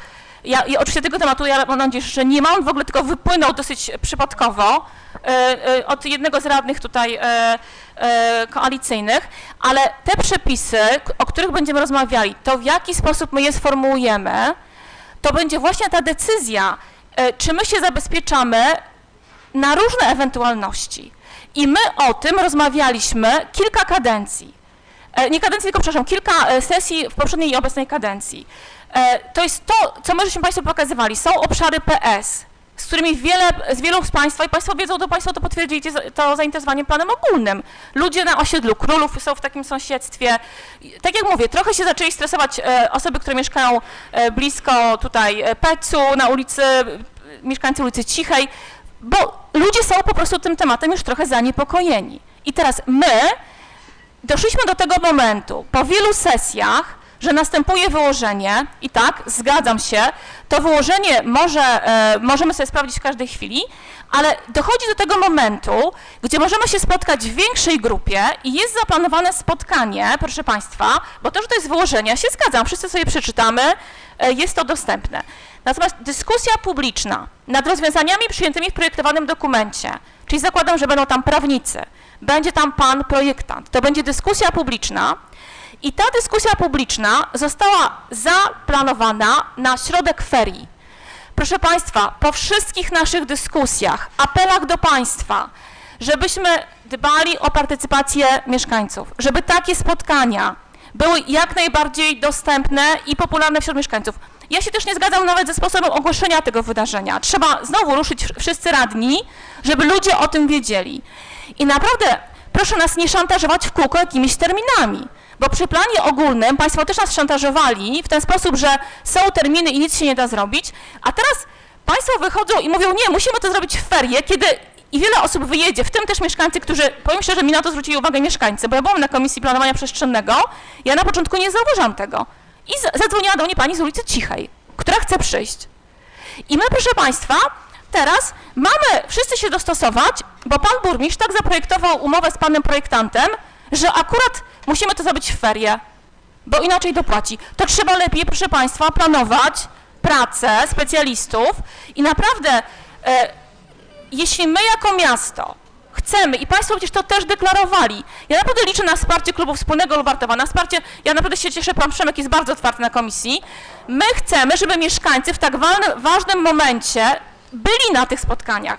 Ja oczywiście tego tematu, ja mam nadzieję, że nie mam, w ogóle tylko wypłynął dosyć przypadkowo od jednego z radnych tutaj koalicyjnych, ale te przepisy, o których będziemy rozmawiali, to w jaki sposób my je sformułujemy, to będzie właśnie ta decyzja, czy my się zabezpieczamy na różne ewentualności. I my o tym rozmawialiśmy kilka kadencji. Nie kadencji, tylko przepraszam, kilka sesji w poprzedniej i obecnej kadencji. To jest to, co my żeśmy Państwu pokazywali. Są obszary PS, z którymi z wielu z Państwa, i Państwo wiedzą, to Państwo to potwierdzili, to zainteresowanie planem ogólnym. Ludzie na osiedlu Królów są w takim sąsiedztwie. Tak jak mówię, trochę się zaczęli stresować osoby, które mieszkają blisko tutaj Pecu, na ulicy, mieszkańcy ulicy Cichej, bo ludzie są po prostu tym tematem już trochę zaniepokojeni. I teraz my doszliśmy do tego momentu, po wielu sesjach, że następuje wyłożenie i tak, zgadzam się, to wyłożenie możemy sobie sprawdzić w każdej chwili, ale dochodzi do tego momentu, gdzie możemy się spotkać w większej grupie i jest zaplanowane spotkanie, proszę Państwa, bo to, że to jest wyłożenie, ja się zgadzam, wszyscy sobie przeczytamy, jest to dostępne. Natomiast dyskusja publiczna nad rozwiązaniami przyjętymi w projektowanym dokumencie, czyli zakładam, że będą tam prawnicy, będzie tam pan projektant, to będzie dyskusja publiczna i ta dyskusja publiczna została zaplanowana na środek ferii. Proszę Państwa, po wszystkich naszych dyskusjach, apelach do Państwa, żebyśmy dbali o partycypację mieszkańców, żeby takie spotkania były jak najbardziej dostępne i popularne wśród mieszkańców. Ja się też nie zgadzam nawet ze sposobem ogłoszenia tego wydarzenia. Trzeba znowu ruszyć wszyscy radni, żeby ludzie o tym wiedzieli. I naprawdę proszę nas nie szantażować w kółko jakimiś terminami, bo przy planie ogólnym Państwo też nas szantażowali w ten sposób, że są terminy i nic się nie da zrobić, a teraz Państwo wychodzą i mówią, nie, musimy to zrobić w ferie, kiedy i wiele osób wyjedzie, w tym też mieszkańcy, którzy, powiem szczerze, mi na to zwrócili uwagę mieszkańcy, bo ja byłam na Komisji Planowania Przestrzennego, ja na początku nie zauważam tego. I zadzwoniła do mnie pani z ulicy Cichej, która chce przyjść. I my, proszę Państwa, teraz mamy wszyscy się dostosować, bo pan burmistrz tak zaprojektował umowę z panem projektantem, że akurat musimy to zrobić w ferie, bo inaczej dopłaci. To trzeba lepiej, proszę Państwa, planować pracę specjalistów i naprawdę, jeśli my jako miasto chcemy, i Państwo przecież to też deklarowali, ja naprawdę liczę na wsparcie Klubu Wspólnego Lubartowa, na wsparcie, ja naprawdę się cieszę, pan Przemek jest bardzo otwarty na komisji, my chcemy, żeby mieszkańcy w tak ważnym momencie byli na tych spotkaniach.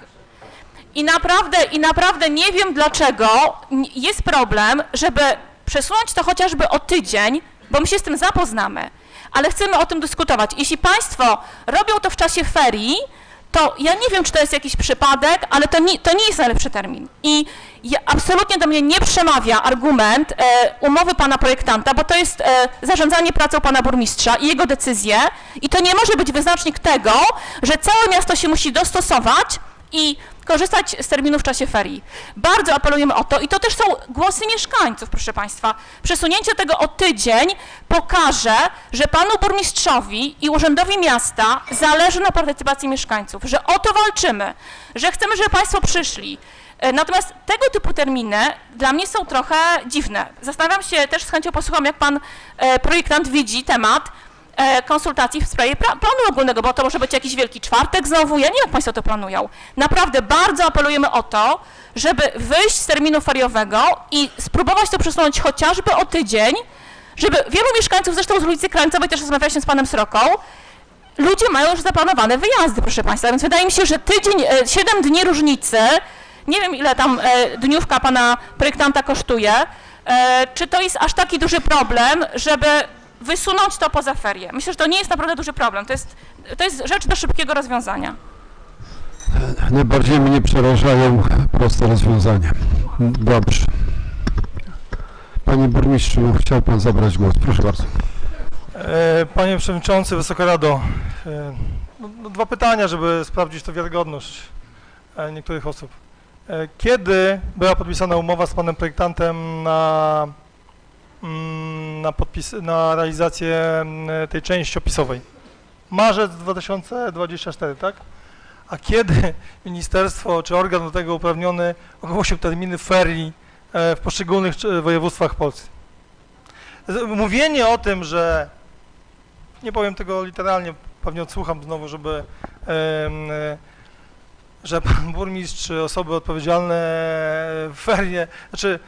I naprawdę nie wiem, dlaczego jest problem, żeby przesunąć to chociażby o tydzień, bo my się z tym zapoznamy, ale chcemy o tym dyskutować. Jeśli Państwo robią to w czasie ferii, to ja nie wiem, czy to jest jakiś przypadek, ale to nie jest najlepszy termin. I absolutnie do mnie nie przemawia argument umowy pana projektanta, bo to jest zarządzanie pracą pana burmistrza i jego decyzje i to nie może być wyznacznik tego, że całe miasto się musi dostosować i korzystać z terminów w czasie ferii. Bardzo apelujemy o to i to też są głosy mieszkańców, proszę Państwa. Przesunięcie tego o tydzień pokaże, że panu burmistrzowi i urzędowi miasta zależy na partycypacji mieszkańców, że o to walczymy, że chcemy, żeby Państwo przyszli. Natomiast tego typu terminy dla mnie są trochę dziwne. Zastanawiam się, też z chęcią posłucham, jak pan projektant widzi temat, konsultacji w sprawie planu ogólnego, bo to może być jakiś Wielki Czwartek znowu, ja nie wiem, jak Państwo to planują. Naprawdę bardzo apelujemy o to, żeby wyjść z terminu feriowego i spróbować to przesunąć chociażby o tydzień, żeby wielu mieszkańców, zresztą z ulicy Krańcowej też rozmawialiśmy z panem Sroką, ludzie mają już zaplanowane wyjazdy, proszę Państwa, więc wydaje mi się, że tydzień, 7 dni różnicy, nie wiem ile tam dniówka pana projektanta kosztuje, czy to jest aż taki duży problem, żeby wysunąć to poza ferie. Myślę, że to nie jest naprawdę duży problem, to jest rzecz do szybkiego rozwiązania. Najbardziej mnie przerażają proste rozwiązania. Dobrze. Panie burmistrzu, chciał pan zabrać głos. Proszę bardzo. Panie Przewodniczący, Wysoka Rado, dwa pytania, żeby sprawdzić to wiarygodność niektórych osób. Kiedy była podpisana umowa z panem projektantem na realizację tej części opisowej? Marzec 2024, tak? A kiedy ministerstwo czy organ do tego uprawniony ogłosił terminy ferii w poszczególnych województwa Polski? Mówienie o tym, że, nie powiem tego literalnie, pewnie odsłucham znowu, że pan burmistrz czy osoby odpowiedzialne ferie, znaczy,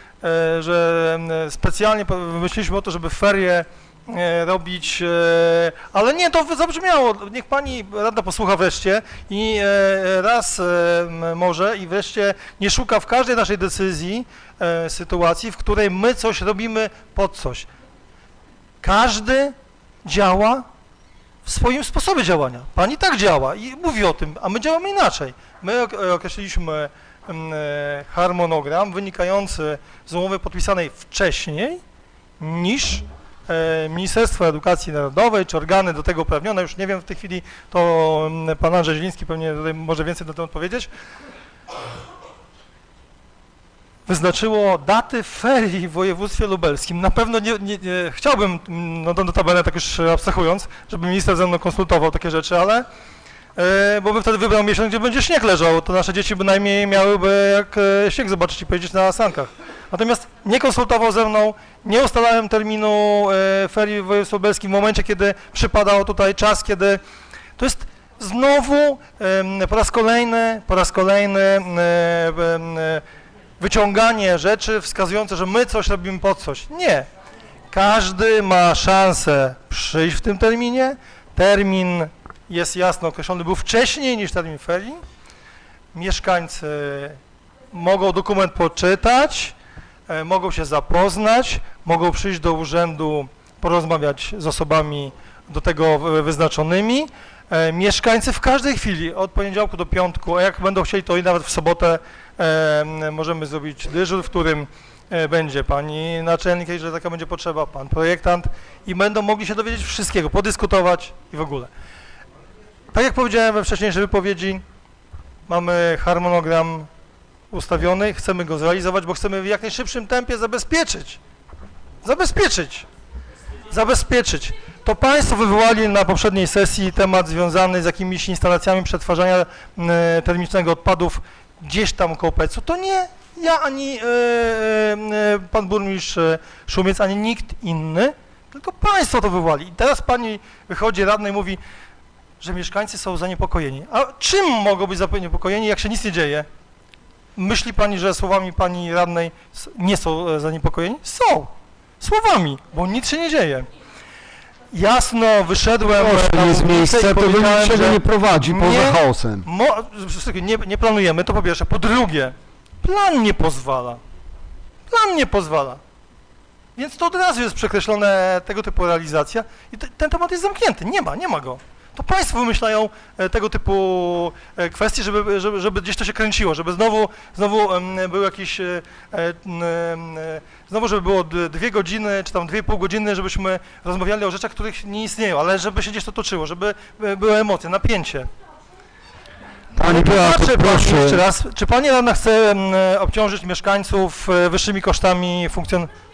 że specjalnie wymyśliliśmy o to, żeby ferie robić, ale nie, to zabrzmiało, niech pani radna posłucha wreszcie i raz może i wreszcie nie szuka w każdej naszej decyzji sytuacji, w której my coś robimy pod coś. Każdy działa w swoim sposobie działania. Pani tak działa i mówi o tym, a my działamy inaczej. My określiliśmy harmonogram wynikający z umowy podpisanej wcześniej niż Ministerstwo Edukacji Narodowej, czy organy do tego uprawnione, już nie wiem w tej chwili, to pan Andrzej Zieliński pewnie tutaj może więcej na ten odpowiedzieć, wyznaczyło daty ferii w województwie lubelskim. Na pewno nie chciałbym, no notabene tak już abstrahując, żeby minister ze mną konsultował takie rzeczy, ale bo bym wtedy wybrał miesiąc, gdzie będzie śnieg leżał, to nasze dzieci bynajmniej miałyby jak śnieg zobaczyć i pojeździć na sankach. Natomiast nie konsultował ze mną, nie ustalałem terminu ferii w województwie lubelskim w momencie, kiedy przypadał tutaj czas, kiedy to jest znowu po raz kolejny wyciąganie rzeczy wskazujące, że my coś robimy pod coś. Nie. Każdy ma szansę przyjść w tym terminie. Termin jest jasno określony, był wcześniej niż termin ferii. Mieszkańcy mogą dokument poczytać, mogą się zapoznać, mogą przyjść do urzędu, porozmawiać z osobami do tego wyznaczonymi. Mieszkańcy w każdej chwili, od poniedziałku do piątku, a jak będą chcieli, to i nawet w sobotę możemy zrobić dyżur, w którym będzie pani naczelnik, jeżeli taka będzie potrzeba, pan projektant i będą mogli się dowiedzieć wszystkiego, podyskutować i w ogóle. Tak jak powiedziałem we wcześniejszej wypowiedzi, mamy harmonogram ustawiony, chcemy go zrealizować, bo chcemy w jak najszybszym tempie zabezpieczyć. To państwo wywołali na poprzedniej sesji temat związany z jakimiś instalacjami przetwarzania termicznego odpadów gdzieś tam koło PEC-u. To nie ja, ani pan burmistrz Szumiec, ani nikt inny, tylko państwo to wywołali. I teraz pani wychodzi radna i mówi, że mieszkańcy są zaniepokojeni. A czym mogą być zaniepokojeni, jak się nic nie dzieje? Myśli pani, że słowami pani radnej nie są zaniepokojeni? Są. Słowami, bo nic się nie dzieje. Jasno wyszedłem... Proszę, jest miejsce, to niczego nie prowadzi poza chaosem. Nie planujemy, to po pierwsze. Po drugie, plan nie pozwala. Więc to od razu jest przekreślone tego typu realizacja i ten temat jest zamknięty. Nie ma go. To państwo wymyślają tego typu kwestie, żeby gdzieś to się kręciło, żeby znowu był jakiś, żeby było 2 godziny, czy tam 2,5 godziny, żebyśmy rozmawiali o rzeczach, których nie istnieją, ale żeby się gdzieś to toczyło, żeby były emocje, napięcie. Pani Beato, proszę. Jeszcze raz, czy pani radna chce obciążyć mieszkańców wyższymi kosztami funkcjonowania?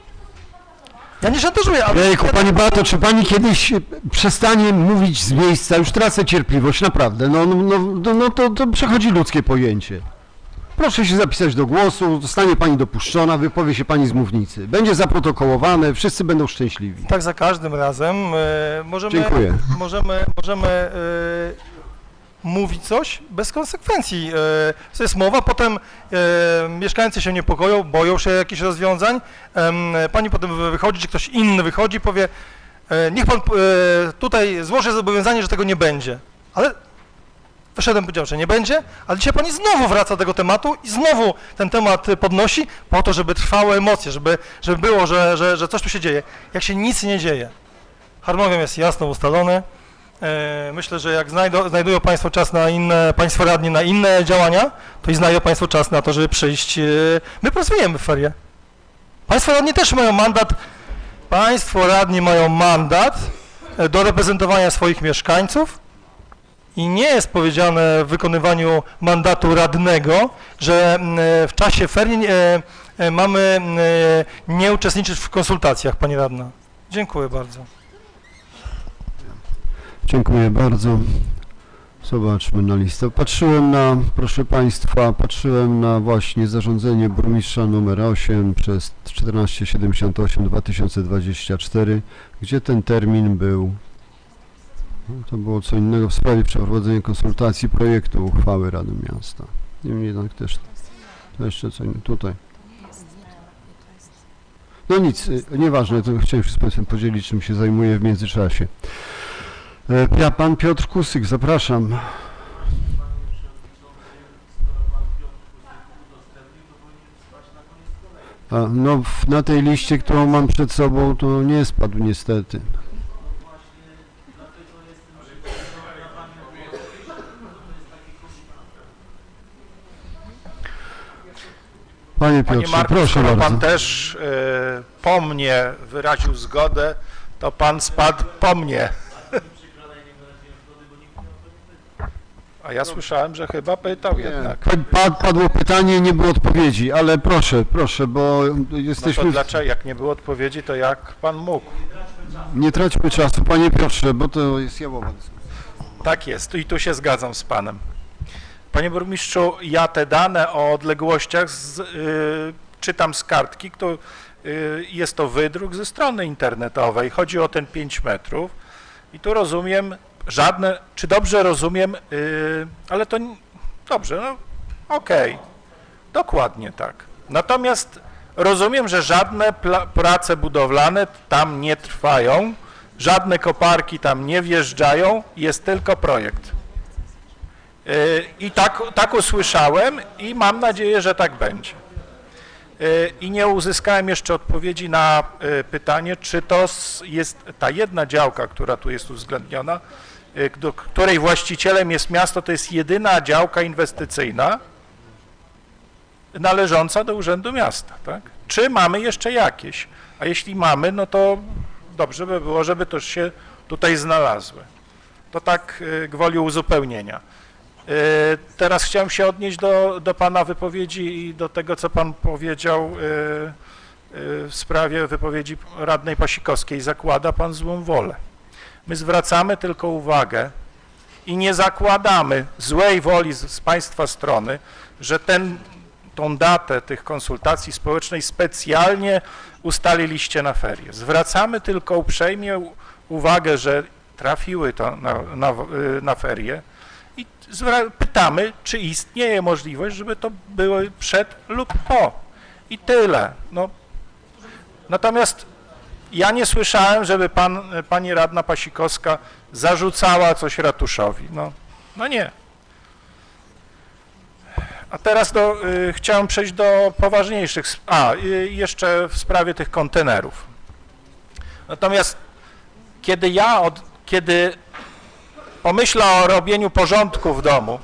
Ja nie szantażuję, ale... Jejku, pani Beato, czy pani kiedyś przestanie mówić z miejsca? Już tracę cierpliwość, naprawdę. To przechodzi ludzkie pojęcie. Proszę się zapisać do głosu, zostanie pani dopuszczona, wypowie się pani z mównicy. Będzie zaprotokołowane, wszyscy będą szczęśliwi. Tak za każdym razem. Dziękuję. Możemy mówić coś bez konsekwencji. To jest mowa, potem mieszkańcy się niepokoją, boją się jakichś rozwiązań. Pani potem wychodzi, czy ktoś inny wychodzi, powie, niech pan tutaj złoży zobowiązanie, że tego nie będzie. Ale wyszedłem, powiedział, że nie będzie, ale dzisiaj pani znowu wraca do tego tematu i znowu ten temat podnosi po to, żeby trwały emocje, żeby było, że coś tu się dzieje. Jak się nic nie dzieje. Harmonogram jest jasno ustalony. Myślę, że jak znajdują państwo czas na inne, państwo radni na inne działania, to i znajdą państwo czas na to, żeby przyjść. My pracujemy w ferie. Państwo radni też mają mandat. Państwo radni mają mandat do reprezentowania swoich mieszkańców i nie jest powiedziane w wykonywaniu mandatu radnego, że w czasie ferii mamy nie uczestniczyć w konsultacjach, pani radna. Dziękuję bardzo. Dziękuję bardzo. Zobaczmy na listę. Proszę Państwa, patrzyłem na właśnie zarządzenie burmistrza numer 8 przez 1478/2024, gdzie ten termin był, no, to było co innego w sprawie przeprowadzenia konsultacji projektu uchwały Rady Miasta. Niemniej jednak też to jeszcze co innego tutaj. No nic, nieważne, to chciałem się z Państwem podzielić, czym się zajmuję w międzyczasie. Pan Piotr Kusyk, zapraszam. No, na tej liście, którą mam przed sobą, to nie spadł niestety. Panie Piotrze, Marku, proszę bardzo. Pan też po mnie wyraził zgodę, to pan spadł po mnie. A ja słyszałem, że chyba pytał jednak. Padło pytanie, nie było odpowiedzi, ale proszę, bo jesteśmy... No to dlaczego, jak nie było odpowiedzi, to jak pan mógł? Nie traćmy czasu, panie Piotrze, bo to jest jałowa dyskusja. Tak jest i tu się zgadzam z panem. Panie burmistrzu, ja te dane o odległościach czytam z kartki, jest to wydruk ze strony internetowej, chodzi o ten 5 metrów i tu rozumiem żadne, czy dobrze rozumiem, ale to dobrze, no okej, dokładnie tak. Natomiast rozumiem, że żadne prace budowlane tam nie trwają, żadne koparki tam nie wjeżdżają, jest tylko projekt. I tak usłyszałem i mam nadzieję, że tak będzie. I nie uzyskałem jeszcze odpowiedzi na pytanie, czy to jest ta jedna działka, która tu jest uwzględniona, do której właścicielem jest miasto, to jest jedyna działka inwestycyjna należąca do Urzędu Miasta, tak? Czy mamy jeszcze jakieś? A jeśli mamy, no to dobrze by było, żeby to się tutaj znalazły. To tak gwoli uzupełnienia. Teraz chciałem się odnieść do pana wypowiedzi i do tego, co pan powiedział w sprawie wypowiedzi radnej Pasikowskiej. Zakłada pan złą wolę. My zwracamy tylko uwagę i nie zakładamy złej woli z państwa strony, że tą datę tych konsultacji społecznej specjalnie ustaliliście na ferie. Zwracamy tylko uprzejmie uwagę, że trafiły to na ferie i pytamy, czy istnieje możliwość, żeby to było przed lub po. I tyle. No. Natomiast ja nie słyszałem, żeby pani radna Pasikowska zarzucała coś ratuszowi. No nie. A teraz chciałem przejść do poważniejszych, jeszcze w sprawie tych kontenerów. Natomiast kiedy pomyślę o robieniu porządku w domu,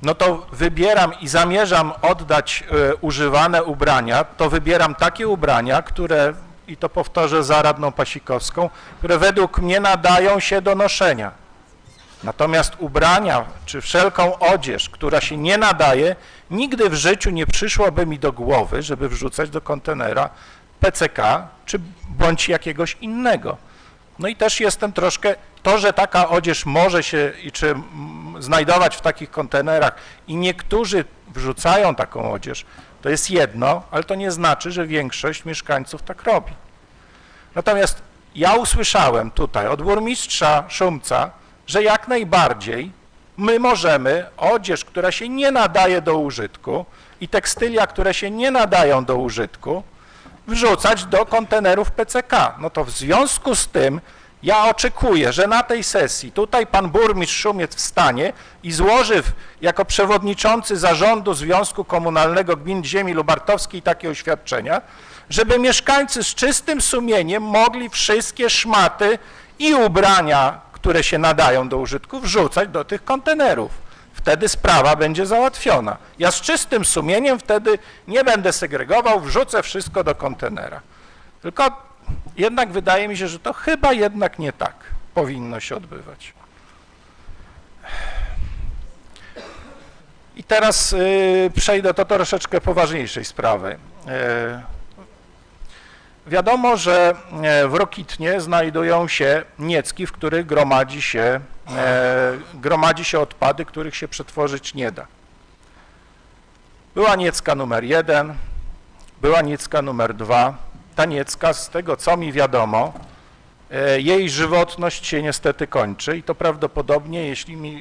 no to wybieram i zamierzam oddać używane ubrania, to wybieram takie ubrania, które, i to powtórzę za radną Pasikowską, które według mnie nadają się do noszenia. Natomiast ubrania, czy wszelką odzież, która się nie nadaje, nigdy w życiu nie przyszłoby mi do głowy, żeby wrzucać do kontenera PCK, czy bądź jakiegoś innego. No i też jestem troszkę, to, że taka odzież może się, czy znajdować w takich kontenerach i niektórzy wrzucają taką odzież, to jest jedno, ale to nie znaczy, że większość mieszkańców tak robi. Natomiast ja usłyszałem tutaj od burmistrza Szumca, że jak najbardziej my możemy odzież, która się nie nadaje do użytku i tekstylia, które się nie nadają do użytku, wrzucać do kontenerów PCK. No to w związku z tym ja oczekuję, że na tej sesji tutaj pan burmistrz Szumiec wstanie i złoży jako przewodniczący zarządu Związku Komunalnego Gmin Ziemi Lubartowskiej takie oświadczenia, żeby mieszkańcy z czystym sumieniem mogli wszystkie szmaty i ubrania, które się nadają do użytku, wrzucać do tych kontenerów. Wtedy sprawa będzie załatwiona. Ja z czystym sumieniem wtedy nie będę segregował, wrzucę wszystko do kontenera. Tylko jednak wydaje mi się, że to chyba jednak nie tak powinno się odbywać. I teraz przejdę do troszeczkę poważniejszej sprawy. Wiadomo, że w Rokitnie znajdują się niecki, w których gromadzi się odpady, których się przetworzyć nie da. Była niecka numer 1, była niecka numer 2. Ta niecka, z tego co mi wiadomo, jej żywotność się niestety kończy i to prawdopodobnie,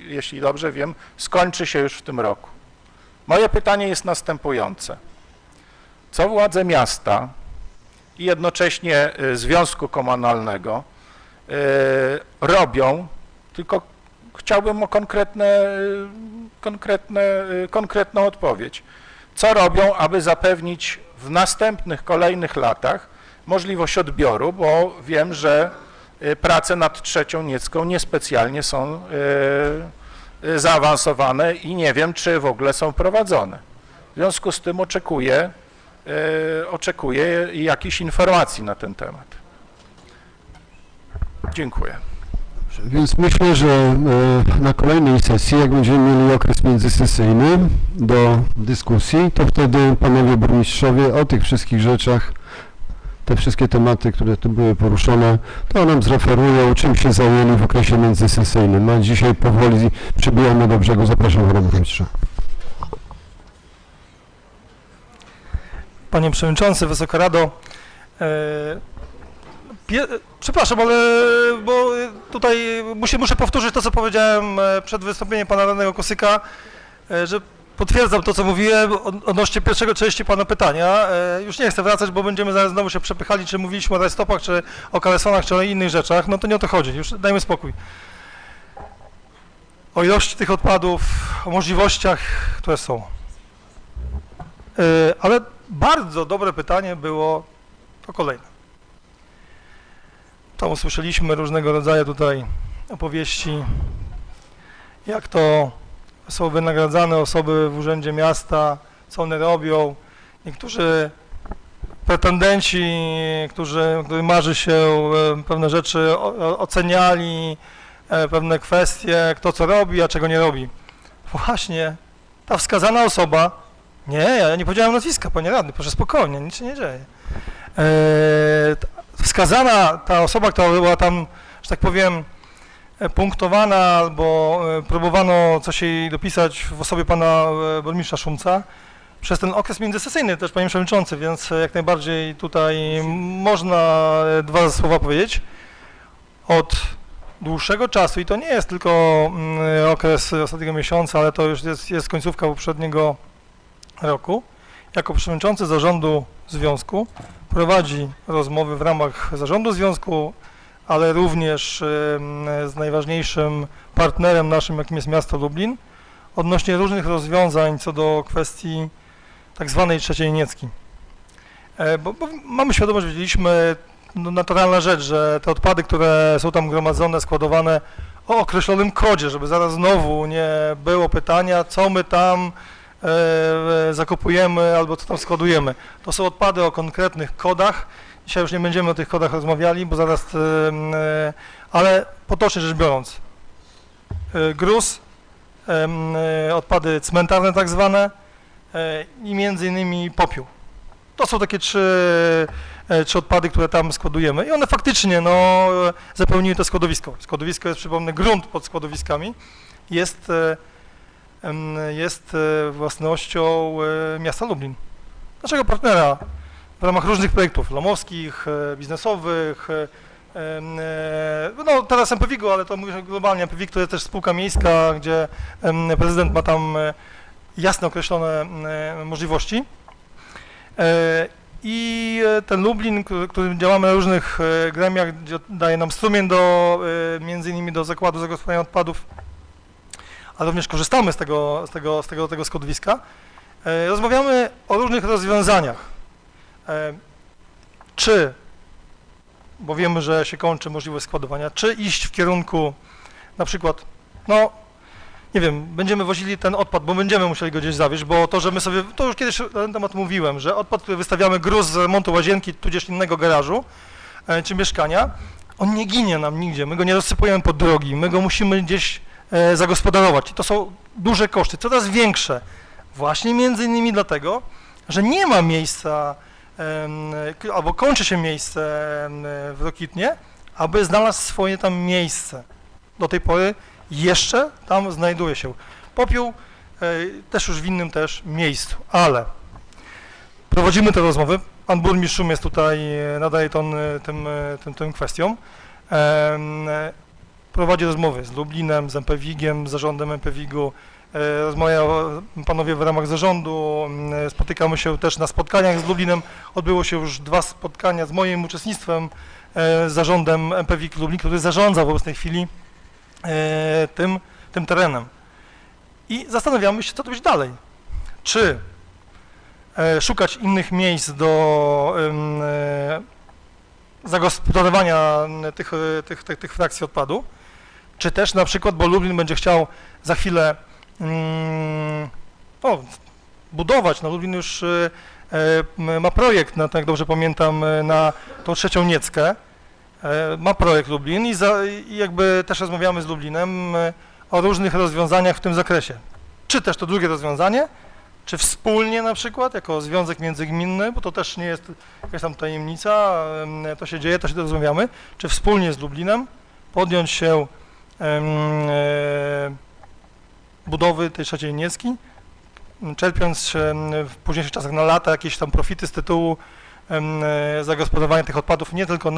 jeśli dobrze wiem, skończy się już w tym roku. Moje pytanie jest następujące. Co władze miasta i jednocześnie Związku Komunalnego robią, tylko chciałbym o konkretną odpowiedź. Co robią, aby zapewnić w następnych, kolejnych latach możliwość odbioru, bo wiem, że prace nad trzecią niecką niespecjalnie są zaawansowane i nie wiem, czy w ogóle są prowadzone. W związku z tym oczekuję jakichś informacji na ten temat. Dziękuję. Więc myślę, że na kolejnej sesji, jak będziemy mieli okres międzysesyjny do dyskusji, to wtedy panowie burmistrzowie o tych wszystkich rzeczach, te wszystkie tematy, które tu były poruszone, to nam zreferują, czym się zajęli w okresie międzysesyjnym. A dzisiaj powoli przybijamy do brzegu. Zapraszam pana burmistrza. Panie Przewodniczący, Wysoka Rado, przepraszam, ale bo tutaj muszę powtórzyć to, co powiedziałem przed wystąpieniem pana radnego Kosyka, że potwierdzam to, co mówiłem odnośnie pierwszego części pana pytania. Już nie chcę wracać, bo będziemy zaraz znowu się przepychali, czy mówiliśmy o rajstopach, czy o kalesonach, czy o innych rzeczach. No to nie o to chodzi, już dajmy spokój. O ilości tych odpadów, o możliwościach, które są. Ale bardzo dobre pytanie było to kolejne. Tam usłyszeliśmy różnego rodzaju tutaj opowieści, jak to są wynagradzane osoby w urzędzie miasta, co one robią. Niektórzy pretendenci, którym marzy się pewne rzeczy, oceniali pewne kwestie, kto co robi, a czego nie robi. Właśnie ta wskazana osoba, nie, ja nie powiedziałem nazwiska, panie radny, proszę spokojnie, nic się nie dzieje. Wskazana ta osoba, która była tam, że tak powiem, punktowana albo próbowano coś jej dopisać w osobie pana burmistrza Szumca przez ten okres międzysesyjny też, panie przewodniczący, więc jak najbardziej tutaj można dwa słowa powiedzieć. Od dłuższego czasu, i to nie jest tylko okres ostatniego miesiąca, ale to już jest końcówka poprzedniego roku, jako przewodniczący zarządu związku prowadzi rozmowy w ramach zarządu związku, ale również z najważniejszym partnerem naszym, jakim jest miasto Lublin, odnośnie różnych rozwiązań co do kwestii tak zwanej trzeciej niecki. Bo mamy świadomość, wiedzieliśmy, no, naturalna rzecz, że te odpady, które są tam gromadzone, składowane o określonym kodzie, żeby zaraz znowu nie było pytania, co my tam zakupujemy albo co tam składujemy. To są odpady o konkretnych kodach. Dzisiaj już nie będziemy o tych kodach rozmawiali, bo zaraz, ale potocznie rzecz biorąc, gruz, odpady cmentarne tak zwane i między innymi popiół. To są takie trzy odpady, które tam składujemy i one faktycznie no, zapełniły to składowisko. Składowisko jest, przypomnę, grunt pod składowiskami, jest własnością miasta Lublin, naszego partnera w ramach różnych projektów lomowskich, biznesowych, no teraz MPWiG-u, ale to mówię globalnie, MPWiG to jest też spółka miejska, gdzie prezydent ma tam jasno określone możliwości. I ten Lublin, którym działamy na różnych gremiach, gdzie daje nam strumień między innymi do zakładu zagospodarowania odpadów, ale również korzystamy z tego składowiska. Rozmawiamy o różnych rozwiązaniach. Czy, bo wiemy, że się kończy możliwość składowania, czy iść w kierunku na przykład, no nie wiem, będziemy wozili ten odpad, bo będziemy musieli go gdzieś zawieźć, bo to, że my sobie, to już kiedyś na ten temat mówiłem, że odpad, który wystawiamy, gruz z remontu łazienki, tudzież innego garażu czy mieszkania, on nie ginie nam nigdzie, my go nie rozsypujemy pod drogi, my go musimy gdzieś zagospodarować i to są duże koszty, coraz większe, właśnie między innymi dlatego, że nie ma miejsca, albo kończy się miejsce w Rokitnie, aby znalazł swoje tam miejsce. Do tej pory jeszcze tam znajduje się. Popiół też już w innym też miejscu, ale prowadzimy te rozmowy. Pan burmistrz Szum jest tutaj, nadaje ton tym kwestiom. Prowadzi rozmowy z Lublinem, z MPWiG-iem, z zarządem MPWiG-u. Rozmawiają panowie w ramach zarządu, spotykamy się też na spotkaniach z Lublinem. Odbyło się już 2 spotkania z moim uczestnictwem z zarządem MPWiG Lublin, który zarządza w obecnej chwili tym terenem. I zastanawiamy się, co to być dalej. Czy szukać innych miejsc do zagospodarowania tych frakcji odpadu, czy też na przykład, bo Lublin będzie chciał za chwilę budować, no Lublin już ma projekt, tak jak dobrze pamiętam, na tą 3. Nieckę, ma projekt Lublin i jakby też rozmawiamy z Lublinem o różnych rozwiązaniach w tym zakresie. Czy też to drugie rozwiązanie, czy wspólnie na przykład, jako związek międzygminny, bo to też nie jest jakaś tam tajemnica, to się dzieje, to się rozmawiamy, czy wspólnie z Lublinem podjąć się budowy tej 3. Niecki, czerpiąc w późniejszych czasach na lata jakieś tam profity z tytułu zagospodarowania tych odpadów, nie tylko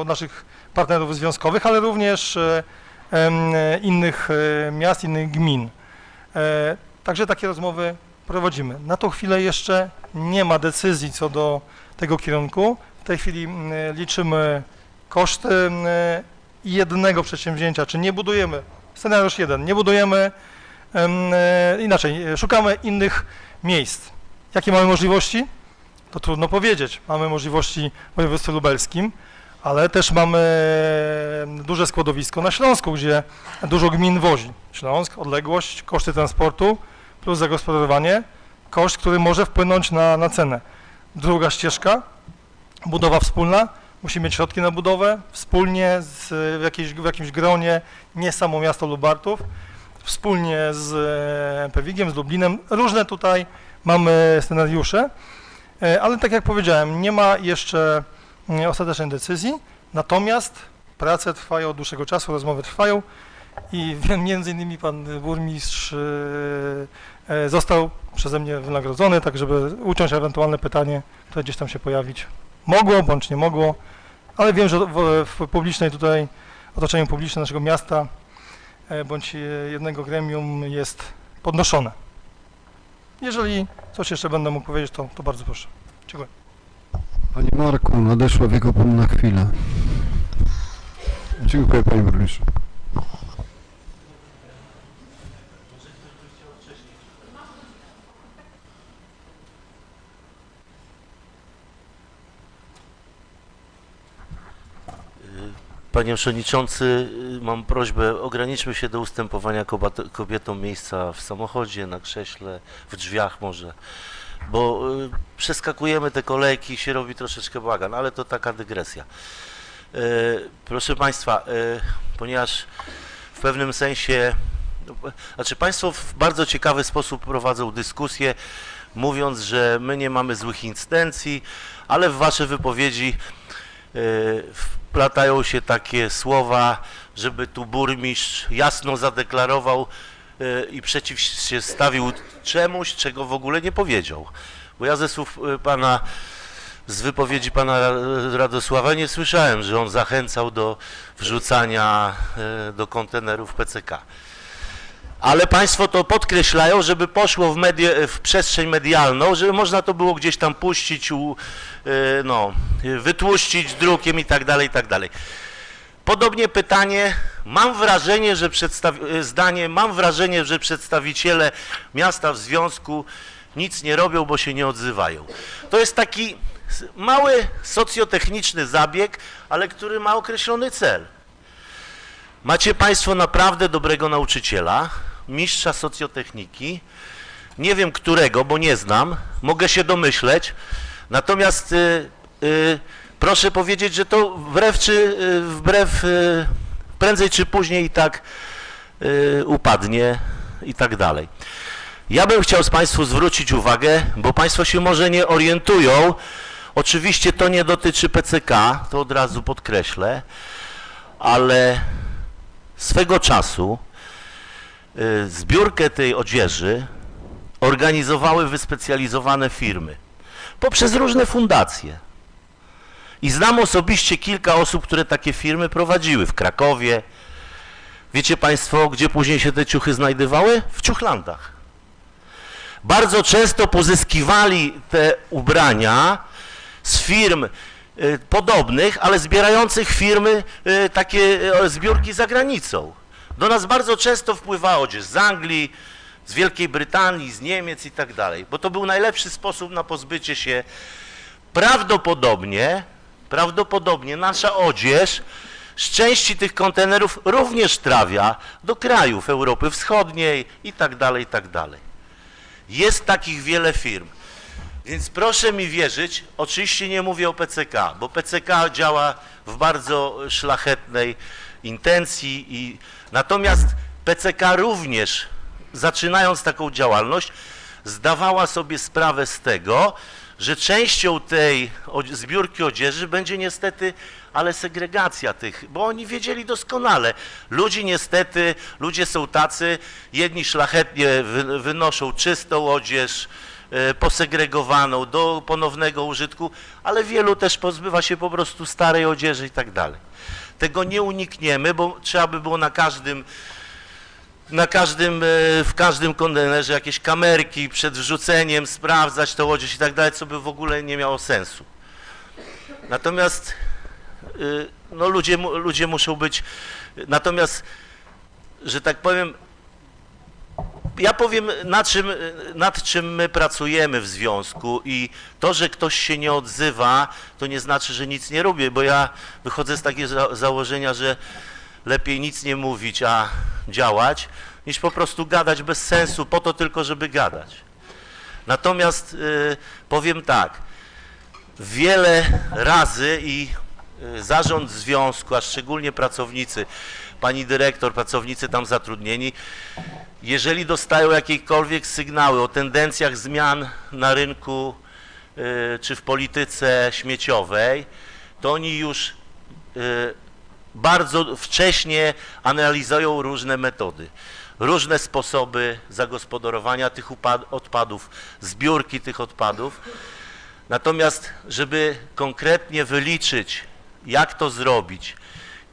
naszych partnerów związkowych, ale również innych miast, innych gmin. Także takie rozmowy prowadzimy. Na tą chwilę jeszcze nie ma decyzji co do tego kierunku. W tej chwili liczymy koszty jednego przedsięwzięcia, czy nie budujemy, scenariusz 1, nie budujemy, inaczej, szukamy innych miejsc. Jakie mamy możliwości? To trudno powiedzieć. Mamy możliwości w województwie lubelskim, ale też mamy duże składowisko na Śląsku, gdzie dużo gmin wozi. Śląsk, odległość, koszty transportu plus zagospodarowanie, koszt, który może wpłynąć na cenę. Druga ścieżka, budowa wspólna, musi mieć środki na budowę, wspólnie w jakimś gronie, nie samo miasto Lubartów, wspólnie z MPWiG-iem, z Lublinem. Różne tutaj mamy scenariusze, ale tak jak powiedziałem, nie ma jeszcze ostatecznej decyzji, natomiast prace trwają od dłuższego czasu, rozmowy trwają i między innymi pan burmistrz został przeze mnie wynagrodzony, tak żeby uciąć ewentualne pytanie, które gdzieś tam się pojawić mogło, bądź nie mogło, ale wiem, że w publicznej tutaj, otoczeniu publicznym naszego miasta bądź jednego gremium jest podnoszone. Jeżeli coś jeszcze będę mógł powiedzieć, to bardzo proszę. Dziękuję. Panie Marku, nadeszła wiekopomna chwila. Dziękuję, panie burmistrzu. Panie Przewodniczący, mam prośbę, ograniczmy się do ustępowania kobietom miejsca w samochodzie, na krześle, w drzwiach może, bo przeskakujemy te kolejki i się robi troszeczkę bałagan, ale to taka dygresja. Proszę Państwa, ponieważ w pewnym sensie, znaczy Państwo w bardzo ciekawy sposób prowadzą dyskusję, mówiąc, że my nie mamy złych intencji, ale w wasze wypowiedzi wplatają się takie słowa, żeby tu burmistrz jasno zadeklarował i przeciw się stawił czemuś, czego w ogóle nie powiedział. Bo ja ze słów pana, z wypowiedzi pana Radosława nie słyszałem, że on zachęcał do wrzucania do kontenerów PCK. Ale państwo to podkreślają, żeby poszło w przestrzeń medialną, żeby można to było gdzieś tam puścić, wytłuścić drukiem i tak dalej, i tak dalej. Podobnie pytanie, mam wrażenie, że przedstawiciele miasta w związku nic nie robią, bo się nie odzywają. To jest taki mały socjotechniczny zabieg, ale który ma określony cel. Macie państwo naprawdę dobrego nauczyciela, mistrza socjotechniki, nie wiem którego, bo nie znam, mogę się domyśleć, natomiast proszę powiedzieć, że to wbrew, prędzej czy później i tak upadnie i tak dalej. Ja bym chciał z państwu zwrócić uwagę, bo państwo się może nie orientują, oczywiście to nie dotyczy PCK, to od razu podkreślę, ale swego czasu zbiórkę tej odzieży organizowały wyspecjalizowane firmy poprzez różne fundacje. I znam osobiście kilka osób, które takie firmy prowadziły w Krakowie. Wiecie państwo, gdzie później się te ciuchy znajdowały? W ciuchlandach. Bardzo często pozyskiwali te ubrania z firm podobnych, ale zbierających firmy takie zbiórki za granicą. Do nas bardzo często wpływała odzież z Anglii, z Wielkiej Brytanii, z Niemiec i tak dalej, bo to był najlepszy sposób na pozbycie się. Prawdopodobnie nasza odzież z części tych kontenerów również trafia do krajów Europy Wschodniej i tak dalej, i tak dalej. Jest takich wiele firm. Więc proszę mi wierzyć, oczywiście nie mówię o PCK, bo PCK działa w bardzo szlachetnej intencji, natomiast PCK również, zaczynając taką działalność, zdawała sobie sprawę z tego, że częścią tej zbiórki odzieży będzie niestety, ale segregacja tych, bo oni wiedzieli doskonale. Ludzie są tacy, jedni szlachetnie wynoszą czystą odzież, posegregowaną do ponownego użytku, ale wielu też pozbywa się po prostu starej odzieży i tak dalej. Tego nie unikniemy, bo trzeba by było w każdym kontenerze jakieś kamerki przed wrzuceniem, sprawdzać tą odzież i tak dalej, co by w ogóle nie miało sensu. Natomiast no ludzie muszą być, natomiast, że tak powiem, ja powiem, nad czym my pracujemy w związku i to, że ktoś się nie odzywa, to nie znaczy, że nic nie robię, bo ja wychodzę z takiego założenia, że lepiej nic nie mówić, a działać, niż po prostu gadać bez sensu, po to tylko, żeby gadać. Natomiast powiem tak, wiele razy i zarząd związku, a szczególnie pracownicy, pani dyrektor, pracownicy tam zatrudnieni, jeżeli dostają jakiekolwiek sygnały o tendencjach zmian na rynku czy w polityce śmieciowej, to oni już bardzo wcześnie analizują różne metody, różne sposoby zagospodarowania tych odpadów, zbiórki tych odpadów. Natomiast, żeby konkretnie wyliczyć, jak to zrobić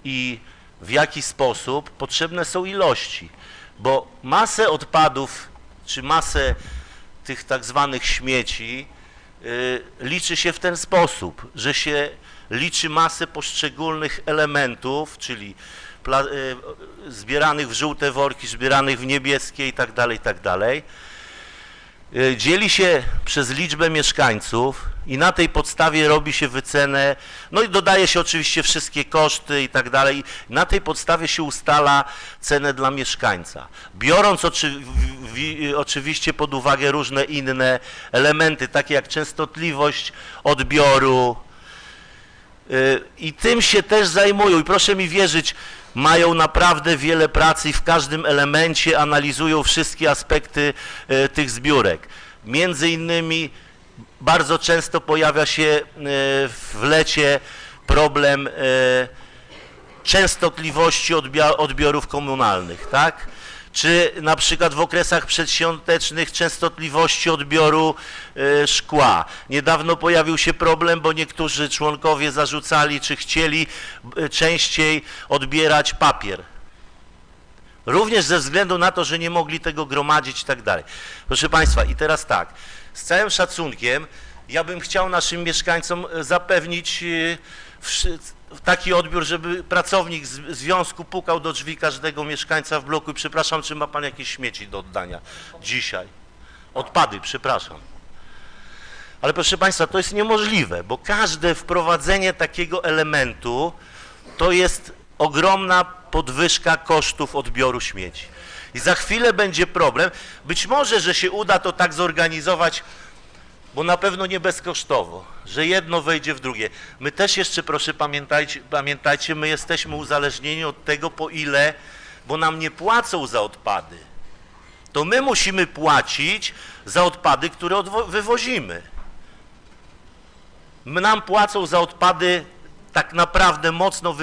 i w jaki sposób, potrzebne są ilości, bo masę odpadów, czy masę tych tak zwanych śmieci liczy się w ten sposób, że się liczy masę poszczególnych elementów, czyli zbieranych w żółte worki, zbieranych w niebieskie i tak dalej, dzieli się przez liczbę mieszkańców i na tej podstawie robi się wycenę, no i dodaje się oczywiście wszystkie koszty i tak dalej. Na tej podstawie się ustala cenę dla mieszkańca, biorąc oczywiście pod uwagę różne inne elementy, takie jak częstotliwość odbioru, i tym się też zajmują i proszę mi wierzyć, mają naprawdę wiele pracy i w każdym elemencie analizują wszystkie aspekty tych zbiórek. Między innymi bardzo często pojawia się w lecie problem częstotliwości odbiorów komunalnych, tak? Czy na przykład w okresach przedświątecznych częstotliwości odbioru szkła. Niedawno pojawił się problem, bo niektórzy członkowie zarzucali, czy chcieli częściej odbierać papier. Również ze względu na to, że nie mogli tego gromadzić i tak dalej. Proszę Państwa, i teraz tak, z całym szacunkiem, ja bym chciał naszym mieszkańcom zapewnić taki odbiór, żeby pracownik z związku pukał do drzwi każdego mieszkańca w bloku i przepraszam, czy ma pan jakieś śmieci do oddania dzisiaj? Odpady, przepraszam. Ale proszę Państwa, to jest niemożliwe, bo każde wprowadzenie takiego elementu to jest ogromna podwyżka kosztów odbioru śmieci. I za chwilę będzie problem. Być może, że się uda to tak zorganizować, bo na pewno nie bezkosztowo, że jedno wejdzie w drugie. My też jeszcze, proszę pamiętajcie, my jesteśmy uzależnieni od tego, po ile, bo nam nie płacą za odpady. To my musimy płacić za odpady, które wywozimy. Nam płacą za odpady tak naprawdę mocno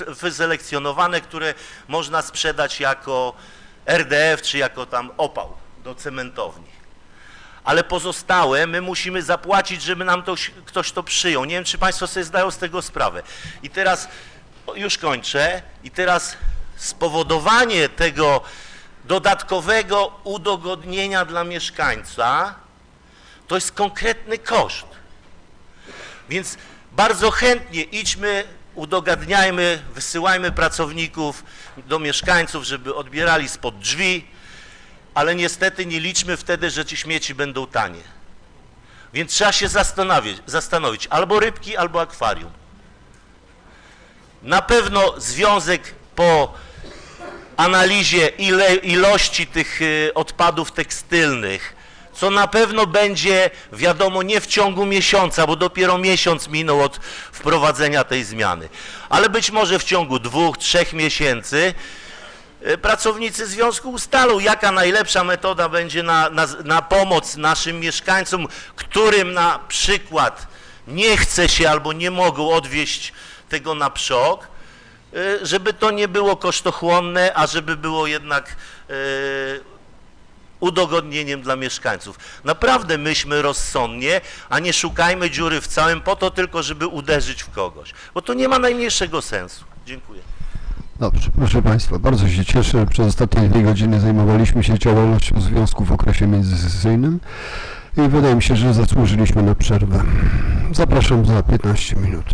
wyselekcjonowane, które można sprzedać jako RDF, czy jako tam opał do cementowni. Ale pozostałe my musimy zapłacić, żeby nam ktoś to przyjął. Nie wiem, czy Państwo sobie zdają z tego sprawę. I teraz, już kończę, i teraz spowodowanie tego dodatkowego udogodnienia dla mieszkańca to jest konkretny koszt. Więc bardzo chętnie idźmy, udogadniajmy, wysyłajmy pracowników do mieszkańców, żeby odbierali spod drzwi, ale niestety nie liczmy wtedy, że ci śmieci będą tanie. Więc trzeba się zastanowić, albo rybki, albo akwarium. Na pewno związek po analizie ilości tych odpadów tekstylnych, co na pewno będzie wiadomo nie w ciągu miesiąca, bo dopiero miesiąc minął od wprowadzenia tej zmiany, ale być może w ciągu 2-3 miesięcy pracownicy związku ustalą, jaka najlepsza metoda będzie na pomoc naszym mieszkańcom, którym na przykład nie chce się albo nie mogą odwieźć tego na przok, żeby to nie było kosztochłonne, a żeby było jednak udogodnieniem dla mieszkańców. Naprawdę myślmy rozsądnie, a nie szukajmy dziury w całym po to tylko, żeby uderzyć w kogoś, bo to nie ma najmniejszego sensu. Dziękuję. Dobrze, proszę Państwa, bardzo się cieszę. Przez ostatnie 2 godziny zajmowaliśmy się działalnością związku w okresie międzysesyjnym i wydaje mi się, że zasłużyliśmy na przerwę. Zapraszam za 15 minut.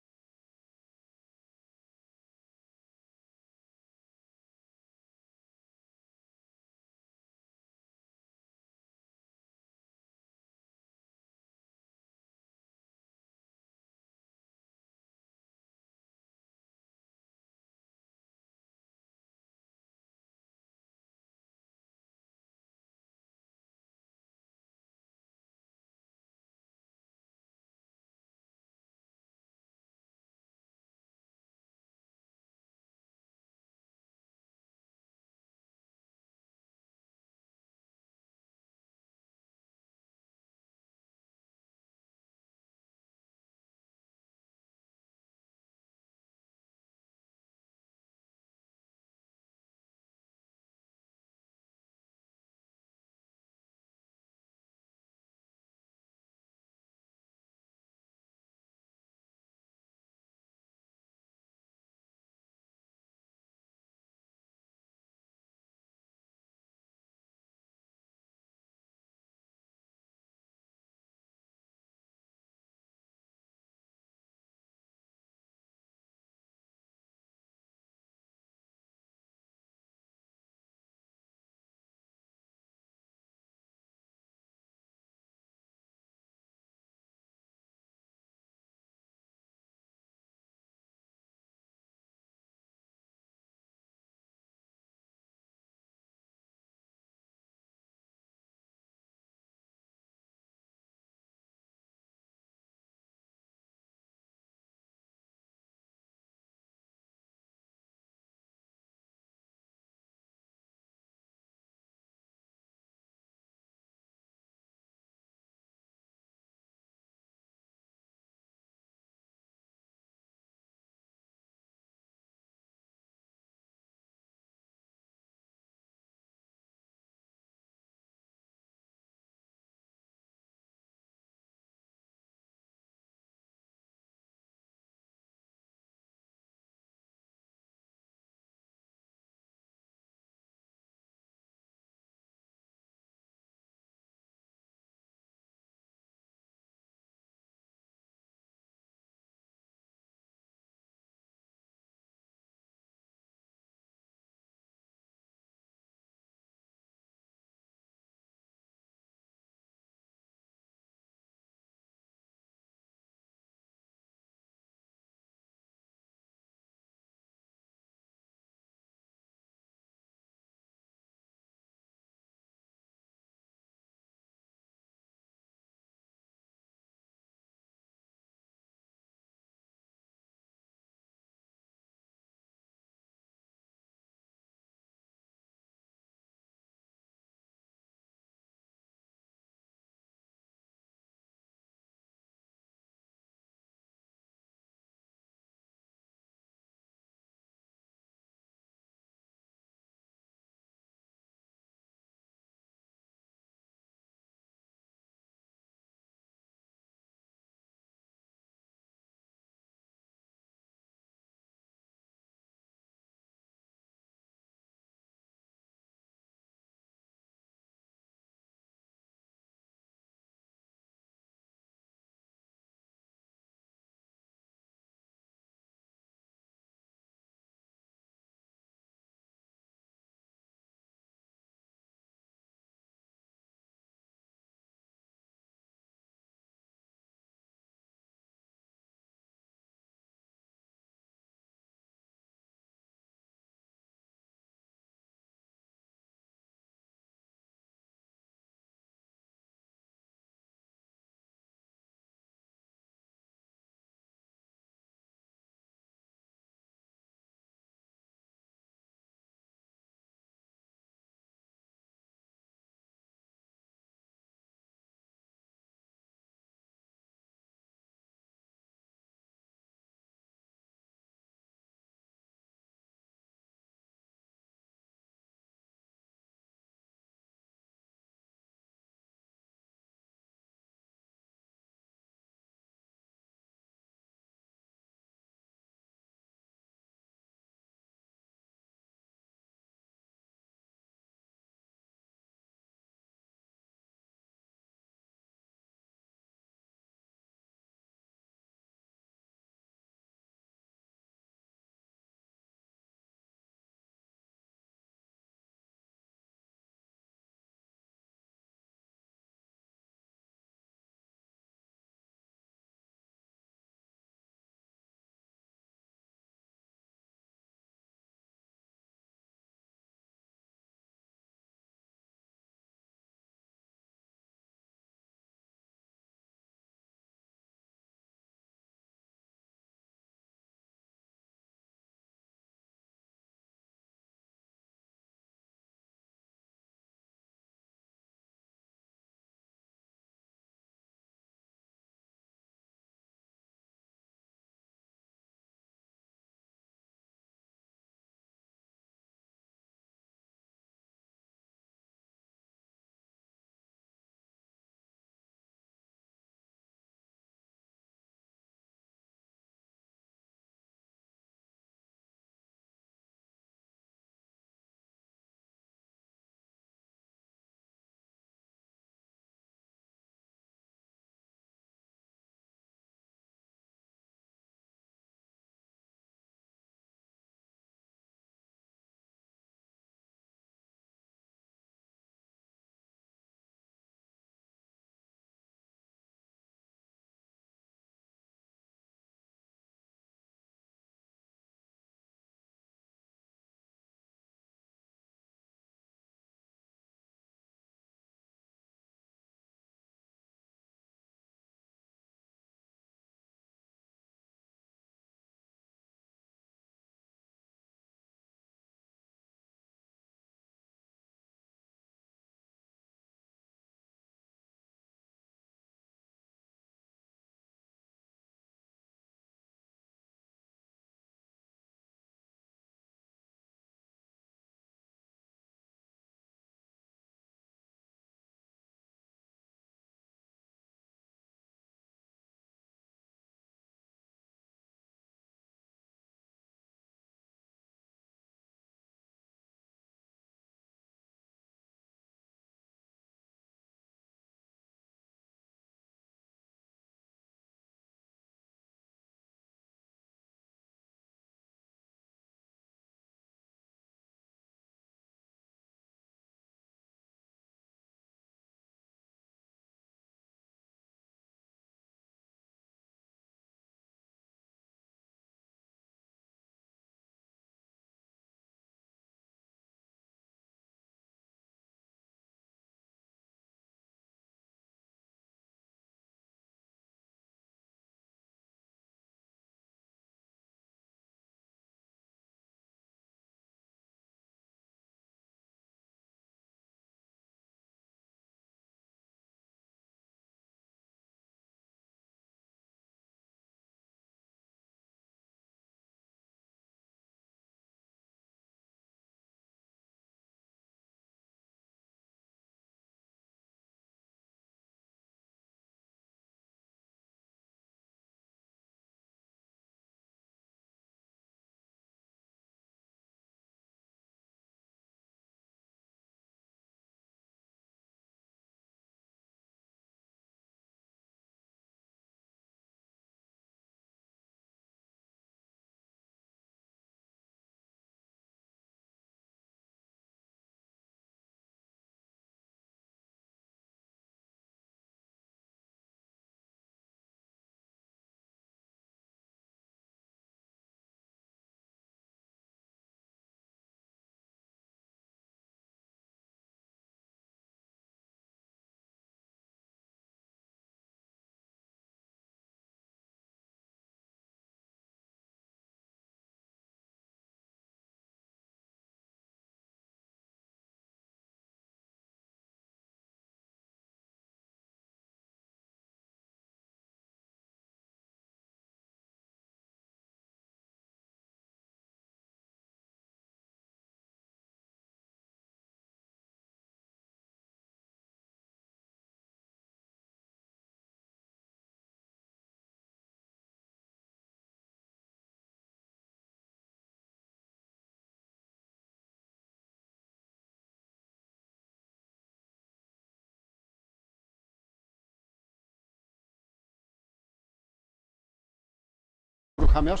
uruchamiasz?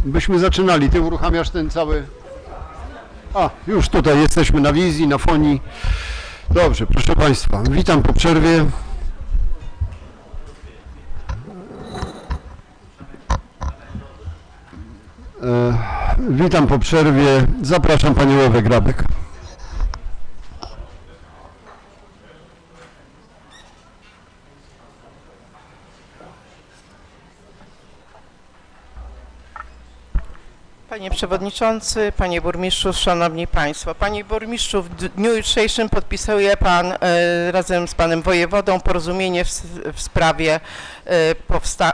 Byśmy zaczynali, ty uruchamiasz ten cały... A, już tutaj jesteśmy na wizji, na fonii. Dobrze, proszę Państwa, witam po przerwie. Witam po przerwie. Zapraszam Panią Ewę Grabek. Panie Przewodniczący, Panie Burmistrzu, Szanowni Państwo. Panie Burmistrzu, w dniu jutrzejszym podpisuje Pan razem z Panem Wojewodą porozumienie w sprawie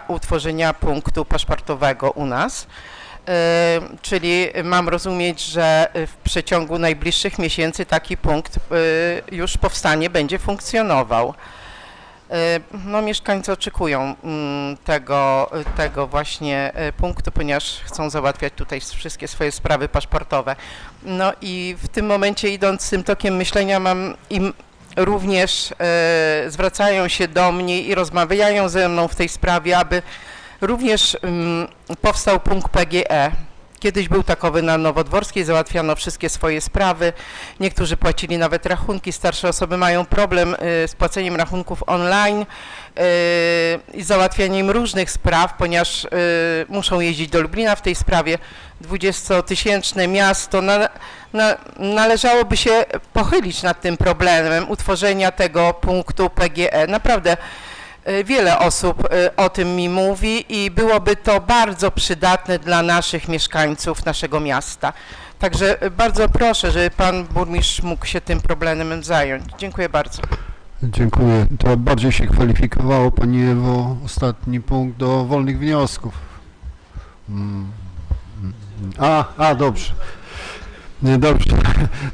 utworzenia punktu paszportowego u nas. Czyli mam rozumieć, że w przeciągu najbliższych miesięcy taki punkt już powstanie, będzie funkcjonował. No, mieszkańcy oczekują tego właśnie punktu, ponieważ chcą załatwiać tutaj wszystkie swoje sprawy paszportowe. No i w tym momencie, idąc tym tokiem myślenia, również zwracają się do mnie i rozmawiają ze mną w tej sprawie, aby również powstał punkt PGE. Kiedyś był takowy na Nowodworskiej, załatwiano wszystkie swoje sprawy, niektórzy płacili nawet rachunki, starsze osoby mają problem z płaceniem rachunków online i załatwianiem różnych spraw, ponieważ muszą jeździć do Lublina w tej sprawie. 20-tysięczne miasto, należałoby się pochylić nad tym problemem utworzenia tego punktu PGE. Naprawdę wiele osób o tym mi mówi i byłoby to bardzo przydatne dla naszych mieszkańców naszego miasta. Także bardzo proszę, żeby Pan Burmistrz mógł się tym problemem zająć. Dziękuję bardzo. Dziękuję. To bardziej się kwalifikowało, Pani Ewo, ostatni punkt do wolnych wniosków. Dobrze. Nie, dobrze.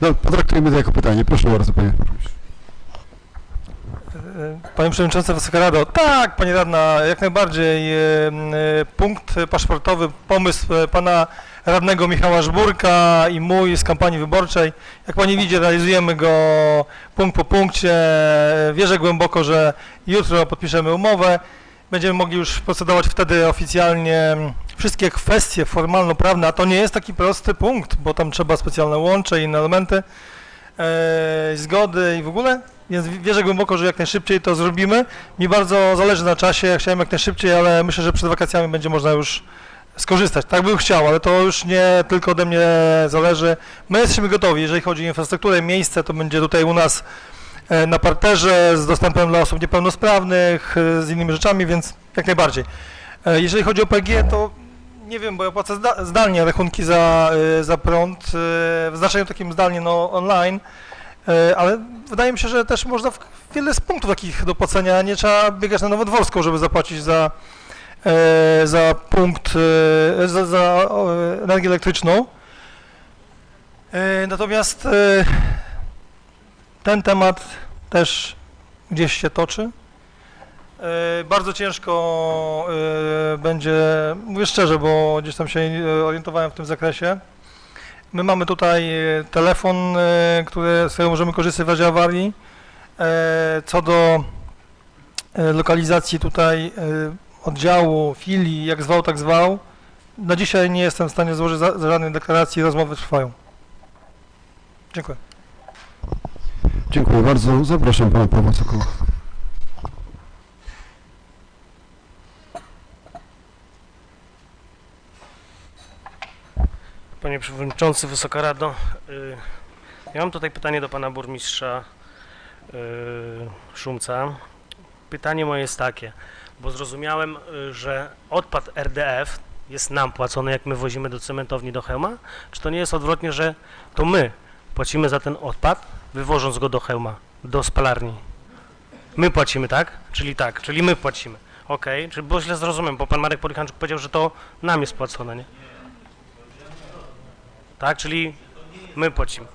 No, potraktujmy to jako pytanie. Proszę bardzo, Panie Burmistrzu. Panie Przewodniczący, Wysoka Rado, tak, Pani Radna, jak najbardziej punkt paszportowy, pomysł Pana Radnego Michała Żburka i mój z kampanii wyborczej. Jak Pani widzi, realizujemy go punkt po punkcie. Wierzę głęboko, że jutro podpiszemy umowę. Będziemy mogli już procedować wtedy oficjalnie wszystkie kwestie formalno-prawne, a to nie jest taki prosty punkt, bo tam trzeba specjalne łącze i inne elementy, zgody i w ogóle. Więc wierzę głęboko, że jak najszybciej to zrobimy. Mi bardzo zależy na czasie, ja chciałem jak najszybciej, ale myślę, że przed wakacjami będzie można już skorzystać. Tak bym chciał, ale to już nie tylko ode mnie zależy. My jesteśmy gotowi, jeżeli chodzi o infrastrukturę, miejsce, to będzie tutaj u nas na parterze z dostępem dla osób niepełnosprawnych, z innymi rzeczami, więc jak najbardziej. Jeżeli chodzi o PG, to nie wiem, bo ja płacę zdalnie rachunki za prąd, w znaczeniu takim zdalnie, no online, ale wydaje mi się, że też można wiele z punktów takich do płacenia, nie trzeba biegać na Nowodworską, żeby zapłacić za punkt, za energię elektryczną. Natomiast ten temat też gdzieś się toczy. Bardzo ciężko będzie, mówię szczerze, bo gdzieś tam się orientowałem w tym zakresie. My mamy tutaj telefon, z którego możemy korzystać w razie awarii. Co do lokalizacji tutaj oddziału, filii, jak zwał, tak zwał, na dzisiaj nie jestem w stanie złożyć żadnej deklaracji, rozmowy trwają. Dziękuję. Dziękuję bardzo. Zapraszam Pana Pawła Sokoła. Panie Przewodniczący, Wysoka Rado, ja mam tutaj pytanie do Pana Burmistrza Szumca. Pytanie moje jest takie, bo zrozumiałem, że odpad RDF jest nam płacony, jak my wozimy do cementowni do Chełma? Czy to nie jest odwrotnie, że to my płacimy za ten odpad, wywożąc go do Chełma, do spalarni? My płacimy, tak? Czyli my płacimy. Okej, czyli było źle zrozumiałem, bo Pan Marek Polichanczuk powiedział, że to nam jest płacone, nie? Tak, czyli my płacimy.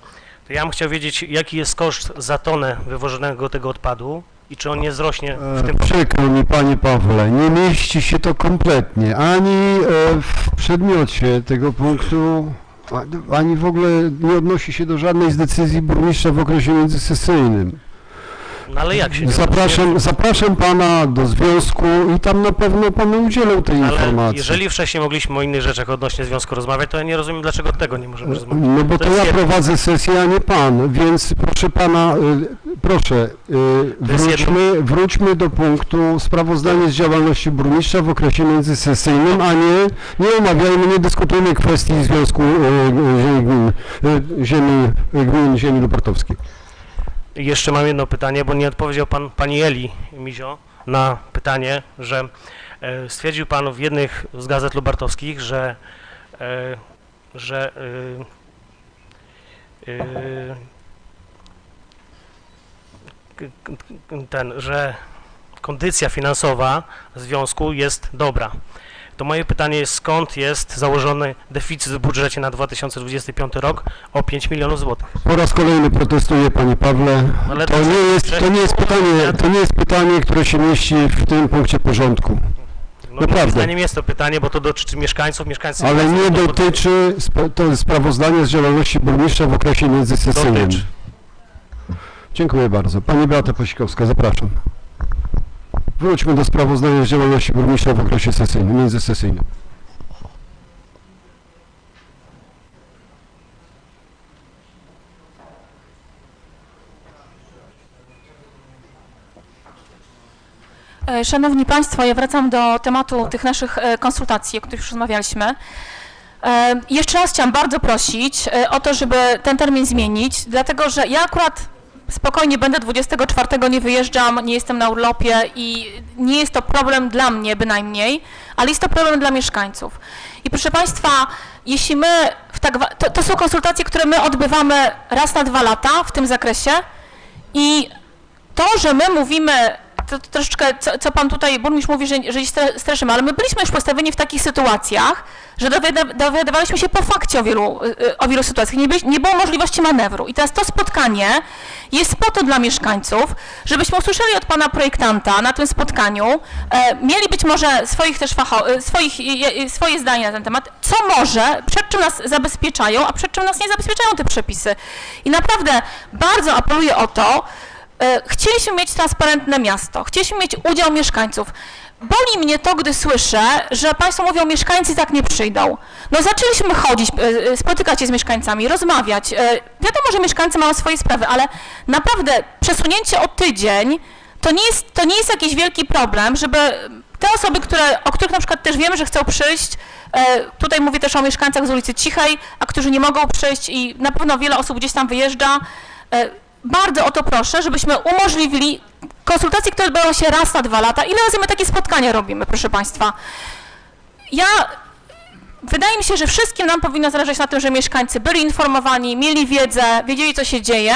To ja bym chciał wiedzieć, jaki jest koszt za tonę wywożonego tego odpadu i czy on nie wzrośnie w tym... Przykro mi, Panie Pawle, nie mieści się to kompletnie, ani w przedmiocie tego punktu, ani w ogóle nie odnosi się do żadnej z decyzji burmistrza w okresie międzysesyjnym. No ale jak się nie Zapraszam pana do związku i tam na pewno panu udzielą tej Ale informacji. jeżeli wcześniej mogliśmy o innych rzeczach odnośnie związku rozmawiać, to ja nie rozumiem, dlaczego tego nie możemy rozmawiać. No bo to jest ja jedno. prowadzę sesję, a nie pan, więc proszę pana, wróćmy do punktu sprawozdanie z działalności burmistrza w okresie międzysesyjnym, a nie omawiajmy, nie dyskutujmy kwestii Związku Gmin Ziemi Lubartowskiej. Jeszcze mam jedno pytanie, bo nie odpowiedział pani Eli Mizio na pytanie, że stwierdził pan w jednych z gazet lubartowskich, że kondycja finansowa związku jest dobra. To moje pytanie jest, skąd jest założony deficyt w budżecie na 2025 rok o 5 milionów złotych? Po raz kolejny protestuję, panie Pawle. Ale To nie jest pytanie, które się mieści w tym punkcie porządku. No, moim Naprawdę. zdaniem jest to pytanie, bo to dotyczy mieszkańców. Ale nie dotyczy to sprawozdania z działalności burmistrza w okresie międzysesyjnym. Dotyczy. Dziękuję bardzo. Pani Beata Posikowska, zapraszam. Wróćmy do sprawozdania z działalności burmistrza w okresie sesyjnym, międzysesyjnym. Szanowni Państwo, ja wracam do tematu tych naszych konsultacji, o których już rozmawialiśmy. Jeszcze raz chciałam bardzo prosić o to, żeby ten termin zmienić, dlatego że ja akurat spokojnie będę 24, nie wyjeżdżam, nie jestem na urlopie i nie jest to problem dla mnie bynajmniej, ale jest to problem dla mieszkańców. I proszę Państwa, jeśli my, to są konsultacje, które my odbywamy raz na 2 lata w tym zakresie i to, że my mówimy, to troszeczkę, co pan tutaj, burmistrz mówi, że straszymy, ale my byliśmy już postawieni w takich sytuacjach, że dowiadywaliśmy się po fakcie o wielu sytuacjach, nie było możliwości manewru. I teraz to spotkanie jest po to dla mieszkańców, żebyśmy usłyszeli od pana projektanta na tym spotkaniu, mieli być może swoje zdanie na ten temat, co może, przed czym nas zabezpieczają, a przed czym nas nie zabezpieczają te przepisy. I naprawdę bardzo apeluję o to, chcieliśmy mieć transparentne miasto, chcieliśmy mieć udział mieszkańców. Boli mnie to, gdy słyszę, że Państwo mówią, mieszkańcy tak nie przyjdą. No zaczęliśmy chodzić, spotykać się z mieszkańcami, rozmawiać. Wiadomo, że mieszkańcy mają swoje sprawy, ale naprawdę przesunięcie o tydzień to nie jest jakiś wielki problem, żeby te osoby, o których na przykład też wiemy, że chcą przyjść, tutaj mówię też o mieszkańcach z ulicy Cichej, a którzy nie mogą przyjść i na pewno wiele osób gdzieś tam wyjeżdża, bardzo o to proszę, żebyśmy umożliwili konsultacje, które odbywają się raz na 2 lata. Ile razy my takie spotkania robimy, proszę Państwa? Wydaje mi się, że wszystkim nam powinno zależeć na tym, że mieszkańcy byli informowani, mieli wiedzę, wiedzieli, co się dzieje,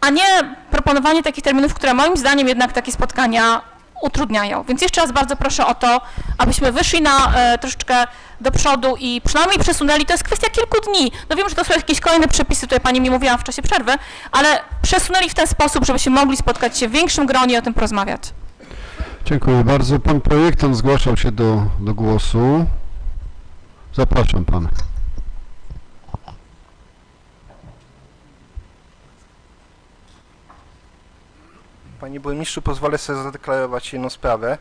a nie proponowanie takich terminów, które moim zdaniem jednak takie spotkania utrudniają. Więc jeszcze raz bardzo proszę o to, abyśmy wyszli na troszeczkę do przodu i przynajmniej przesunęli, to jest kwestia kilku dni. No wiem, że to są jakieś kolejne przepisy, tutaj Pani mi mówiła w czasie przerwy, ale przesunęli w ten sposób, żebyśmy mogli spotkać się w większym gronie i o tym porozmawiać. Dziękuję bardzo. Pan projektant zgłaszał się do głosu. Zapraszam Pana. Panie burmistrzu, pozwolę sobie zadeklarować jedną sprawę.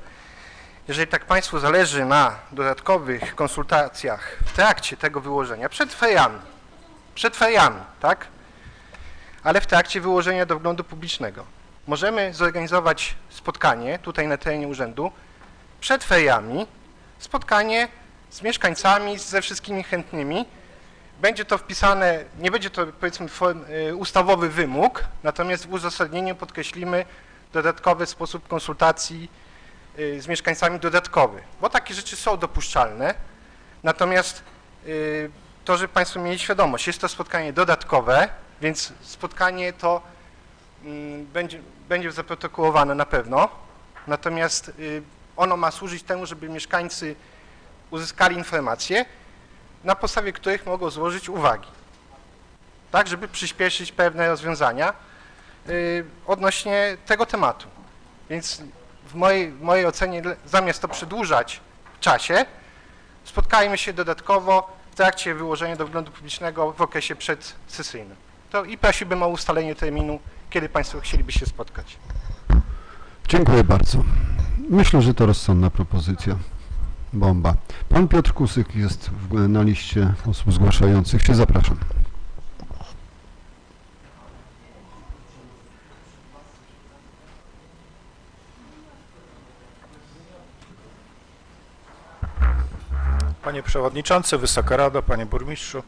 Jeżeli tak Państwu zależy na dodatkowych konsultacjach w trakcie tego wyłożenia, przed feriami, tak? Ale w trakcie wyłożenia do wglądu publicznego, możemy zorganizować spotkanie tutaj na terenie urzędu przed feriami, spotkanie z mieszkańcami, ze wszystkimi chętnymi. Będzie to wpisane, nie będzie to powiedzmy ustawowy wymóg, natomiast w uzasadnieniu podkreślimy dodatkowy sposób konsultacji z mieszkańcami dodatkowy, bo takie rzeczy są dopuszczalne, natomiast to, żeby Państwo mieli świadomość, jest to spotkanie dodatkowe, więc spotkanie to będzie zaprotokołowane na pewno, natomiast ono ma służyć temu, żeby mieszkańcy uzyskali informacje, na podstawie których mogą złożyć uwagi, tak, żeby przyspieszyć pewne rozwiązania odnośnie tego tematu. Więc w mojej ocenie, zamiast to przedłużać w czasie, spotkajmy się dodatkowo w trakcie wyłożenia do wglądu publicznego w okresie przedsesyjnym. To i prosiłbym o ustalenie terminu, kiedy Państwo chcieliby się spotkać. Dziękuję bardzo. Myślę, że to rozsądna propozycja. Bomba. Pan Piotr Kusyk jest na liście osób zgłaszających się. Zapraszam. Panie Przewodniczący, Wysoka Rado, Panie Burmistrzu,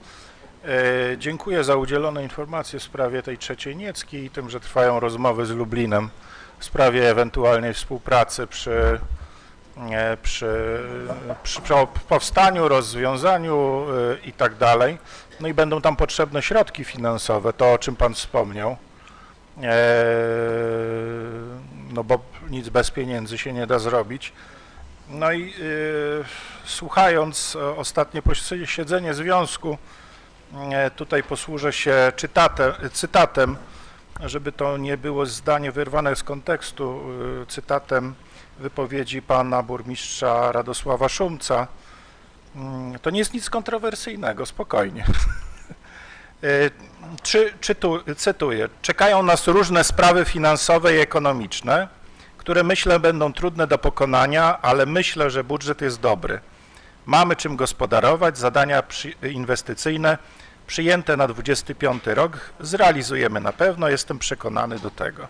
dziękuję za udzielone informacje w sprawie tej trzeciej Niecki i tym, że trwają rozmowy z Lublinem w sprawie ewentualnej współpracy przy powstaniu, rozwiązaniu i tak dalej. No i będą tam potrzebne środki finansowe, to o czym Pan wspomniał, no bo nic bez pieniędzy się nie da zrobić. No i słuchając ostatnie posiedzenie związku, tutaj posłużę się cytatem, żeby to nie było zdanie wyrwane z kontekstu, cytatem wypowiedzi pana burmistrza Radosława Szumca. To nie jest nic kontrowersyjnego, spokojnie. Cytuję: czekają nas różne sprawy finansowe i ekonomiczne, które myślę będą trudne do pokonania, ale myślę, że budżet jest dobry. Mamy czym gospodarować, zadania inwestycyjne przyjęte na 25 rok zrealizujemy na pewno, jestem przekonany do tego.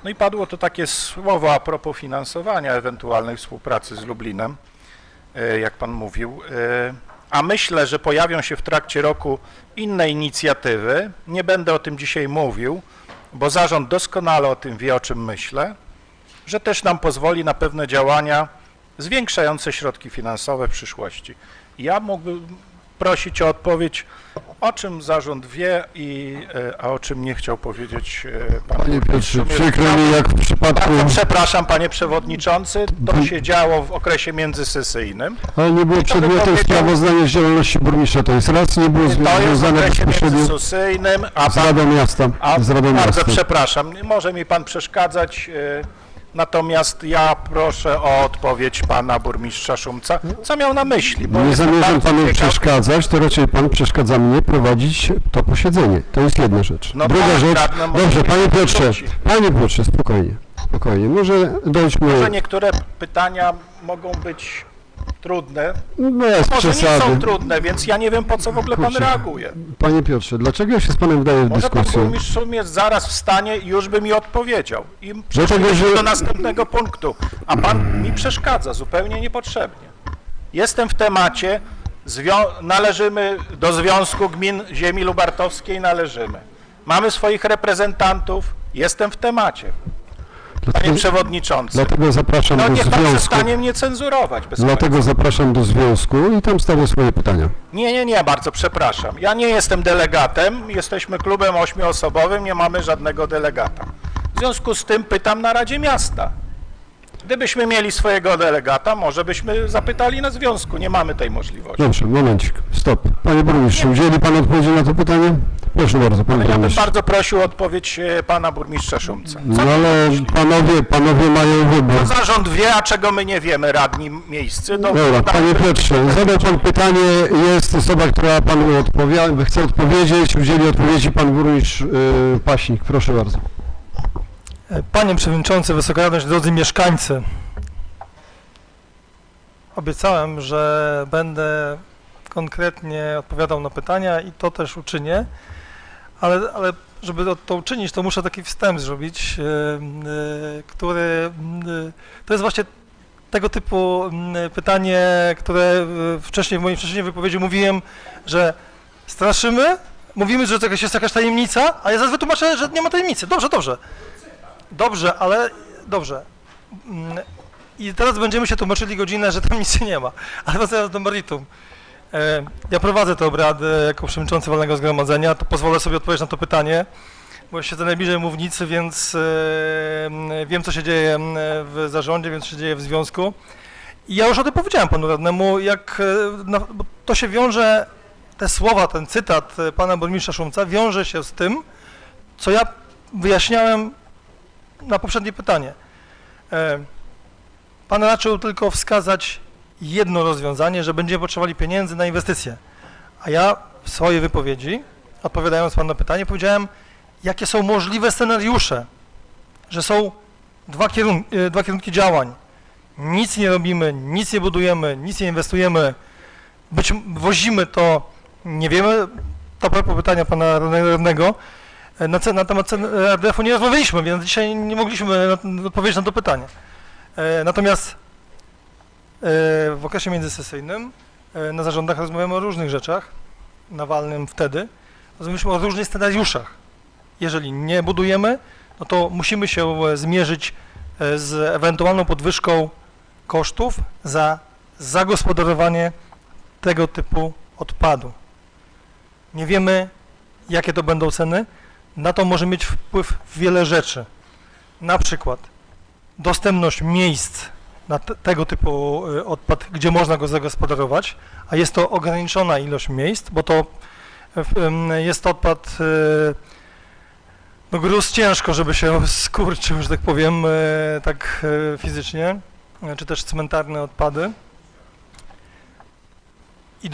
No i padło to takie słowo a propos finansowania ewentualnej współpracy z Lublinem, jak Pan mówił, a myślę, że pojawią się w trakcie roku inne inicjatywy. Nie będę o tym dzisiaj mówił, bo zarząd doskonale o tym wie, o czym myślę, że też nam pozwoli na pewne działania zwiększające środki finansowe w przyszłości. Ja mógłbym prosić o odpowiedź, o czym zarząd wie, a o czym nie chciał powiedzieć pan Panie burmistrz. Piotrze, przykro mi, jak w przypadku... Bardzo przepraszam, panie przewodniczący, to się działo w okresie międzysesyjnym. Ale nie było przedmiotem sprawozdania z działalności burmistrza, to jest raz, nie było związane bezpośrednio z Radą Miasta. Bardzo przepraszam, może mi pan przeszkadzać, natomiast ja proszę o odpowiedź pana burmistrza Szumca, co miał na myśli. Nie zamierzam panu przeszkadzać, to raczej pan przeszkadza mnie prowadzić to posiedzenie. To jest jedna rzecz. No druga rzecz, dobrze, panie Piotrze, spokojnie, może dojdźmy... Może niektóre pytania mogą być trudne, bez może przesady. nie są trudne, więc ja nie wiem, po co w ogóle pan reaguje. Panie Piotrze, dlaczego ja się z panem wdaję w Może pan dyskusję? burmistrz jest zaraz w stanie i już by mi odpowiedział. I przechodzimy do następnego punktu, a pan mi przeszkadza zupełnie niepotrzebnie. Jestem w temacie, należymy do Związku Gmin Ziemi Lubartowskiej, należymy. Mamy swoich reprezentantów, jestem w temacie. Panie przewodniczący, Dlatego zapraszam do niech pan związku. przestanie mnie cenzurować. Dlatego zapraszam do związku i tam stawię swoje pytania. Nie, bardzo przepraszam. Ja nie jestem delegatem, jesteśmy klubem 8-osobowym, nie mamy żadnego delegata. W związku z tym pytam na Radzie Miasta. Gdybyśmy mieli swojego delegata, może byśmy zapytali na związku, nie mamy tej możliwości. Dobrze, momencik, stop. Panie burmistrzu, udzieli pan odpowiedzi na to pytanie? Proszę bardzo, panie Ja bym burmistrzu. bardzo prosił o odpowiedź pana burmistrza Szumca. No ale panowie mają wybór. Zarząd wie, a czego my nie wiemy, radni miejscy. Dobra, panie Piotrze, zadał pan pytanie, jest osoba, która panu chce odpowiedzieć, udzieli odpowiedzi pan burmistrz Paśnik, proszę bardzo. Panie Przewodniczący, Wysoka Rado, drodzy mieszkańcy, obiecałem, że będę konkretnie odpowiadał na pytania i to też uczynię, ale żeby to uczynić, to muszę taki wstęp zrobić, który to jest właśnie tego typu pytanie, które wcześniej w mojej wcześniejszej wypowiedzi mówiłem, że straszymy, mówimy, że jest jakaś tajemnica, a ja zaraz wytłumaczę, że nie ma tajemnicy. Dobrze, ale dobrze. I teraz będziemy się tłumaczyli godzinę, że tam nic nie ma. Ale wracając do meritum. Ja prowadzę te obrady jako przewodniczący walnego zgromadzenia, to pozwolę sobie odpowiedzieć na to pytanie, bo ja siedzę najbliżej mównicy, więc wiem, co się dzieje w zarządzie, wiem, co się dzieje w związku. I ja już o tym powiedziałem panu radnemu, bo to się wiąże, te słowa, ten cytat pana burmistrza Szumca wiąże się z tym, co ja wyjaśniałem na poprzednie pytanie. Pan raczył tylko wskazać jedno rozwiązanie, że będziemy potrzebowali pieniędzy na inwestycje. A ja w swojej wypowiedzi, odpowiadając panu na pytanie, powiedziałem, jakie są możliwe scenariusze, że są dwa kierunki działań. Nic nie robimy, nic nie budujemy, nic nie inwestujemy, wozimy to, nie wiemy, to propos pytania pana radnego, na temat cen RDF-u nie rozmawialiśmy, więc dzisiaj nie mogliśmy odpowiedzieć na to pytanie. Natomiast w okresie międzysesyjnym na zarządach rozmawiamy o różnych rzeczach, na walnym wtedy, rozmawialiśmy o różnych scenariuszach. Jeżeli nie budujemy, no to musimy się zmierzyć z ewentualną podwyżką kosztów za zagospodarowanie tego typu odpadu. Nie wiemy, jakie to będą ceny. Na to może mieć wpływ wiele rzeczy. Na przykład dostępność miejsc na tego typu odpad, gdzie można go zagospodarować, a jest to ograniczona ilość miejsc, bo to jest to odpad, no gruz ciężko, żeby się skurczył, że tak powiem, tak fizycznie, czy też cmentarne odpady. I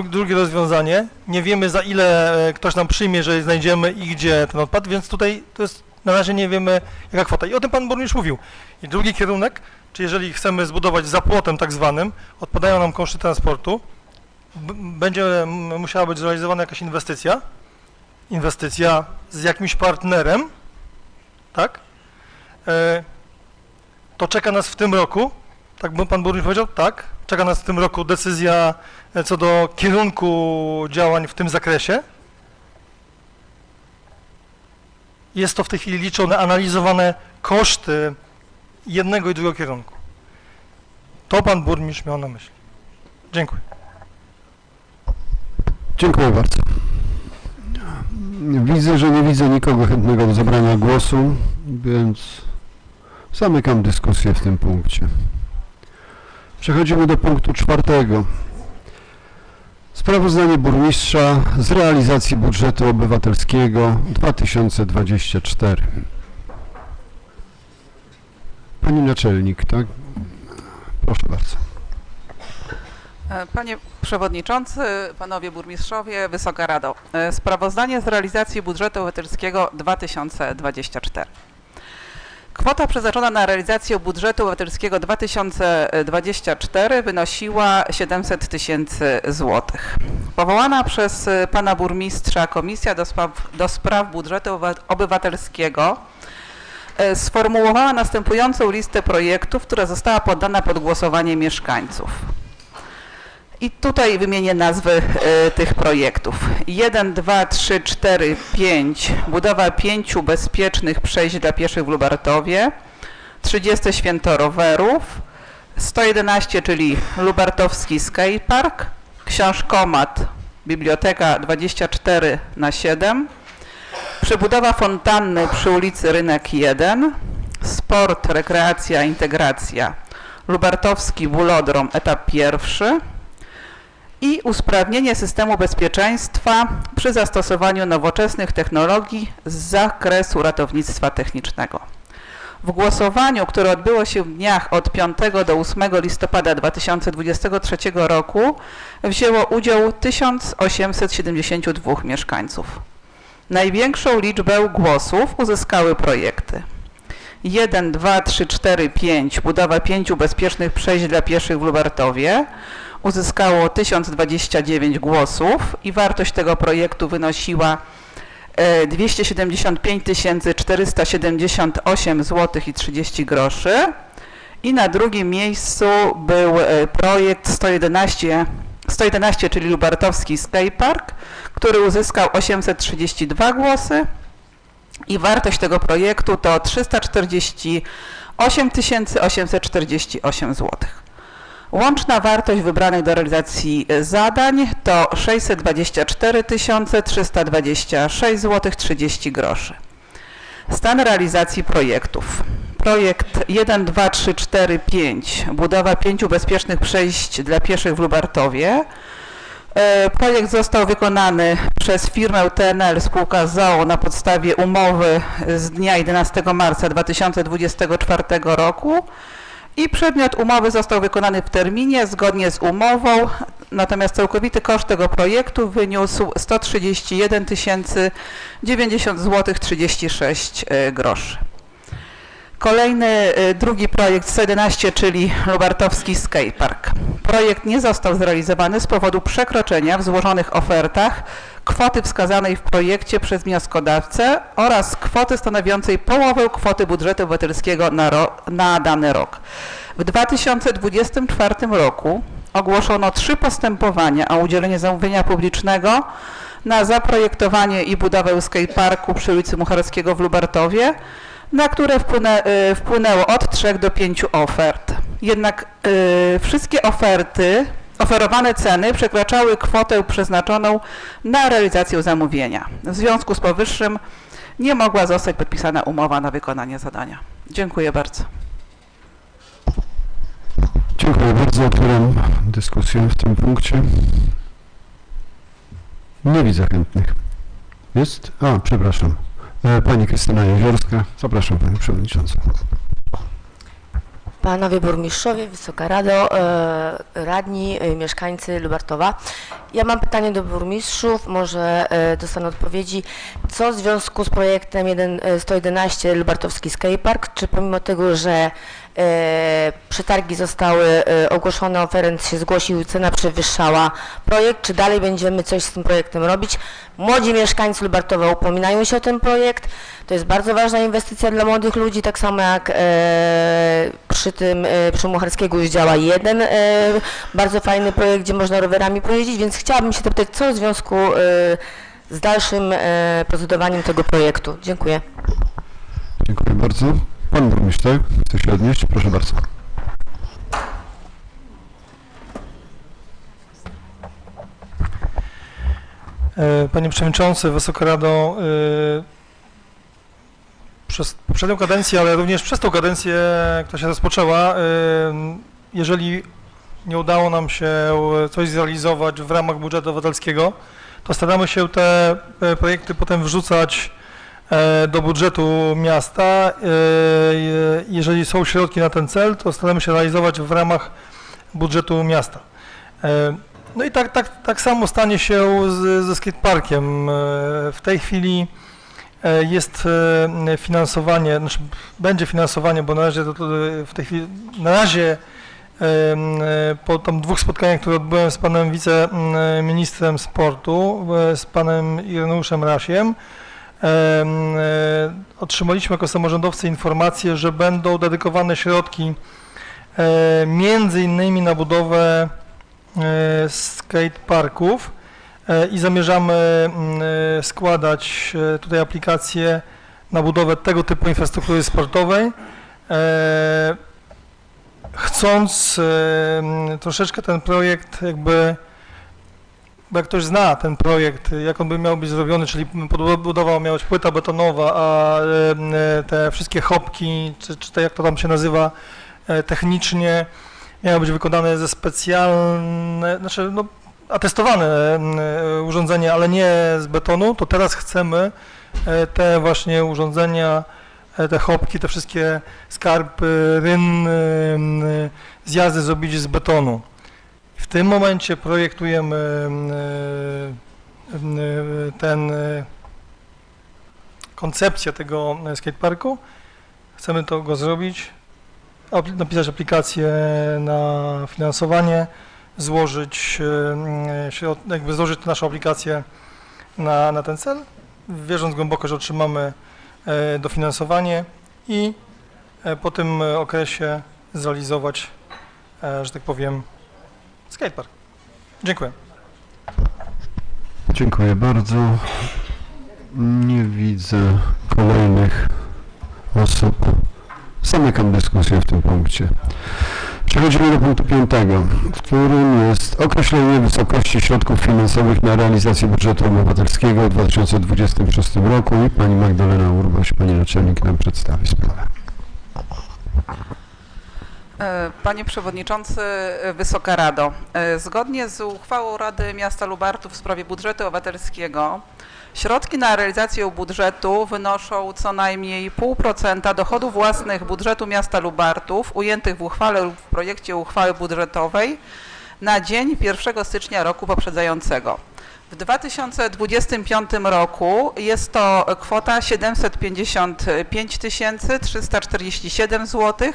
drugie rozwiązanie, nie wiemy, za ile ktoś nam przyjmie, że znajdziemy i gdzie ten odpad, więc tutaj to jest, na razie nie wiemy, jaka kwota. I o tym pan burmistrz mówił. I drugi kierunek, czy jeżeli chcemy zbudować za płotem tak zwanym, odpadają nam koszty transportu, będzie musiała być zrealizowana jakaś inwestycja z jakimś partnerem, tak? To czeka nas w tym roku, tak by pan burmistrz powiedział, tak, czeka nas w tym roku decyzja co do kierunku działań w tym zakresie. Jest to w tej chwili liczone, analizowane koszty jednego i drugiego kierunku. To pan burmistrz miał na myśli. Dziękuję. Dziękuję bardzo. Widzę, że nie widzę nikogo chętnego do zabrania głosu, więc zamykam dyskusję w tym punkcie. Przechodzimy do punktu 4. Sprawozdanie burmistrza z realizacji budżetu obywatelskiego 2024. Pani naczelnik, tak? Proszę bardzo. Panie Przewodniczący, Panowie Burmistrzowie, Wysoka Rado. Sprawozdanie z realizacji budżetu obywatelskiego 2024. Kwota przeznaczona na realizację budżetu obywatelskiego 2024 wynosiła 700 000 złotych. Powołana przez Pana Burmistrza Komisja do spraw budżetu obywatelskiego sformułowała następującą listę projektów, która została poddana pod głosowanie mieszkańców. I tutaj wymienię nazwy tych projektów. 1, 2, 3, 4, 5. Budowa 5 bezpiecznych przejść dla pieszych w Lubartowie. 30 Święto Rowerów. 111, czyli Lubartowski Skatepark. Książkomat, Biblioteka 24/7. Przebudowa fontanny przy ulicy Rynek 1. Sport, rekreacja, integracja. Lubartowski Bulodrom, etap 1. I usprawnienie systemu bezpieczeństwa przy zastosowaniu nowoczesnych technologii z zakresu ratownictwa technicznego. W głosowaniu, które odbyło się w dniach od 5 do 8 listopada 2023 roku, wzięło udział 1872 mieszkańców. Największą liczbę głosów uzyskały projekty 1, 2, 3, 4, 5. Budowa 5 bezpiecznych przejść dla pieszych w Lubartowie. Uzyskało 1029 głosów i wartość tego projektu wynosiła 275 478 zł i 30 groszy. I na drugim miejscu był projekt 111, czyli Lubartowski Skatepark, który uzyskał 832 głosy i wartość tego projektu to 348 848 zł. Łączna wartość wybranych do realizacji zadań to 624 326 zł 30 groszy. Stan realizacji projektów. Projekt 1, 2, 3, 4, 5. Budowa 5 bezpiecznych przejść dla pieszych w Lubartowie. Projekt został wykonany przez firmę TNL spółka z o.o. na podstawie umowy z dnia 11 marca 2024 roku. I przedmiot umowy został wykonany w terminie zgodnie z umową, natomiast całkowity koszt tego projektu wyniósł 131 090 zł 36 groszy. Kolejny, drugi projekt 111, czyli Lubartowski Skatepark. Projekt nie został zrealizowany z powodu przekroczenia w złożonych ofertach kwoty wskazanej w projekcie przez wnioskodawcę oraz kwoty stanowiącej połowę kwoty budżetu obywatelskiego na dany rok. W 2024 roku ogłoszono 3 postępowania o udzielenie zamówienia publicznego na zaprojektowanie i budowę skateparku przy ulicy Mucharskiego w Lubartowie, na które wpłynęło od 3 do 5 ofert. Jednak wszystkie oferowane ceny przekraczały kwotę przeznaczoną na realizację zamówienia. W związku z powyższym nie mogła zostać podpisana umowa na wykonanie zadania. Dziękuję bardzo. Dziękuję bardzo. Otwieram dyskusję w tym punkcie. Nie widzę chętnych. Jest? A, przepraszam. Pani Krystyna Jeziorska. Zapraszam Panią Przewodniczącą. Panowie Burmistrzowie, Wysoka Rado, radni, mieszkańcy Lubartowa. Ja mam pytanie do burmistrzów, może dostanę odpowiedzi. Co w związku z projektem 111 Lubartowski Skatepark? Czy pomimo tego, że przetargi zostały ogłoszone, oferent się zgłosił, cena przewyższała projekt, czy dalej będziemy coś z tym projektem robić? Młodzi mieszkańcy Lubartowa upominają się o ten projekt. To jest bardzo ważna inwestycja dla młodych ludzi, tak samo jak przy Mucharskiego już działa jeden bardzo fajny projekt, gdzie można rowerami pojeździć, więc chciałabym się zapytać, co w związku z dalszym procedowaniem tego projektu. Dziękuję. Dziękuję bardzo. Pan burmistrz, tak? Chce się odnieść? Proszę bardzo. Panie Przewodniczący, Wysoka Rado, przez poprzednią kadencję, ale również przez tą kadencję, która się rozpoczęła, jeżeli nie udało nam się coś zrealizować w ramach budżetu obywatelskiego, to staramy się te projekty potem wrzucać do budżetu miasta. Jeżeli są środki na ten cel, to staramy się realizować w ramach budżetu miasta. No i tak samo stanie się ze skateparkiem. W tej chwili jest finansowanie, znaczy będzie finansowanie, bo na razie w tej chwili, po tam 2 spotkaniach, które odbyłem z panem wiceministrem sportu, z panem Ireneuszem Rasiem, otrzymaliśmy jako samorządowcy informację, że będą dedykowane środki między innymi na budowę skateparków i zamierzamy składać tutaj aplikację na budowę tego typu infrastruktury sportowej, chcąc troszeczkę ten projekt bo jak ktoś zna ten projekt, jak on by miał być zrobiony, czyli budowa miała być płyta betonowa, a te wszystkie chopki, czy to jak to tam się nazywa technicznie, miały być wykonane ze specjalne, znaczy no, atestowane urządzenia, ale nie z betonu, to teraz chcemy te właśnie urządzenia, te chopki, te wszystkie skarpy, rynny, zjazdy zrobić z betonu. W tym momencie projektujemy koncepcję tego skateparku. Chcemy go zrobić, napisać aplikację na finansowanie, złożyć naszą aplikację na ten cel, wierząc głęboko, że otrzymamy dofinansowanie i po tym okresie zrealizować, że tak powiem, skatepark. Dziękuję. Dziękuję bardzo. Nie widzę kolejnych osób. Zamykam dyskusję w tym punkcie. Przechodzimy do punktu 5, w którym jest określenie wysokości środków finansowych na realizację budżetu obywatelskiego w 2026 roku i pani Magdalena Urbaś, pani naczelnik, nam przedstawi sprawę. Panie Przewodniczący, Wysoka Rado, zgodnie z uchwałą Rady Miasta Lubartów w sprawie budżetu obywatelskiego środki na realizację budżetu wynoszą co najmniej 0,5% dochodów własnych budżetu miasta Lubartów ujętych w uchwale lub w projekcie uchwały budżetowej na dzień 1 stycznia roku poprzedzającego. W 2025 roku jest to kwota 755 347 zł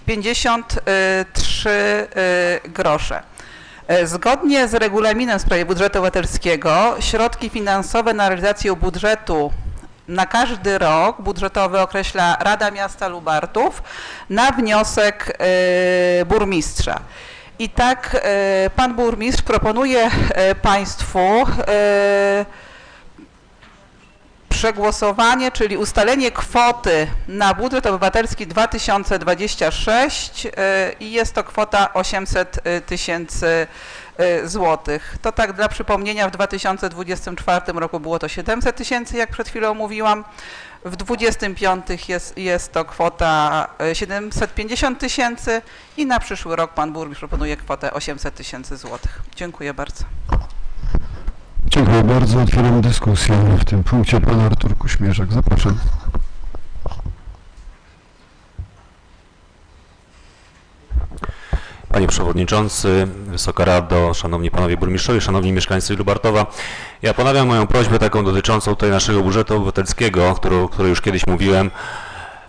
53 grosze. Zgodnie z regulaminem w sprawie budżetu obywatelskiego środki finansowe na realizację budżetu na każdy rok budżetowy określa Rada Miasta Lubartów na wniosek burmistrza. I tak pan burmistrz proponuje państwu przegłosowanie, czyli ustalenie kwoty na budżet obywatelski 2026 i jest to kwota 800 000 złotych. To tak dla przypomnienia, w 2024 roku było to 700 000, jak przed chwilą mówiłam. W 2025 jest to kwota 750 000 i na przyszły rok pan burmistrz proponuje kwotę 800 000 złotych. Dziękuję bardzo. Dziękuję bardzo. Otwieram dyskusję w tym punkcie. Pan Artur Kuśmierzak, zapraszam. Panie Przewodniczący, Wysoka Rado, Szanowni Panowie Burmistrzowie, Szanowni Mieszkańcy Lubartowa. Ja ponawiam moją prośbę taką dotyczącą tutaj naszego budżetu obywatelskiego, którą już kiedyś mówiłem,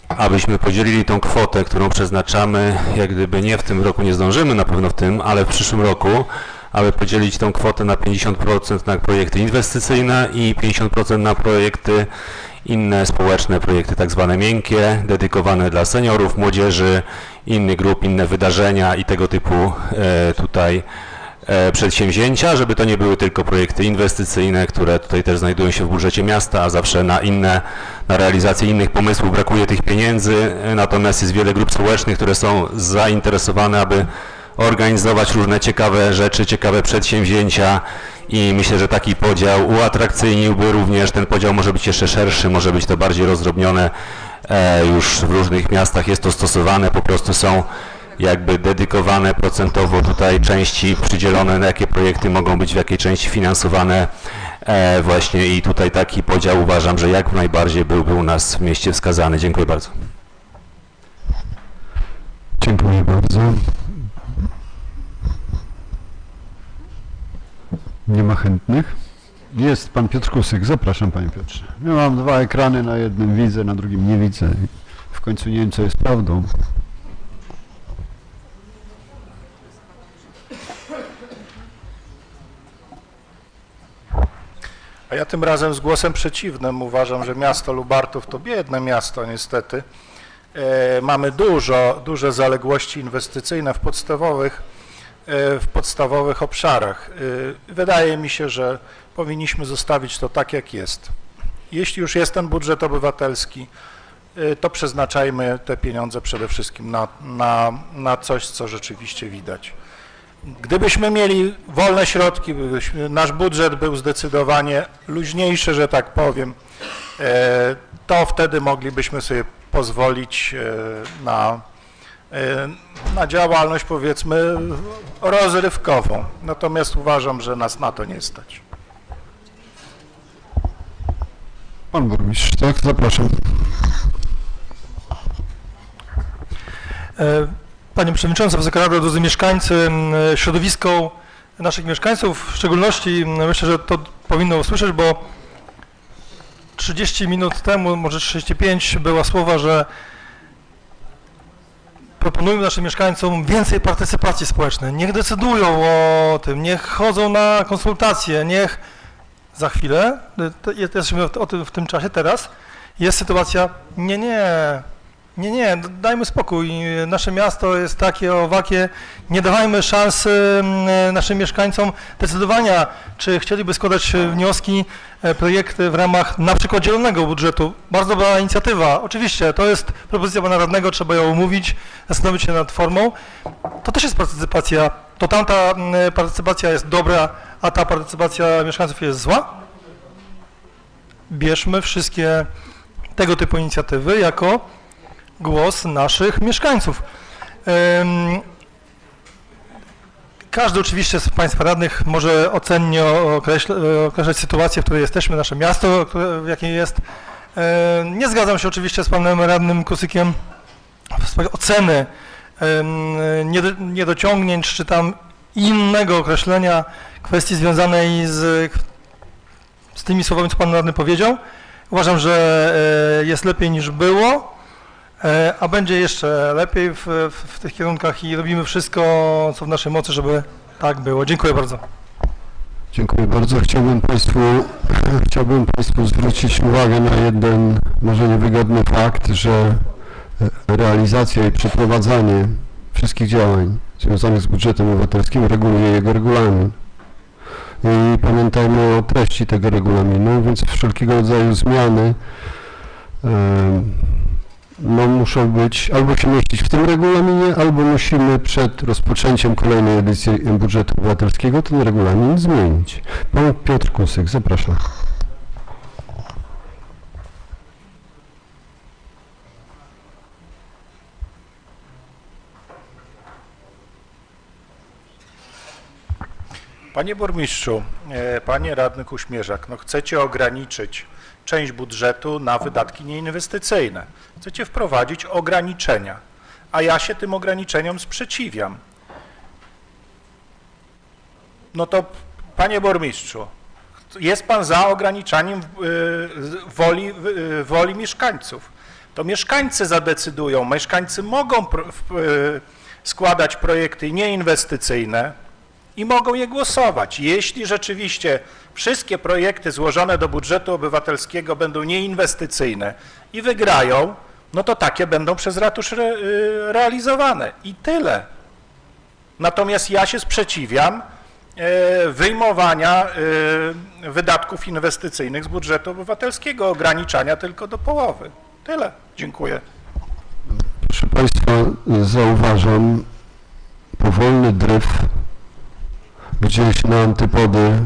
abyśmy podzielili tą kwotę, którą przeznaczamy, jak gdyby nie w tym roku, nie zdążymy na pewno w tym, ale w przyszłym roku, aby podzielić tą kwotę na 50% na projekty inwestycyjne i 50% na projekty inne społeczne, projekty tak zwane miękkie, dedykowane dla seniorów, młodzieży, innych grup, inne wydarzenia i tego typu tutaj przedsięwzięcia, żeby to nie były tylko projekty inwestycyjne, które tutaj też znajdują się w budżecie miasta, a zawsze na realizację innych pomysłów brakuje tych pieniędzy, natomiast jest wiele grup społecznych, które są zainteresowane, aby organizować różne ciekawe rzeczy, ciekawe przedsięwzięcia i myślę, że taki podział uatrakcyjniłby również, ten podział może być jeszcze szerszy, może być to bardziej rozdrobnione, już w różnych miastach jest to stosowane, po prostu są jakby dedykowane procentowo tutaj części przydzielone, na jakie projekty mogą być w jakiej części finansowane właśnie i tutaj taki podział uważam, że jak najbardziej byłby u nas w mieście wskazany. Dziękuję bardzo. Dziękuję bardzo. Nie ma chętnych? Jest pan Piotr Kusyk. Zapraszam, panie Piotrze. Ja mam dwa ekrany, na jednym widzę, na drugim nie widzę. W końcu nie wiem, co jest prawdą. A ja tym razem z głosem przeciwnym uważam, że miasto Lubartów to biedne miasto niestety. Mamy duże zaległości inwestycyjne w podstawowych obszarach. Wydaje mi się, że powinniśmy zostawić to tak, jak jest. Jeśli już jest ten budżet obywatelski, to przeznaczajmy te pieniądze przede wszystkim na coś, co rzeczywiście widać. Gdybyśmy mieli wolne środki, nasz budżet był zdecydowanie luźniejszy, że tak powiem, to wtedy moglibyśmy sobie pozwolić na działalność, powiedzmy, rozrywkową. Natomiast uważam, że nas na to nie stać. Pan burmistrz, tak? Zapraszam. Panie Przewodniczący, Wysoka Rado, drodzy mieszkańcy, środowisko naszych mieszkańców w szczególności, myślę, że to powinno usłyszeć, bo 30 minut temu, może 35, była słowa, że proponujemy naszym mieszkańcom więcej partycypacji społecznej. Niech decydują o tym, niech chodzą na konsultacje, niech za chwilę, jesteśmy w tym czasie teraz, jest sytuacja, nie, dajmy spokój, nasze miasto jest takie, owakie, nie dawajmy szansy naszym mieszkańcom decydowania, czy chcieliby składać wnioski, projekty w ramach na przykład zielonego budżetu. Bardzo dobra inicjatywa, oczywiście, to jest propozycja pana radnego, trzeba ją omówić, zastanowić się nad formą. To też jest partycypacja, to tamta partycypacja jest dobra, a ta partycypacja mieszkańców jest zła. Bierzmy wszystkie tego typu inicjatywy jako głos naszych mieszkańców. Każdy oczywiście z Państwa radnych może ocennie określać sytuację, w której jesteśmy, nasze miasto, w jakiej jest. Nie zgadzam się oczywiście z panem radnym Kusykiem w sprawie oceny niedociągnięć, czy tam innego określenia kwestii związanej z z tymi słowami, co pan radny powiedział. Uważam, że jest lepiej niż było, a będzie jeszcze lepiej w tych kierunkach i robimy wszystko, co w naszej mocy, żeby tak było. Dziękuję bardzo. Dziękuję bardzo. Chciałbym Państwu zwrócić uwagę na jeden może niewygodny fakt, że realizacja i przeprowadzanie wszystkich działań związanych z budżetem obywatelskim reguluje jego regulamin. I pamiętajmy o treści tego regulaminu, więc wszelkiego rodzaju zmiany no, muszą być, albo się mieścić w tym regulaminie, albo musimy przed rozpoczęciem kolejnej edycji budżetu obywatelskiego ten regulamin zmienić. Pan Piotr Kusyk, zapraszam. Panie burmistrzu, panie radny Kuśmierzak, no chcecie ograniczyć część budżetu na wydatki nieinwestycyjne. Chcecie wprowadzić ograniczenia, a ja się tym ograniczeniom sprzeciwiam. No to, panie burmistrzu, jest pan za ograniczaniem woli mieszkańców. To mieszkańcy zadecydują, mieszkańcy mogą składać projekty nieinwestycyjne i mogą je głosować. Jeśli rzeczywiście wszystkie projekty złożone do budżetu obywatelskiego będą nieinwestycyjne i wygrają, no to takie będą przez ratusz realizowane i tyle. Natomiast ja się sprzeciwiam wyjmowania wydatków inwestycyjnych z budżetu obywatelskiego, ograniczania tylko do połowy. Tyle. Dziękuję. Proszę Państwa, zauważam powolny dryf gdzieś na antypody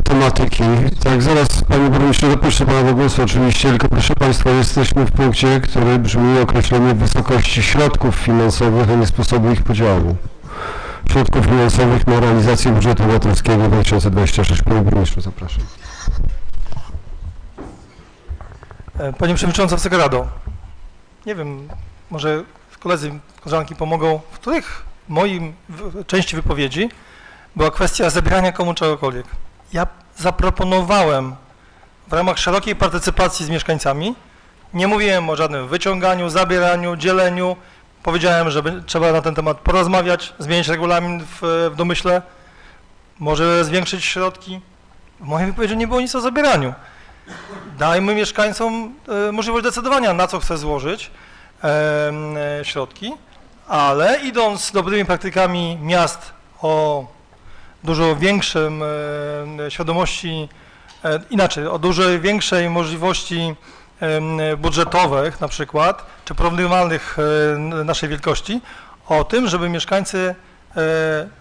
tematyki. Tak, zaraz Panie Burmistrzu dopuszczę Pana do głosu oczywiście, tylko proszę Państwa, jesteśmy w punkcie, który brzmi określenie wysokości środków finansowych, a nie sposobu ich podziału. Środków finansowych na realizację budżetu obywatelskiego 2026. Panie Burmistrzu, zapraszam. Panie Przewodniczący, Wysoka Rado, nie wiem, może koledzy, koleżanki pomogą, w których mojej części wypowiedzi była kwestia zabierania komu czegokolwiek. Ja zaproponowałem w ramach szerokiej partycypacji z mieszkańcami, nie mówiłem o żadnym wyciąganiu, zabieraniu, dzieleniu, powiedziałem, że trzeba na ten temat porozmawiać, zmienić regulamin w domyśle, może zwiększyć środki. W mojej wypowiedzi nie było nic o zabieraniu. Dajmy mieszkańcom możliwość decydowania, na co chce złożyć środki, ale idąc dobrymi praktykami miast o dużo większym świadomości, inaczej, o dużo większej możliwości budżetowych na przykład, czy porównywalnych naszej wielkości, o tym, żeby mieszkańcy,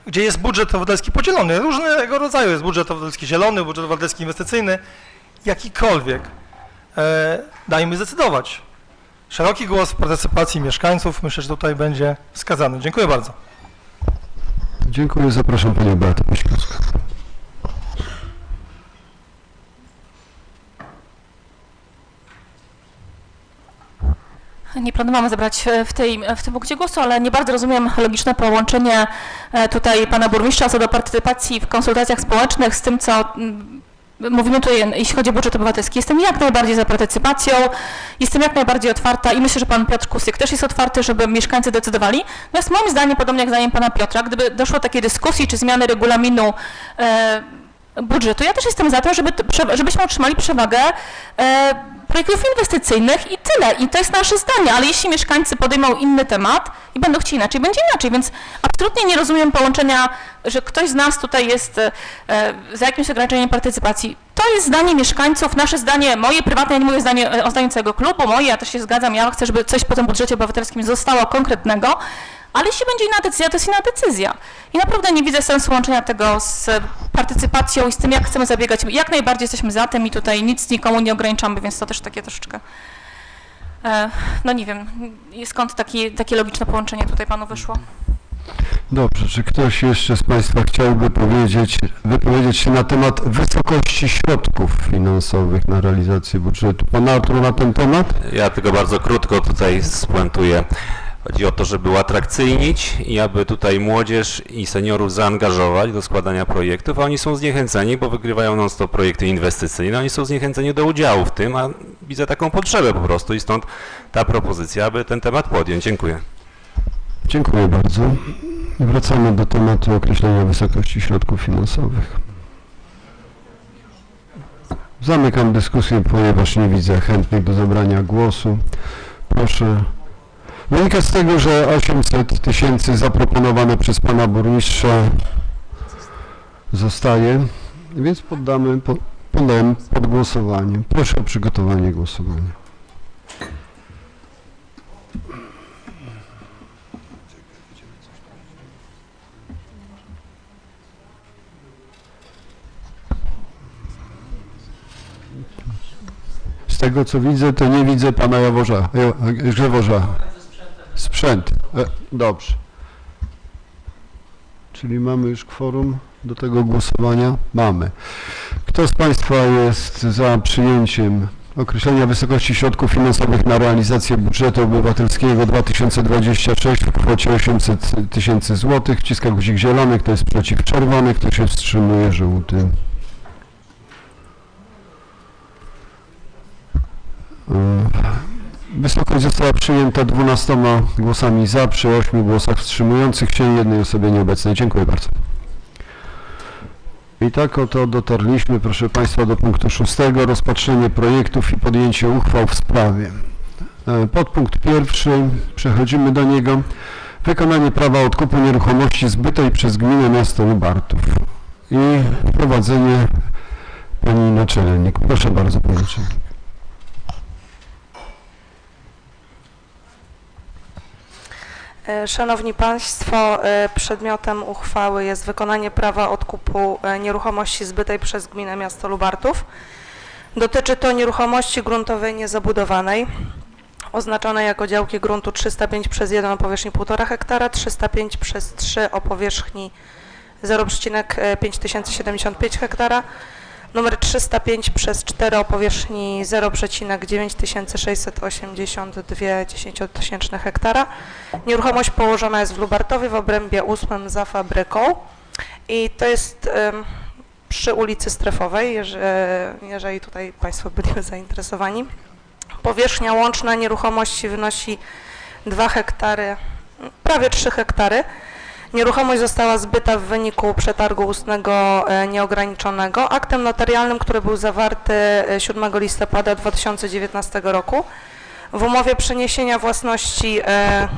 gdzie jest budżet obywatelski podzielony, różnego rodzaju jest budżet obywatelski zielony, budżet obywatelski inwestycyjny, jakikolwiek, dajmy zdecydować. Szeroki głos w partycypacji mieszkańców, myślę, że tutaj będzie wskazany. Dziękuję bardzo. Dziękuję, zapraszam Panią Beatę Myśliwską. Nie planowałam zabrać w tym punkcie głosu, ale nie bardzo rozumiem logiczne połączenie tutaj pana burmistrza co do partycypacji w konsultacjach społecznych z tym, co mówimy tutaj, jeśli chodzi o budżet obywatelski. Jestem jak najbardziej za partycypacją, jestem jak najbardziej otwarta i myślę, że pan Piotr Kusyk też jest otwarty, żeby mieszkańcy decydowali. Natomiast moim zdaniem, podobnie jak zdaniem pana Piotra, gdyby doszło do takiej dyskusji czy zmiany regulaminu budżetu, ja też jestem za tym, żebyśmy otrzymali przewagę projektów inwestycyjnych i tyle. I to jest nasze zdanie, ale jeśli mieszkańcy podejmą inny temat i będą chcieli inaczej, będzie inaczej, więc absolutnie nie rozumiem połączenia, że ktoś z nas tutaj jest za jakimś ograniczeniem partycypacji. To jest zdanie mieszkańców, nasze zdanie, moje prywatne, ja nie mówię o zdaniu całego klubu, moje, ja też się zgadzam, ja chcę, żeby coś po tym budżecie obywatelskim zostało konkretnego, ale jeśli będzie inna decyzja, to jest inna decyzja. I naprawdę nie widzę sensu łączenia tego z partycypacją i z tym, jak chcemy zabiegać. Jak najbardziej jesteśmy za tym i tutaj nic nikomu nie ograniczamy, więc to też takie troszeczkę, no nie wiem, skąd takie logiczne połączenie tutaj panu wyszło? Dobrze, czy ktoś jeszcze z Państwa chciałby wypowiedzieć się na temat wysokości środków finansowych na realizację budżetu? Pan Artur na ten temat? Ja tylko bardzo krótko tutaj spuentuję. Chodzi o to, żeby uatrakcyjnić i aby tutaj młodzież i seniorów zaangażować do składania projektów, a oni są zniechęceni, bo wygrywają non-stop projekty inwestycyjne, oni są zniechęceni do udziału w tym, a widzę taką potrzebę po prostu i stąd ta propozycja, aby ten temat podjąć. Dziękuję. Dziękuję bardzo. Wracamy do tematu określenia wysokości środków finansowych. Zamykam dyskusję, ponieważ nie widzę chętnych do zabrania głosu. Proszę. Wynika z tego, że 800 tysięcy zaproponowane przez pana burmistrza zostaje, więc podam pod głosowanie. Proszę o przygotowanie głosowania. Z tego co widzę, to nie widzę pana Grzeworza. Sprzęt. Dobrze. Czyli mamy już kworum do tego głosowania? Mamy. Kto z państwa jest za przyjęciem określenia wysokości środków finansowych na realizację budżetu obywatelskiego 2026 w kwocie 800 tysięcy złotych? Wciska guzik zielony. Kto jest przeciw? Czerwony. Kto się wstrzymuje? Żółty. Wysokość została przyjęta 12 głosami za, przy 8 głosach wstrzymujących się i jednej osobie nieobecnej. Dziękuję bardzo. I tak oto dotarliśmy, proszę Państwa, do punktu 6. Rozpatrzenie projektów i podjęcie uchwał w sprawie. Podpunkt 1. Przechodzimy do niego. Wykonanie prawa odkupu nieruchomości zbytej przez gminę miasto Lubartów. I prowadzenie pani naczelnik. Proszę bardzo, pani naczelnik. Szanowni Państwo, przedmiotem uchwały jest wykonanie prawa odkupu nieruchomości zbytej przez gminę miasto Lubartów. Dotyczy to nieruchomości gruntowej niezabudowanej, oznaczonej jako działki gruntu 305/1 o powierzchni 1,5 hektara, 305/3 o powierzchni 0,5075 hektara, numer 305/4 o powierzchni 0,9682 hektara. Nieruchomość położona jest w Lubartowie w obrębie 8 za fabryką i to jest przy ulicy Strefowej, jeżeli tutaj Państwo byliby zainteresowani. Powierzchnia łączna nieruchomości wynosi 2 hektary, prawie 3 hektary. Nieruchomość została zbyta w wyniku przetargu ustnego nieograniczonego aktem notarialnym, który był zawarty 7 listopada 2019 roku. W umowie przeniesienia własności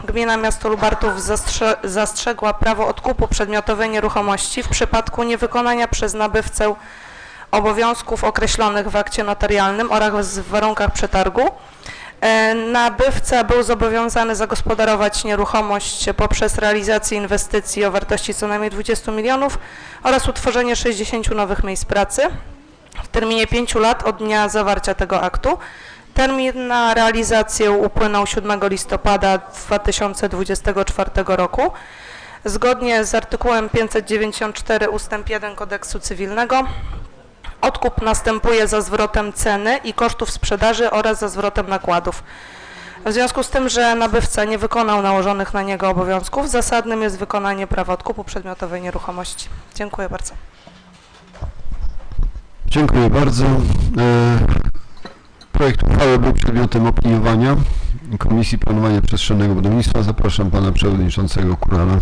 gmina miasto Lubartów zastrzegła prawo odkupu przedmiotowej nieruchomości w przypadku niewykonania przez nabywcę obowiązków określonych w akcie notarialnym oraz w warunkach przetargu. Nabywca był zobowiązany zagospodarować nieruchomość poprzez realizację inwestycji o wartości co najmniej 20 milionów oraz utworzenie 60 nowych miejsc pracy w terminie 5 lat od dnia zawarcia tego aktu. Termin na realizację upłynął 7 listopada 2024 roku. Zgodnie z artykułem 594 ust. 1 Kodeksu Cywilnego odkup następuje za zwrotem ceny i kosztów sprzedaży oraz za zwrotem nakładów. W związku z tym, że nabywca nie wykonał nałożonych na niego obowiązków, zasadnym jest wykonanie prawa odkupu przedmiotowej nieruchomości. Dziękuję bardzo. Dziękuję bardzo. Projekt uchwały był przedmiotem opiniowania Komisji Planowania Przestrzennego Budownictwa. Zapraszam pana przewodniczącego Kurala.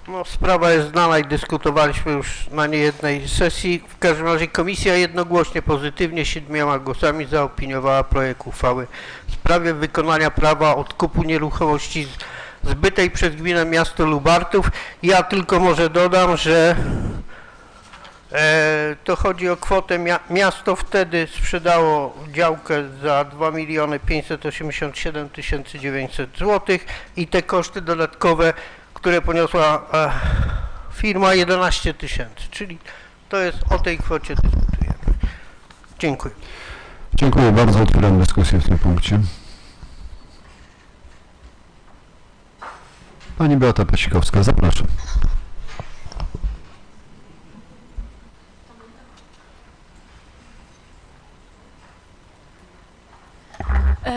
No, sprawa jest znana i dyskutowaliśmy już na niejednej sesji. W każdym razie komisja jednogłośnie pozytywnie 7 głosami zaopiniowała projekt uchwały w sprawie wykonania prawa odkupu nieruchomości zbytej przez gminę miasto Lubartów. Ja tylko może dodam, że to chodzi o kwotę, miasto wtedy sprzedało działkę za 2 587 900 zł i te koszty dodatkowe, które poniosła firma, 11 000, czyli to jest o tej kwocie dyskutujemy. Dziękuję. Dziękuję bardzo. Otwieram dyskusję w tym punkcie. Pani Beata Pasikowska, zapraszam.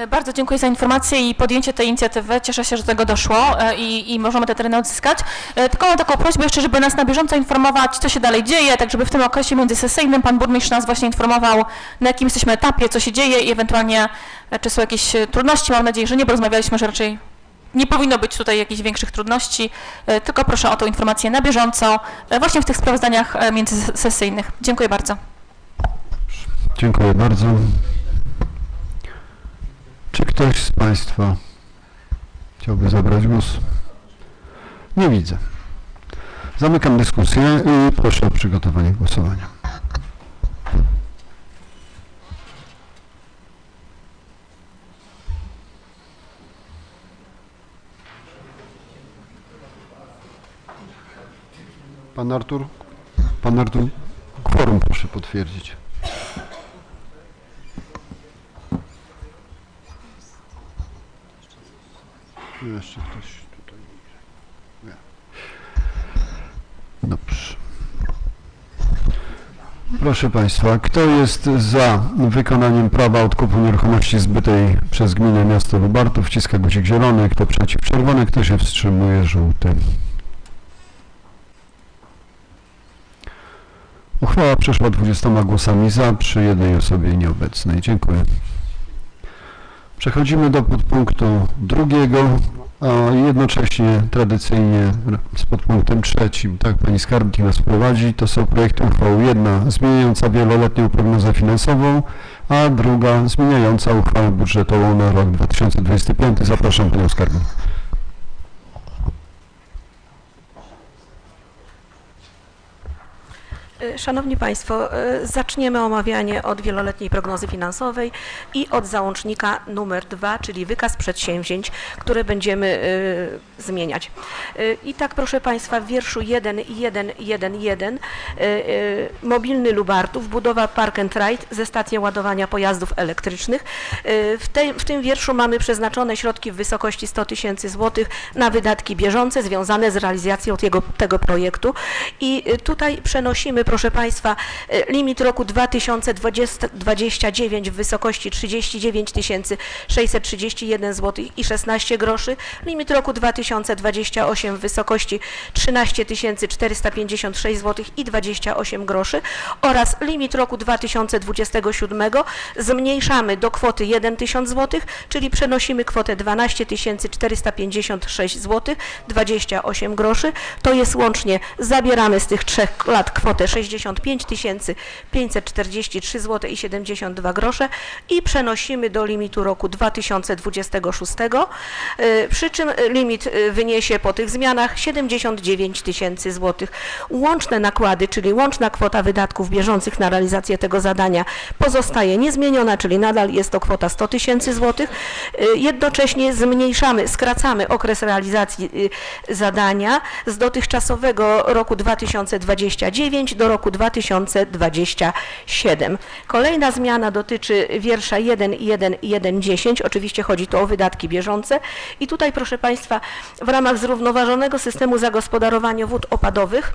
Bardzo dziękuję za informację i podjęcie tej inicjatywy. Cieszę się, że do tego doszło i możemy te tereny odzyskać. Tylko mam taką prośbę jeszcze, żeby nas na bieżąco informować, co się dalej dzieje, tak żeby w tym okresie międzysesyjnym pan burmistrz nas właśnie informował, na jakim jesteśmy etapie, co się dzieje i ewentualnie czy są jakieś trudności. Mam nadzieję, że nie, bo rozmawialiśmy, że raczej nie powinno być tutaj jakichś większych trudności, tylko proszę o tą informację na bieżąco właśnie w tych sprawozdaniach międzysesyjnych. Dziękuję bardzo. Dziękuję bardzo. Czy ktoś z Państwa chciałby zabrać głos? Nie widzę. Zamykam dyskusję i proszę o przygotowanie głosowania. Pan Artur, kworum proszę potwierdzić. Jeszcze ktoś tutaj. Nie. Dobrze. Proszę Państwa, kto jest za wykonaniem prawa odkupu nieruchomości zbytej przez gminę miasto Lubartów, wciska guzik zielony, kto przeciw czerwony, kto się wstrzymuje żółty. Uchwała przeszła 20 głosami za przy jednej osobie nieobecnej. Dziękuję. Przechodzimy do podpunktu drugiego, a jednocześnie tradycyjnie z podpunktem trzecim, tak pani skarbnik nas prowadzi, to są projekty uchwał. Jedna zmieniająca wieloletnią prognozę finansową, a druga zmieniająca uchwałę budżetową na rok 2025. Zapraszam panią skarbnik. Szanowni Państwo, zaczniemy omawianie od wieloletniej prognozy finansowej i od załącznika numer 2, czyli wykaz przedsięwzięć, które będziemy zmieniać. I tak, proszę Państwa, w wierszu 1.1.1.1 mobilny Lubartów, budowa Park and Ride ze stacją ładowania pojazdów elektrycznych. W tym wierszu mamy przeznaczone środki w wysokości 100 000 złotych na wydatki bieżące związane z realizacją tego projektu i tutaj przenosimy, proszę Państwa, limit roku 2029 w wysokości 39 631 zł i 16 groszy, limit roku 2028 w wysokości 13 456 zł i 28 groszy oraz limit roku 2027 zmniejszamy do kwoty 1 000 zł, czyli przenosimy kwotę 12 456 zł 28 groszy. To jest łącznie, zabieramy z tych 3 lat kwotę 65 543 zł i 72 grosze i przenosimy do limitu roku 2026, przy czym limit wyniesie po tych zmianach 79 000 zł. Łączne nakłady, czyli łączna kwota wydatków bieżących na realizację tego zadania pozostaje niezmieniona, czyli nadal jest to kwota 100 000 zł. Jednocześnie skracamy okres realizacji zadania z dotychczasowego roku 2029 do roku 2027. Kolejna zmiana dotyczy wiersza 1.1.1.10, oczywiście chodzi tu o wydatki bieżące i tutaj, proszę Państwa, w ramach zrównoważonego systemu zagospodarowania wód opadowych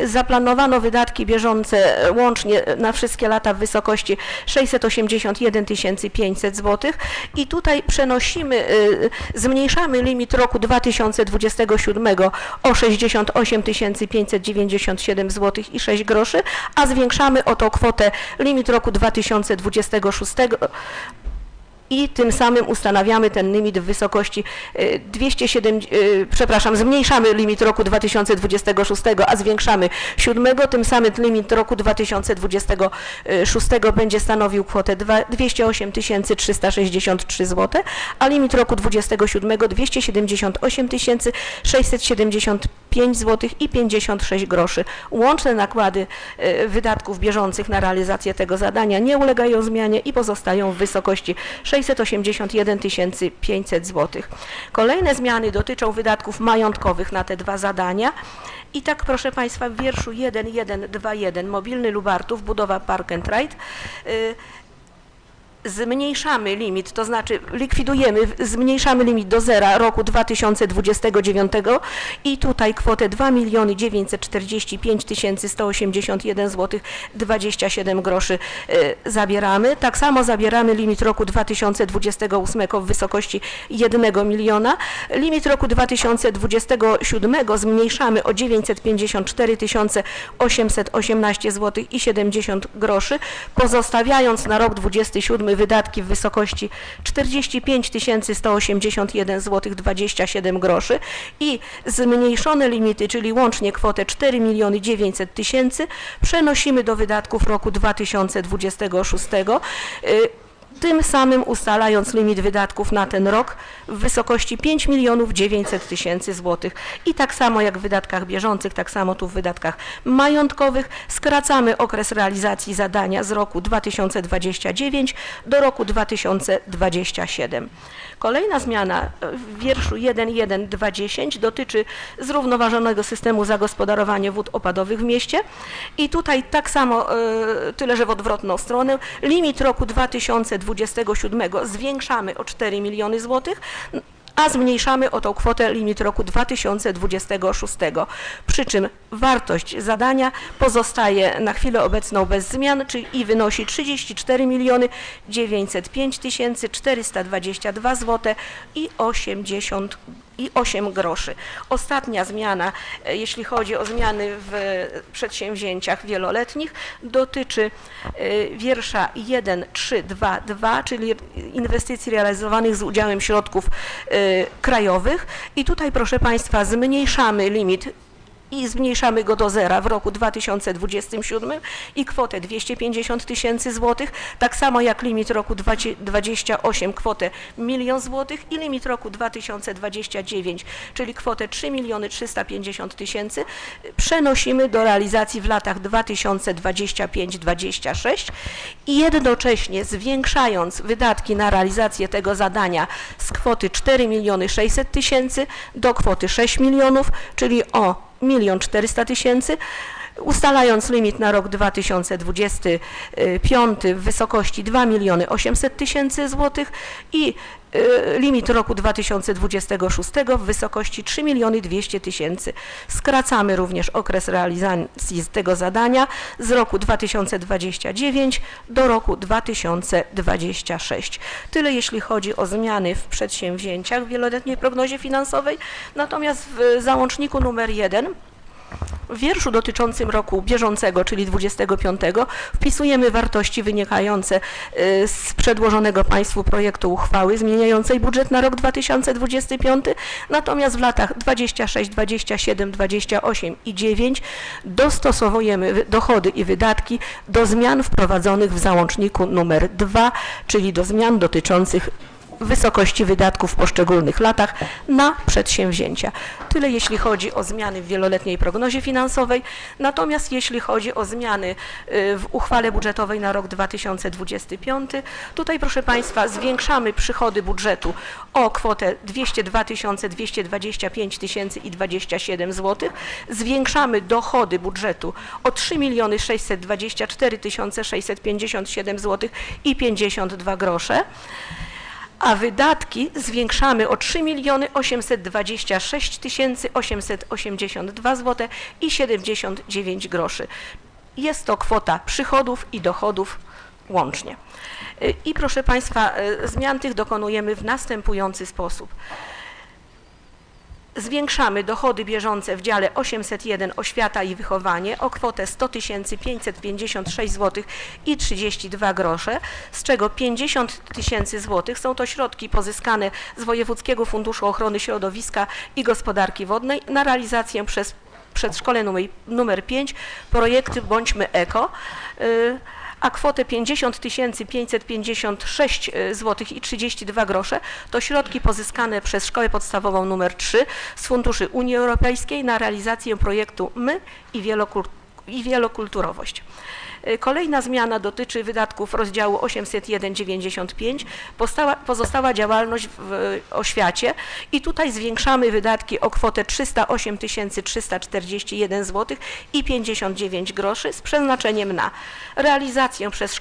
zaplanowano wydatki bieżące łącznie na wszystkie lata w wysokości 681 500 zł i tutaj zmniejszamy limit roku 2027 o 68 597 zł i 6 groszy, a zwiększamy o tą kwotę limit roku 2026 i tym samym ustanawiamy ten limit w wysokości zmniejszamy limit roku 2026, a zwiększamy 7, tym samym limit roku 2026 będzie stanowił kwotę 208 363 zł, a limit roku 27 278 675 zł i 56 groszy. Łączne nakłady wydatków bieżących na realizację tego zadania nie ulegają zmianie i pozostają w wysokości 681 500 zł. Kolejne zmiany dotyczą wydatków majątkowych na te dwa zadania. I tak, proszę Państwa, w wierszu 1.1.2.1 mobilny Lubartów, budowa Park and Ride, zmniejszamy limit, to znaczy likwidujemy, zmniejszamy limit do zera roku 2029 i tutaj kwotę 2 945 181 zł 27 groszy zabieramy. Tak samo zabieramy limit roku 2028 w wysokości 1 miliona. Limit roku 2027 zmniejszamy o 954 818 zł i 70 groszy, pozostawiając na rok 27 wydatki w wysokości 45 181 zł 27 groszy i zmniejszone limity, czyli łącznie kwotę 4 900 000 przenosimy do wydatków roku 2026, tym samym ustalając limit wydatków na ten rok w wysokości 5 900 000 zł. I tak samo jak w wydatkach bieżących, tak samo tu w wydatkach majątkowych skracamy okres realizacji zadania z roku 2029 do roku 2027. Kolejna zmiana w wierszu 1.1.2.10 dotyczy zrównoważonego systemu zagospodarowania wód opadowych w mieście i tutaj tak samo, tyle że w odwrotną stronę, limit roku 2027 zwiększamy o 4 miliony złotych, a zmniejszamy o tą kwotę limit roku 2026. Przy czym wartość zadania pozostaje na chwilę obecną bez zmian, czyli i wynosi 34 905 422 zł i 8 groszy. Ostatnia zmiana, jeśli chodzi o zmiany w przedsięwzięciach wieloletnich, dotyczy wiersza 1.3.2.2, czyli inwestycji realizowanych z udziałem środków krajowych. I tutaj, proszę Państwa, zmniejszamy limit i zmniejszamy go do zera w roku 2027 i kwotę 250 000 złotych, tak samo jak limit roku 2028 kwotę 1 000 000 złotych i limit roku 2029, czyli kwotę 3 350 000 przenosimy do realizacji w latach 2025-26 i jednocześnie zwiększając wydatki na realizację tego zadania z kwoty 4 600 000 do kwoty 6 milionów, czyli o 1 400 000, ustalając limit na rok 2025 w wysokości 2 800 000 złotych i limit roku 2026 w wysokości 3 200 000. Skracamy również okres realizacji tego zadania z roku 2029 do roku 2026. Tyle jeśli chodzi o zmiany w przedsięwzięciach w wieloletniej prognozie finansowej, natomiast w załączniku numer 1 w wierszu dotyczącym roku bieżącego, czyli 25, wpisujemy wartości wynikające z przedłożonego Państwu projektu uchwały zmieniającej budżet na rok 2025, natomiast w latach 26, 27, 28 i 9 dostosowujemy dochody i wydatki do zmian wprowadzonych w załączniku numer 2, czyli do zmian dotyczących wysokości wydatków w poszczególnych latach na przedsięwzięcia. Tyle jeśli chodzi o zmiany w wieloletniej prognozie finansowej, natomiast jeśli chodzi o zmiany w uchwale budżetowej na rok 2025, tutaj proszę Państwa zwiększamy przychody budżetu o kwotę 202 225 027 zł, zwiększamy dochody budżetu o 3 624 657 zł i 52 grosze, a wydatki zwiększamy o 3 826 882 zł i 79 groszy. Jest to kwota przychodów i dochodów łącznie. I proszę Państwa, zmian tych dokonujemy w następujący sposób. Zwiększamy dochody bieżące w dziale 801 Oświata i Wychowanie o kwotę 100 556 zł i 32 grosze, z czego 50 000 zł są to środki pozyskane z Wojewódzkiego Funduszu Ochrony Środowiska i Gospodarki Wodnej na realizację przez przedszkole numer 5 projekty Bądźmy Eko, a kwotę 50 556 zł i 32 grosze to środki pozyskane przez Szkołę Podstawową nr 3 z funduszy Unii Europejskiej na realizację projektu My i i wielokulturowość. Kolejna zmiana dotyczy wydatków rozdziału 801,95. Pozostała działalność w oświacie i tutaj zwiększamy wydatki o kwotę 308 341 zł i 59 groszy z przeznaczeniem na realizację przez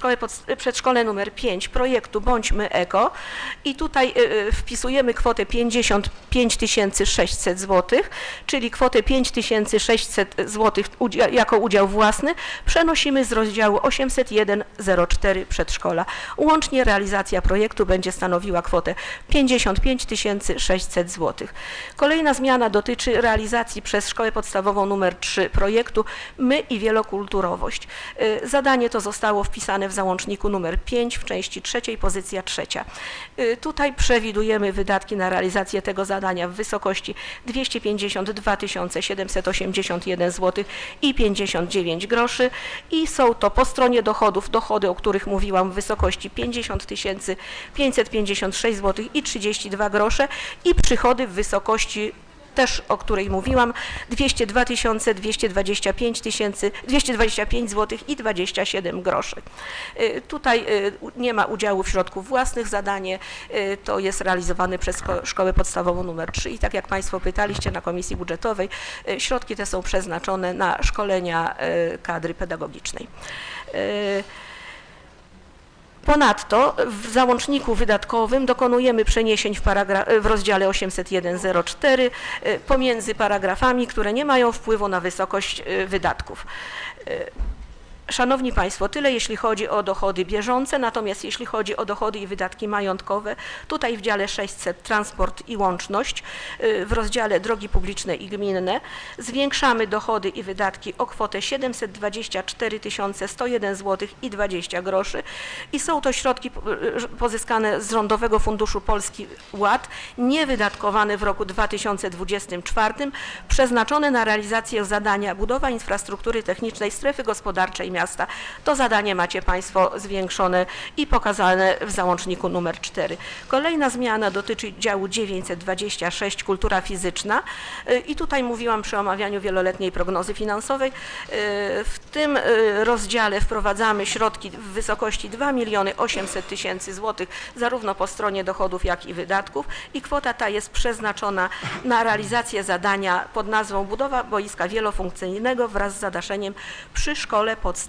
przedszkole nr 5 projektu Bądźmy Eko i tutaj wpisujemy kwotę 55 600 zł, czyli kwotę 5600 zł jako udział własny przenosimy z rozdziału 801,04 przedszkola. Łącznie realizacja projektu będzie stanowiła kwotę 55 600 zł. Kolejna zmiana dotyczy realizacji przez szkołę podstawową nr 3 projektu My i wielokulturowość. Zadanie to zostało wpisane w załączniku nr 5 w części 3, pozycja 3. Tutaj przewidujemy wydatki na realizację tego zadania w wysokości 252 781 zł i 59 groszy i są to po stronie dochodów, dochody, o których mówiłam, w wysokości 50 556 zł i 32 grosze i przychody w wysokości też, o której mówiłam, 202 225 zł i 27 groszy. Tutaj nie ma udziału w środków własnych, zadanie to jest realizowane przez szkołę podstawową nr 3 i tak jak Państwo pytaliście na Komisji Budżetowej, środki te są przeznaczone na szkolenia kadry pedagogicznej. Ponadto w załączniku wydatkowym dokonujemy przeniesień w rozdziale 801,04 pomiędzy paragrafami, które nie mają wpływu na wysokość wydatków. Szanowni Państwo, tyle jeśli chodzi o dochody bieżące, natomiast jeśli chodzi o dochody i wydatki majątkowe, tutaj w dziale 600 transport i łączność, w rozdziale drogi publiczne i gminne zwiększamy dochody i wydatki o kwotę 724 101 zł i 20 groszy i są to środki pozyskane z Rządowego Funduszu Polski Ład, niewydatkowane w roku 2024, przeznaczone na realizację zadania budowa infrastruktury technicznej strefy gospodarczej miasta. To zadanie macie Państwo zwiększone i pokazane w załączniku nr 4. Kolejna zmiana dotyczy działu 926 kultura fizyczna i tutaj mówiłam przy omawianiu wieloletniej prognozy finansowej. W tym rozdziale wprowadzamy środki w wysokości 2 800 000 zł zarówno po stronie dochodów, jak i wydatków i kwota ta jest przeznaczona na realizację zadania pod nazwą budowa boiska wielofunkcyjnego wraz z zadaszeniem przy szkole podstawowej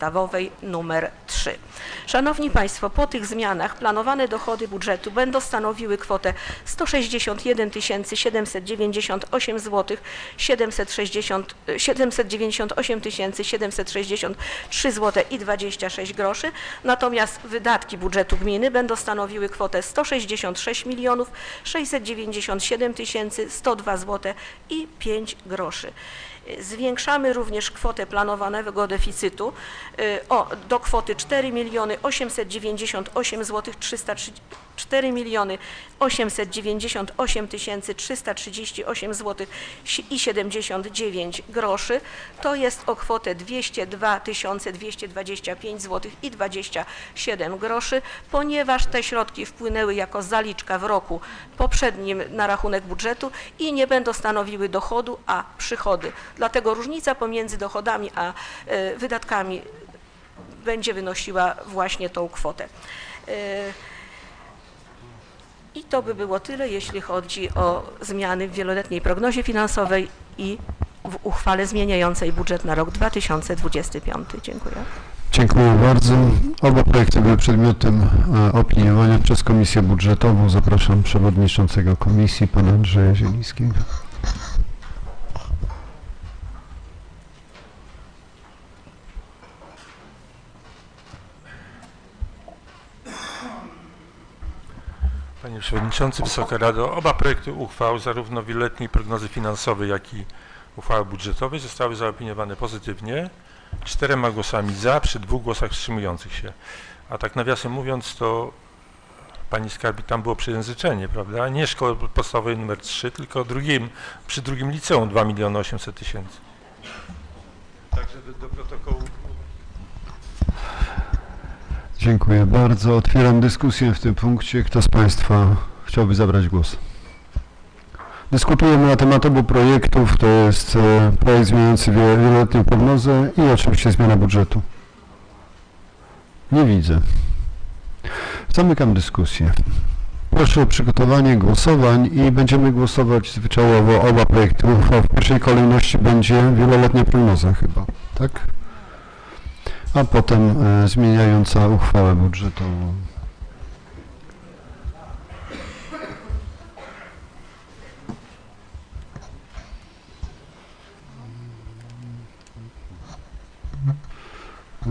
numer 3. Szanowni Państwo, po tych zmianach planowane dochody budżetu będą stanowiły kwotę 161 798 zł, 798 763 zł i 26 groszy, natomiast wydatki budżetu gminy będą stanowiły kwotę 166 697 102 zł i 5 groszy. Zwiększamy również kwotę planowanego deficytu do kwoty 4 898 zł 4 898 338 zł i 79 groszy, to jest o kwotę 202 225 zł i 27 groszy, ponieważ te środki wpłynęły jako zaliczka w roku poprzednim na rachunek budżetu i nie będą stanowiły dochodu, a przychody. Dlatego różnica pomiędzy dochodami a wydatkami będzie wynosiła właśnie tą kwotę. I to by było tyle, jeśli chodzi o zmiany w wieloletniej prognozie finansowej i w uchwale zmieniającej budżet na rok 2025. Dziękuję. Dziękuję bardzo. Oba projekty były przedmiotem opiniowania przez Komisję Budżetową. Zapraszam przewodniczącego komisji, pana Andrzeja Zielińskiego. Panie Przewodniczący, Wysoka Rado, oba projekty uchwał, zarówno wieloletniej prognozy finansowej, jak i uchwały budżetowej zostały zaopiniowane pozytywnie, 4 głosami za, przy 2 głosach wstrzymujących się. A tak nawiasem mówiąc, to Pani Skarbnik, tam było przejęzyczenie, prawda? Nie szkoły podstawowej nr 3, tylko przy drugim liceum 2 800 000. Także do protokołu. Dziękuję bardzo. Otwieram dyskusję w tym punkcie. Kto z Państwa chciałby zabrać głos? Dyskutujemy na temat obu projektów, to jest projekt zmieniający wieloletnią prognozę i oczywiście zmiana budżetu. Nie widzę. Zamykam dyskusję. Proszę o przygotowanie głosowań i będziemy głosować zwyczajowo oba projekty uchwał. W pierwszej kolejności będzie wieloletnia prognoza chyba, tak? A potem zmieniająca uchwałę budżetową.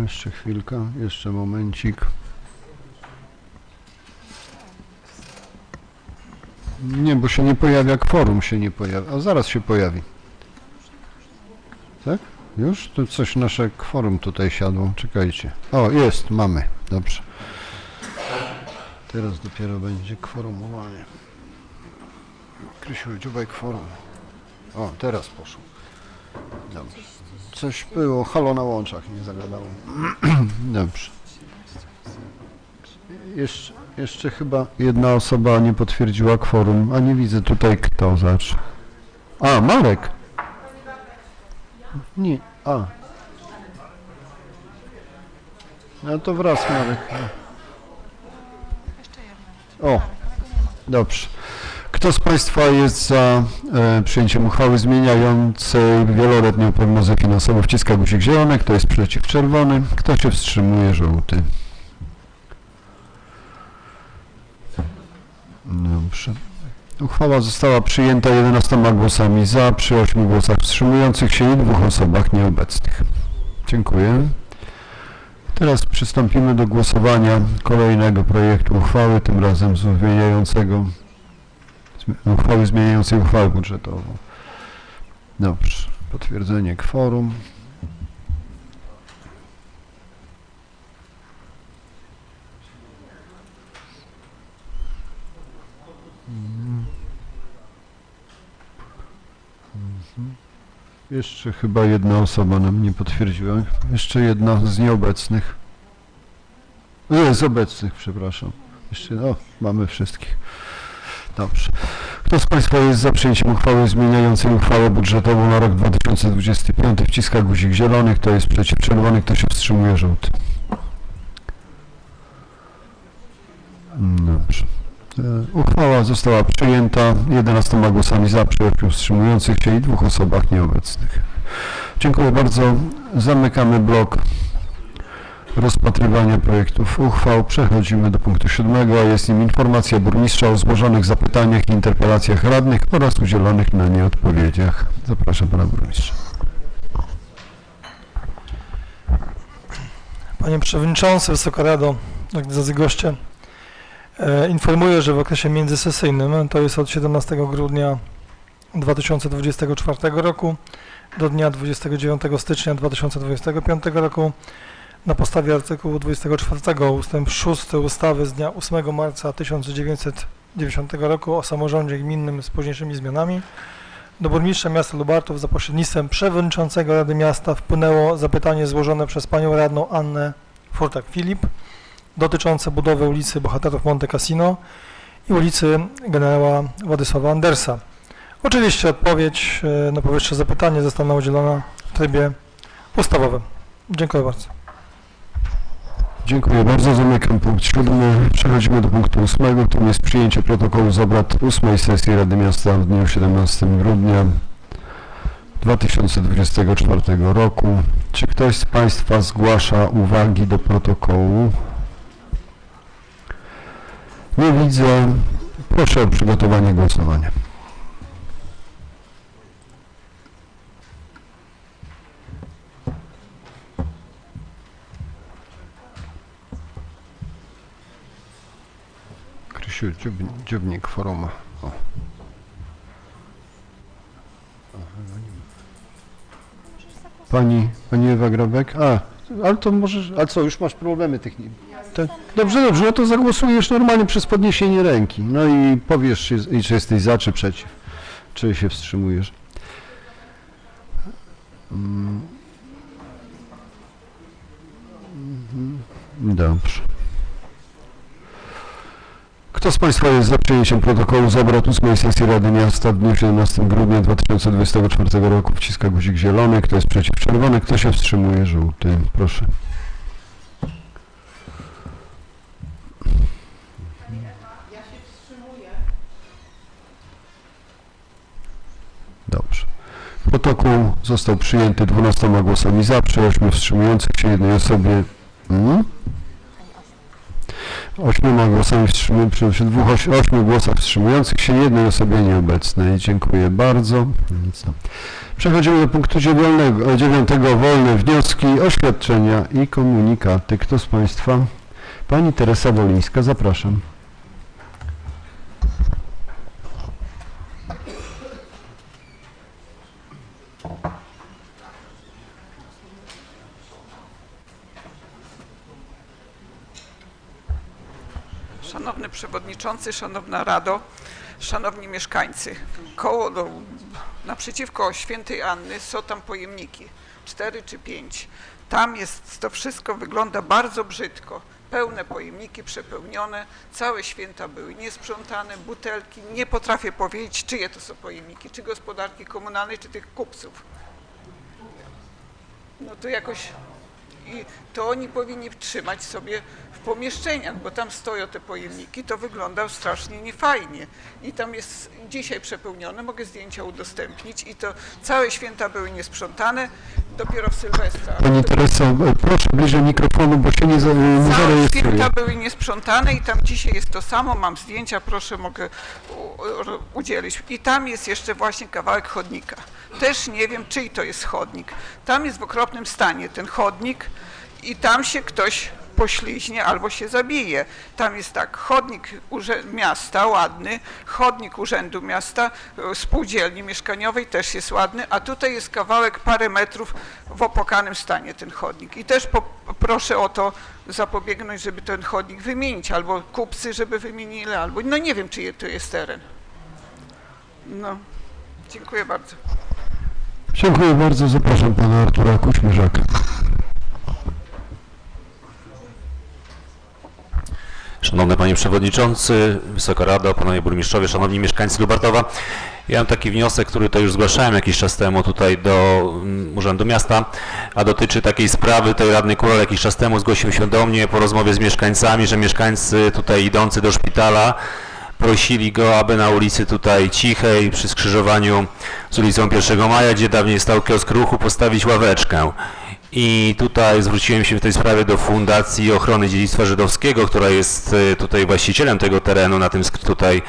Jeszcze chwilkę, jeszcze momencik. Nie, bo się nie pojawia, kworum się nie pojawia, a zaraz się pojawi. Tak? Już? Tu coś nasze kworum tutaj siadło, czekajcie. O, jest, mamy, dobrze. Teraz dopiero będzie kworumowanie. Krysiu, dziubaj kworum. O, teraz poszło. Dobrze. Coś było, halo na łączach, nie zagadało. Dobrze. Jeszcze chyba jedna osoba nie potwierdziła kworum, a nie widzę tutaj kto zacznie. A, Marek. Nie, a. No to wraz, Marek. O, dobrze. Kto z Państwa jest za przyjęciem uchwały zmieniającej wieloletnią prognozę finansową, wciska guzik zielony, kto jest przeciw, czerwony, kto się wstrzymuje, żółty. Dobrze. Uchwała została przyjęta 11 głosami za, przy 8 głosach wstrzymujących się i 2 osobach nieobecnych. Dziękuję. Teraz przystąpimy do głosowania kolejnego projektu uchwały, tym razem uchwały zmieniającej uchwałę budżetową. Dobrze. Potwierdzenie kworum. Jeszcze chyba jedna osoba nam nie potwierdziła. Jeszcze jedna z nieobecnych. Z obecnych, przepraszam. Jeszcze, mamy wszystkich. Dobrze. Kto z Państwa jest za przyjęciem uchwały zmieniającej uchwałę budżetową na rok 2025? Wciska guzik zielony. Kto jest przeciw, czerwony. Kto się wstrzymuje, żółty. Dobrze. Uchwała została przyjęta 11 głosami za, przy 8 wstrzymujących się i 2 osobach nieobecnych. Dziękuję bardzo. Zamykamy blok rozpatrywania projektów uchwał. Przechodzimy do punktu 7, a jest nim informacja burmistrza o złożonych zapytaniach i interpelacjach radnych oraz udzielonych na nie odpowiedziach. Zapraszam pana burmistrza. Panie Przewodniczący, Wysoka Rado, drodzy goście, informuję, że w okresie międzysesyjnym, to jest od 17 grudnia 2024 roku do dnia 29 stycznia 2025 roku, na podstawie artykułu 24 ustęp 6 ustawy z dnia 8 marca 1990 roku o samorządzie gminnym z późniejszymi zmianami, do burmistrza miasta Lubartów za pośrednictwem przewodniczącego Rady Miasta wpłynęło zapytanie złożone przez panią radną Annę Furtak-Filip dotyczące budowy ulicy Bohaterów Monte Cassino i ulicy generała Władysława Andersa. Oczywiście odpowiedź na powyższe zapytanie zostanie udzielona w trybie ustawowym. Dziękuję bardzo. Dziękuję bardzo. Zamykam punkt 7. Przechodzimy do punktu 8, którym jest przyjęcie protokołu z obrad 8 sesji Rady Miasta w dniu 17 grudnia 2024 roku. Czy ktoś z Państwa zgłasza uwagi do protokołu? Nie widzę. Proszę o przygotowanie głosowania. Krysiu, dziobnik foruma. O. Pani Ewa Grabek? Ale to możesz, a co, już masz problemy techniczne? Tak? Dobrze, no to zagłosujesz normalnie przez podniesienie ręki. No i powiesz, czy jesteś za, czy przeciw. Czy się wstrzymujesz. Dobrze. Kto z Państwa jest za przyjęciem protokołu z obrad 8 sesji Rady Miasta w dniu 17 grudnia 2024 roku? Wciska guzik zielony. Kto jest przeciw? Czerwony. Kto się wstrzymuje? Żółty. Proszę. Dobrze. Protokół został przyjęty 12 głosami za, przy 8 wstrzymujących się, jednej osobie 8 głosami wstrzymujących, przy 8 głosach wstrzymujących się, jednej osobie nieobecnej. Dziękuję bardzo. Przechodzimy do punktu 9. Wolne wnioski, oświadczenia i komunikaty. Kto z Państwa? Pani Teresa Wolińska, zapraszam. Szanowny Przewodniczący, Szanowna Rado, Szanowni Mieszkańcy, naprzeciwko Świętej Anny są tam pojemniki, 4 czy 5. Tam jest, to wszystko wygląda bardzo brzydko. Pełne pojemniki, przepełnione, całe święta były niesprzątane, butelki, nie potrafię powiedzieć, czyje to są pojemniki, czy gospodarki komunalnej, czy tych kupców. No to jakoś, i to oni powinni trzymać sobie w pomieszczeniach, bo tam stoją te pojemniki, to wygląda strasznie niefajnie. I tam jest dzisiaj przepełnione, mogę zdjęcia udostępnić i to całe święta były niesprzątane, dopiero w Sylwestra. Pani Tereso, proszę bliżej mikrofonu, bo się nie Całe zarejestruje. święta były niesprzątane i tam dzisiaj jest to samo, mam zdjęcia, proszę, mogę udzielić. I tam jest jeszcze właśnie kawałek chodnika. Też nie wiem, czyj to jest chodnik. Tam jest w okropnym stanie ten chodnik i tam się ktoś pośliźnie albo się zabije. Tam jest tak, chodnik miasta ładny, chodnik Urzędu Miasta, spółdzielni mieszkaniowej też jest ładny, a tutaj jest kawałek parę metrów w opłakanym stanie ten chodnik. I też proszę o to zapobiegnąć, żeby ten chodnik wymienić, albo kupcy, żeby wymienili, albo no nie wiem, czyj to jest teren. No, dziękuję bardzo. Dziękuję bardzo. Zapraszam pana Artura Kuśmierzaka. Szanowny Panie Przewodniczący, Wysoka Rado, Panowie Burmistrzowie, Szanowni Mieszkańcy Lubartowa. Ja mam taki wniosek, który to już zgłaszałem jakiś czas temu tutaj do Urzędu Miasta, a dotyczy takiej sprawy, tutaj radny Kural jakiś czas temu zgłosił się do mnie po rozmowie z mieszkańcami, że mieszkańcy tutaj idący do szpitala prosili go, aby na ulicy tutaj Cichej, przy skrzyżowaniu z ulicą 1 Maja, gdzie dawniej stał kiosk ruchu, postawić ławeczkę. I tutaj zwróciłem się w tej sprawie do Fundacji Ochrony Dziedzictwa Żydowskiego, która jest tutaj właścicielem tego terenu na tym tutaj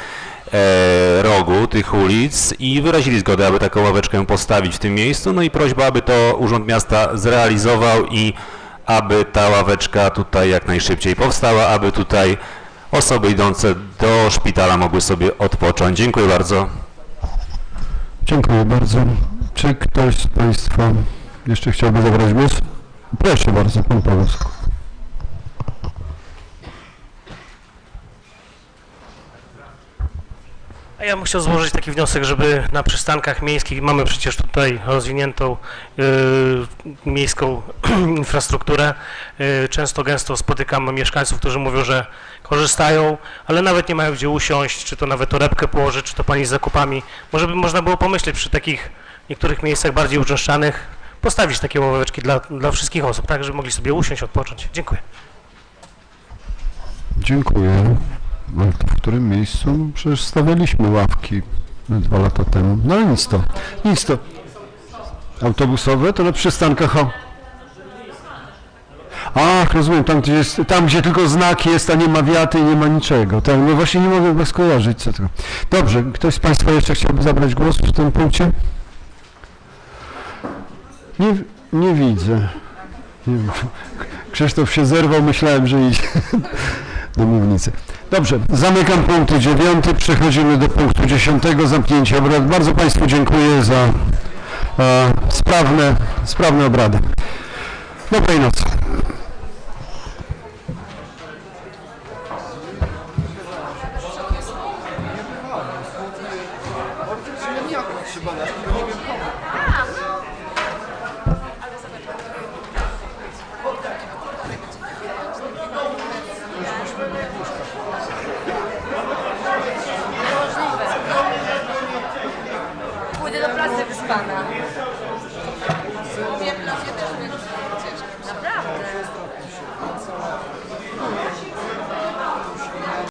rogu tych ulic i wyrazili zgodę, aby taką ławeczkę postawić w tym miejscu. No i prośba, aby to Urząd Miasta zrealizował i aby ta ławeczka tutaj jak najszybciej powstała, aby tutaj osoby idące do szpitala mogły sobie odpocząć. Dziękuję bardzo. Dziękuję bardzo. Czy ktoś z Państwa jeszcze chciałby zabrać głos? Proszę bardzo, pan Paweł. A ja bym chciał złożyć taki wniosek, żeby na przystankach miejskich, mamy przecież tutaj rozwiniętą miejską infrastrukturę, często gęsto spotykamy mieszkańców, którzy mówią, że korzystają, ale nawet nie mają gdzie usiąść, czy to nawet torebkę położyć, czy to pani z zakupami. Może by można było pomyśleć przy takich niektórych miejscach bardziej uczęszczanych, postawić takie ławeczki dla wszystkich osób, tak, żeby mogli sobie usiąść, odpocząć. Dziękuję. Dziękuję. Ale to w którym miejscu? Przecież stawialiśmy ławki 2 lata temu. No ale nic to. Autobusowe to na przystankach. Ach, rozumiem, tam gdzie tylko znak jest, a nie ma wiaty i nie ma niczego. Tak, no właśnie nie mogę was skojarzyć. Co to. Dobrze, ktoś z Państwa jeszcze chciałby zabrać głos w tym punkcie? Nie widzę. Nie wiem. Krzysztof się zerwał, myślałem, że idzie do mównicy. Dobrze, zamykam punkt 9, przechodzimy do punktu 10, zamknięcie obrad. Bardzo Państwu dziękuję za sprawne obrady. Dobrej nocy. Pana.